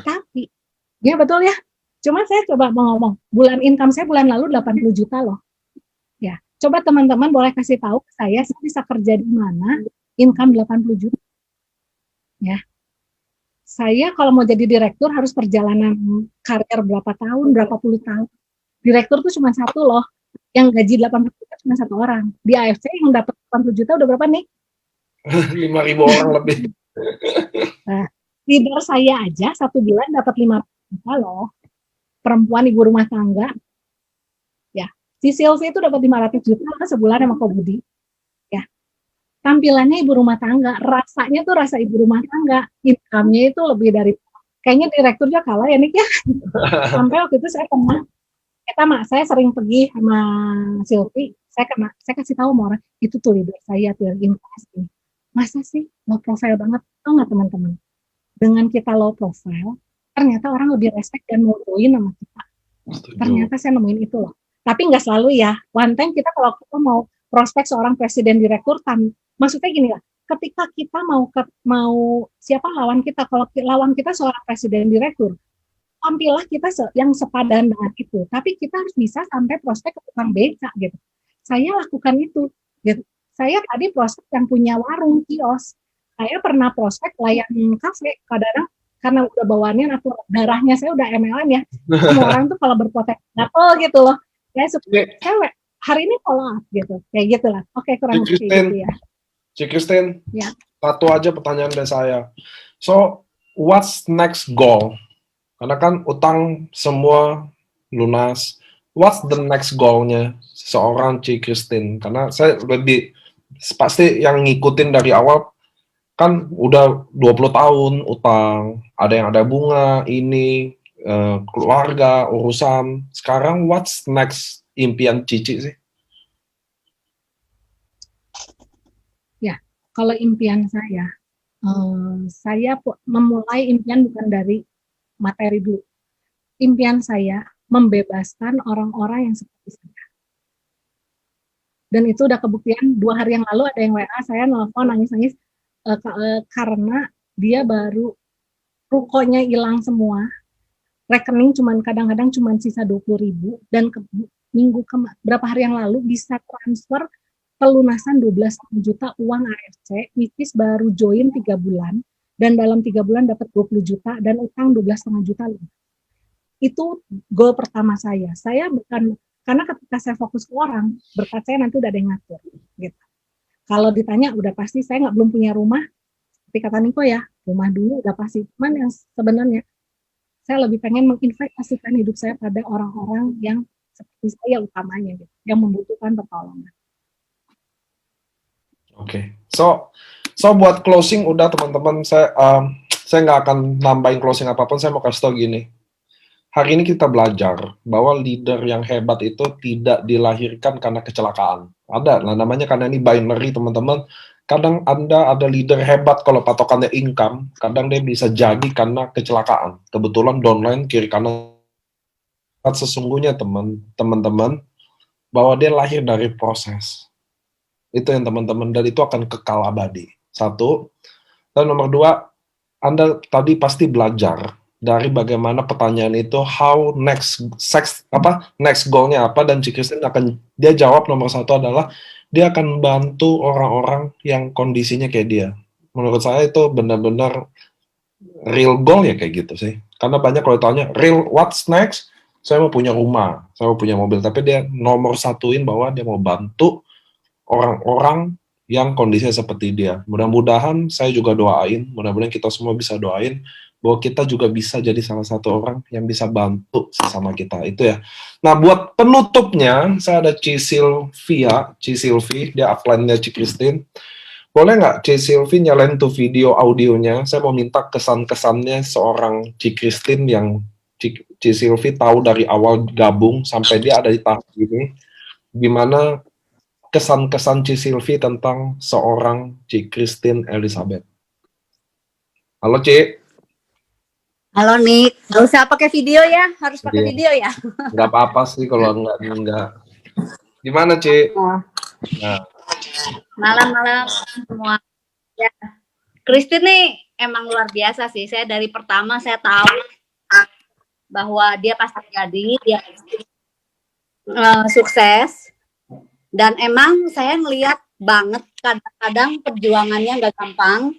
Tapi, ya betul ya, cuma saya coba mau ngomong, income saya bulan lalu 80 juta loh. Ya, coba teman-teman boleh kasih tahu ke saya bisa kerja di mana, income 80 juta. Ya, saya kalau mau jadi direktur harus perjalanan karir berapa tahun, berapa puluh tahun. Direktur tuh cuma satu loh, yang gaji 80 juta cuma satu orang. Di AFC yang dapat 80 juta udah berapa nih? 5.000 orang lebih. Nah, leader saya aja satu bulan dapat 5 juta loh. Perempuan ibu rumah tangga. Ya, si Sylvie itu dapat 500 juta sebulan sama Ko Budi. Ya. Tampilannya ibu rumah tangga, rasanya tuh rasa ibu rumah tangga. Income-nya itu lebih dari, kayaknya direkturnya kalah ya Nick ya. Sampai waktu itu saya pernah, saya sering pergi sama Sylvie, saya kasih tahu sama orang, itu tuh leader saya tuh yang invest ini. Masa sih low profile banget? Tahu nggak teman-teman? Dengan kita low profile, ternyata orang lebih respect dan mau join sama kita. Ternyata saya nemuin itu loh. Tapi nggak selalu ya. One time kita kalau kita mau prospek seorang presiden direktur, maksudnya gini lah, ketika kita mau siapa lawan kita, kalau lawan kita seorang presiden direktur, tampillah kita yang sepadan dengan itu. Tapi kita harus bisa sampai prospek ke tukang beca gitu. Saya lakukan itu. Gitu. Saya tadi prospek yang punya warung kios. Saya pernah prospek layan kafe. Kadang-kadang karena udah bawaannya atau darahnya saya udah MLM ya. Semua orang tuh kalau berpotensi dapet gitu loh. Saya suka cewek. Hari ini follow up gitu. Kayak gitulah. Oke, kurang lebih gitu ya. Cik Christine, ya. Satu aja pertanyaan dari saya. So, what's next goal? Karena kan utang semua lunas. What's the next goal-nya seorang Cik Christine? Karena saya lebih pasti yang ngikutin dari awal kan udah 20 tahun utang, ada yang ada bunga, ini keluarga, urusan. Sekarang what's next impian Cici sih? Ya, kalau impian saya memulai impian bukan dari materi dulu. Impian saya membebaskan orang-orang yang seperti saya. Dan itu udah kebuktian 2 hari yang lalu ada yang WA saya nelfon nangis-nangis karena dia baru rukonya hilang semua. Rekening kadang-kadang cuma sisa 20.000 dan berapa hari yang lalu bisa transfer pelunasan 12 juta uang AFC, which is baru join 3 bulan. Dan dalam 3 bulan dapat 20 juta dan utang 12,5 juta. Itu goal pertama saya. Saya bukan, karena ketika saya fokus ke orang, berkat saya nanti udah ada yang ngatur. Gitu. Kalau ditanya, udah pasti saya belum punya rumah, seperti kata Niko ya, rumah dulu udah pasti. Cuman yang sebenarnya, saya lebih pengen menginvestasikan hidup saya pada orang-orang yang seperti saya utamanya, gitu, yang membutuhkan pertolongan. Oke. So buat closing udah teman-teman, saya nggak akan nambahin closing apapun. Saya mau kasih tau gini. Hari ini kita belajar bahwa leader yang hebat itu tidak dilahirkan karena kecelakaan. Ada lah namanya, karena ini binary teman-teman. kadang Anda ada leader hebat kalau patokannya income, kadang dia bisa jadi karena kecelakaan. Kebetulan downline kiri kanan. Sesungguhnya teman-teman bahwa dia lahir dari proses. Itu yang teman-teman, dan itu akan kekal abadi. Satu. Dan nomor dua, Anda tadi pasti belajar dari bagaimana pertanyaan itu, how next goalnya apa, dan Kristen akan, dia jawab nomor satu adalah, dia akan bantu orang-orang yang kondisinya kayak dia. Menurut saya itu benar-benar real goal ya kayak gitu sih. Karena banyak kalau tanya, real what's next? Saya mau punya rumah, saya mau punya mobil, tapi dia nomor satuin bahwa dia mau bantu orang-orang yang kondisinya seperti dia. Mudah-mudahan saya juga doain, mudah-mudahan kita semua bisa doain bahwa kita juga bisa jadi salah satu orang yang bisa bantu sesama kita. Itu ya. Nah, buat penutupnya, saya ada Cilvi, dia upline-nya Christine. Boleh nggak Cilvi nyalain tuh video audionya? Saya mau minta kesan-kesannya seorang Christine yang Cilvi tahu dari awal gabung sampai dia ada di tahap ini. Gimana kesan-kesan Cilvi tentang seorang Christine Elizabeth. Halo, Ci. Halo, Nick. Gak usah pakai video ya? Harus pakai video ya? Nggak apa-apa sih kalau enggak. Gimana, Ci? Nah. Malam-malam semua. Ya. Christine nih emang luar biasa sih. Saya dari pertama saya tahu bahwa dia pasti jadi, dia sukses. Dan emang saya ngeliat banget kadang-kadang perjuangannya nggak gampang.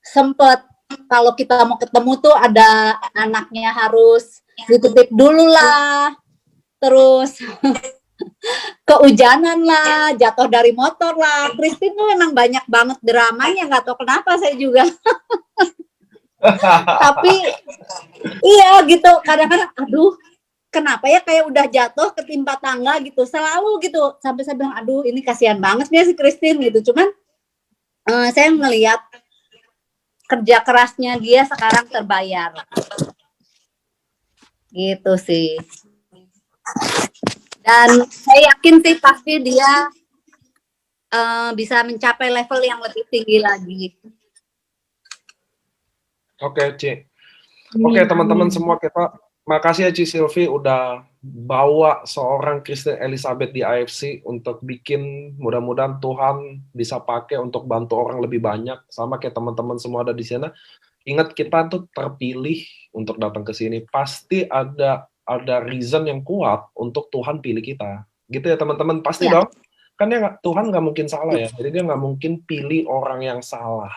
Sempet kalau kita mau ketemu tuh ada anaknya harus dititip dulu lah. Terus kehujanan lah, jatuh dari motor lah. Christine tuh memang banyak banget dramanya, nggak tahu kenapa saya juga. Tapi iya gitu, kadang-kadang aduh kenapa ya kayak udah jatuh ketimpa tangga gitu, selalu gitu, sampai saya bilang aduh ini kasihan banget nih si Christine gitu. Cuman saya ngelihat kerja kerasnya dia sekarang terbayar gitu sih, dan saya yakin sih pasti dia bisa mencapai level yang lebih tinggi lagi. Oke, Ci. Oke, teman-teman semua, kita makasih ya Ci Cilvi udah bawa seorang Christine Elizabeth di AFC untuk bikin, mudah-mudahan Tuhan bisa pakai untuk bantu orang lebih banyak. Sama kayak teman-teman semua ada di sana. Ingat, kita tuh terpilih untuk datang ke sini. Pasti ada reason yang kuat untuk Tuhan pilih kita. Gitu ya teman-teman, pasti Ya. dong. Kan Tuhan nggak mungkin salah ya. Jadi dia nggak mungkin pilih orang yang salah.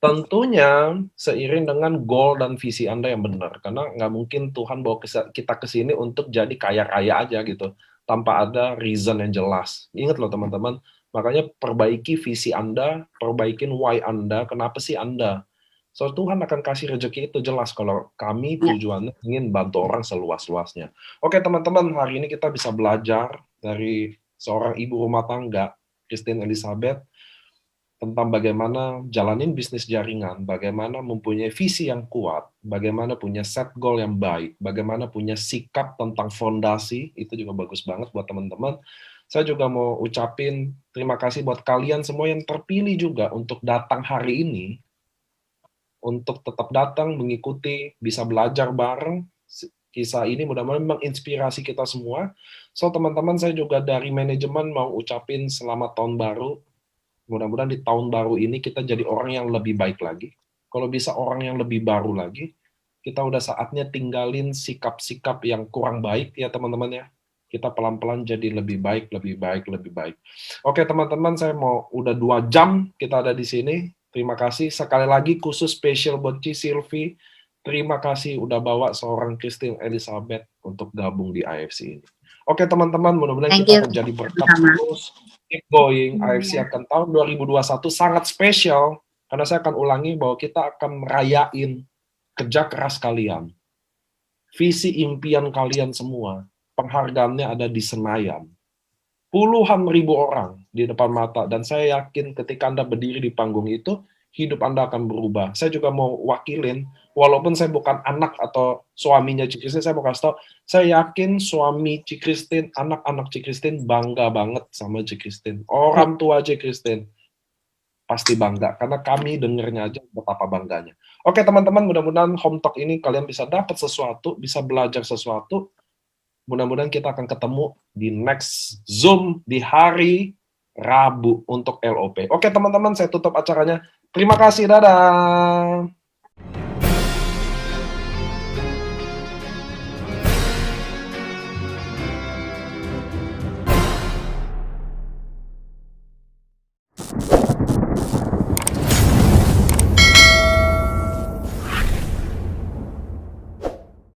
Tentunya seiring dengan goal dan visi Anda yang benar. Karena nggak mungkin Tuhan bawa kita ke sini untuk jadi kaya-kaya aja gitu. Tanpa ada reason yang jelas. Ingat loh teman-teman, makanya perbaiki visi Anda, perbaikin why Anda, kenapa sih Anda. So Tuhan akan kasih rezeki itu jelas kalau kami tujuannya ingin bantu orang seluas-luasnya. Oke teman-teman, hari ini kita bisa belajar dari seorang ibu rumah tangga, Christine Elizabeth, tentang bagaimana jalanin bisnis jaringan, bagaimana mempunyai visi yang kuat, bagaimana punya set goal yang baik, bagaimana punya sikap tentang fondasi, itu juga bagus banget buat teman-teman. Saya juga mau ucapin terima kasih buat kalian semua yang terpilih juga untuk datang hari ini, untuk tetap datang, mengikuti, bisa belajar bareng. Kisah ini mudah-mudahan menginspirasi kita semua. So teman-teman, saya juga dari manajemen mau ucapin selamat tahun baru. Mudah-mudahan di tahun baru ini kita jadi orang yang lebih baik lagi. Kalau bisa orang yang lebih baru lagi. Kita udah saatnya tinggalin sikap-sikap yang kurang baik ya teman-teman ya. Kita pelan-pelan jadi lebih baik, lebih baik, lebih baik. Oke teman-teman, saya mau udah 2 jam kita ada di sini. Terima kasih sekali lagi, khusus spesial buat Ci Cilvi. Terima kasih udah bawa seorang Christine Elizabeth untuk gabung di AFC ini. Oke teman-teman, mudah-mudahan kita akan jadi berkat terus. Keep going. AFC akan tahun 2021 sangat spesial karena saya akan ulangi bahwa kita akan merayain kerja keras kalian, visi impian kalian semua. Penghargaannya ada di Senayan. Puluhan ribu orang di depan mata, dan saya yakin ketika Anda berdiri di panggung itu, hidup Anda akan berubah. Saya juga mau wakilin, walaupun saya bukan anak atau suaminya Ci Christine, saya mau kasih tahu, saya yakin suami Ci Christine, anak-anak Ci Christine bangga banget sama Ci Christine. Orang tua Ci Christine pasti bangga, karena kami dengernya aja betapa bangganya. Oke teman-teman, mudah-mudahan Home Talk ini kalian bisa dapat sesuatu, bisa belajar sesuatu. Mudah-mudahan kita akan ketemu di next Zoom di hari Rabu untuk LOP. Oke teman-teman, saya tutup acaranya. Terima kasih, dadah.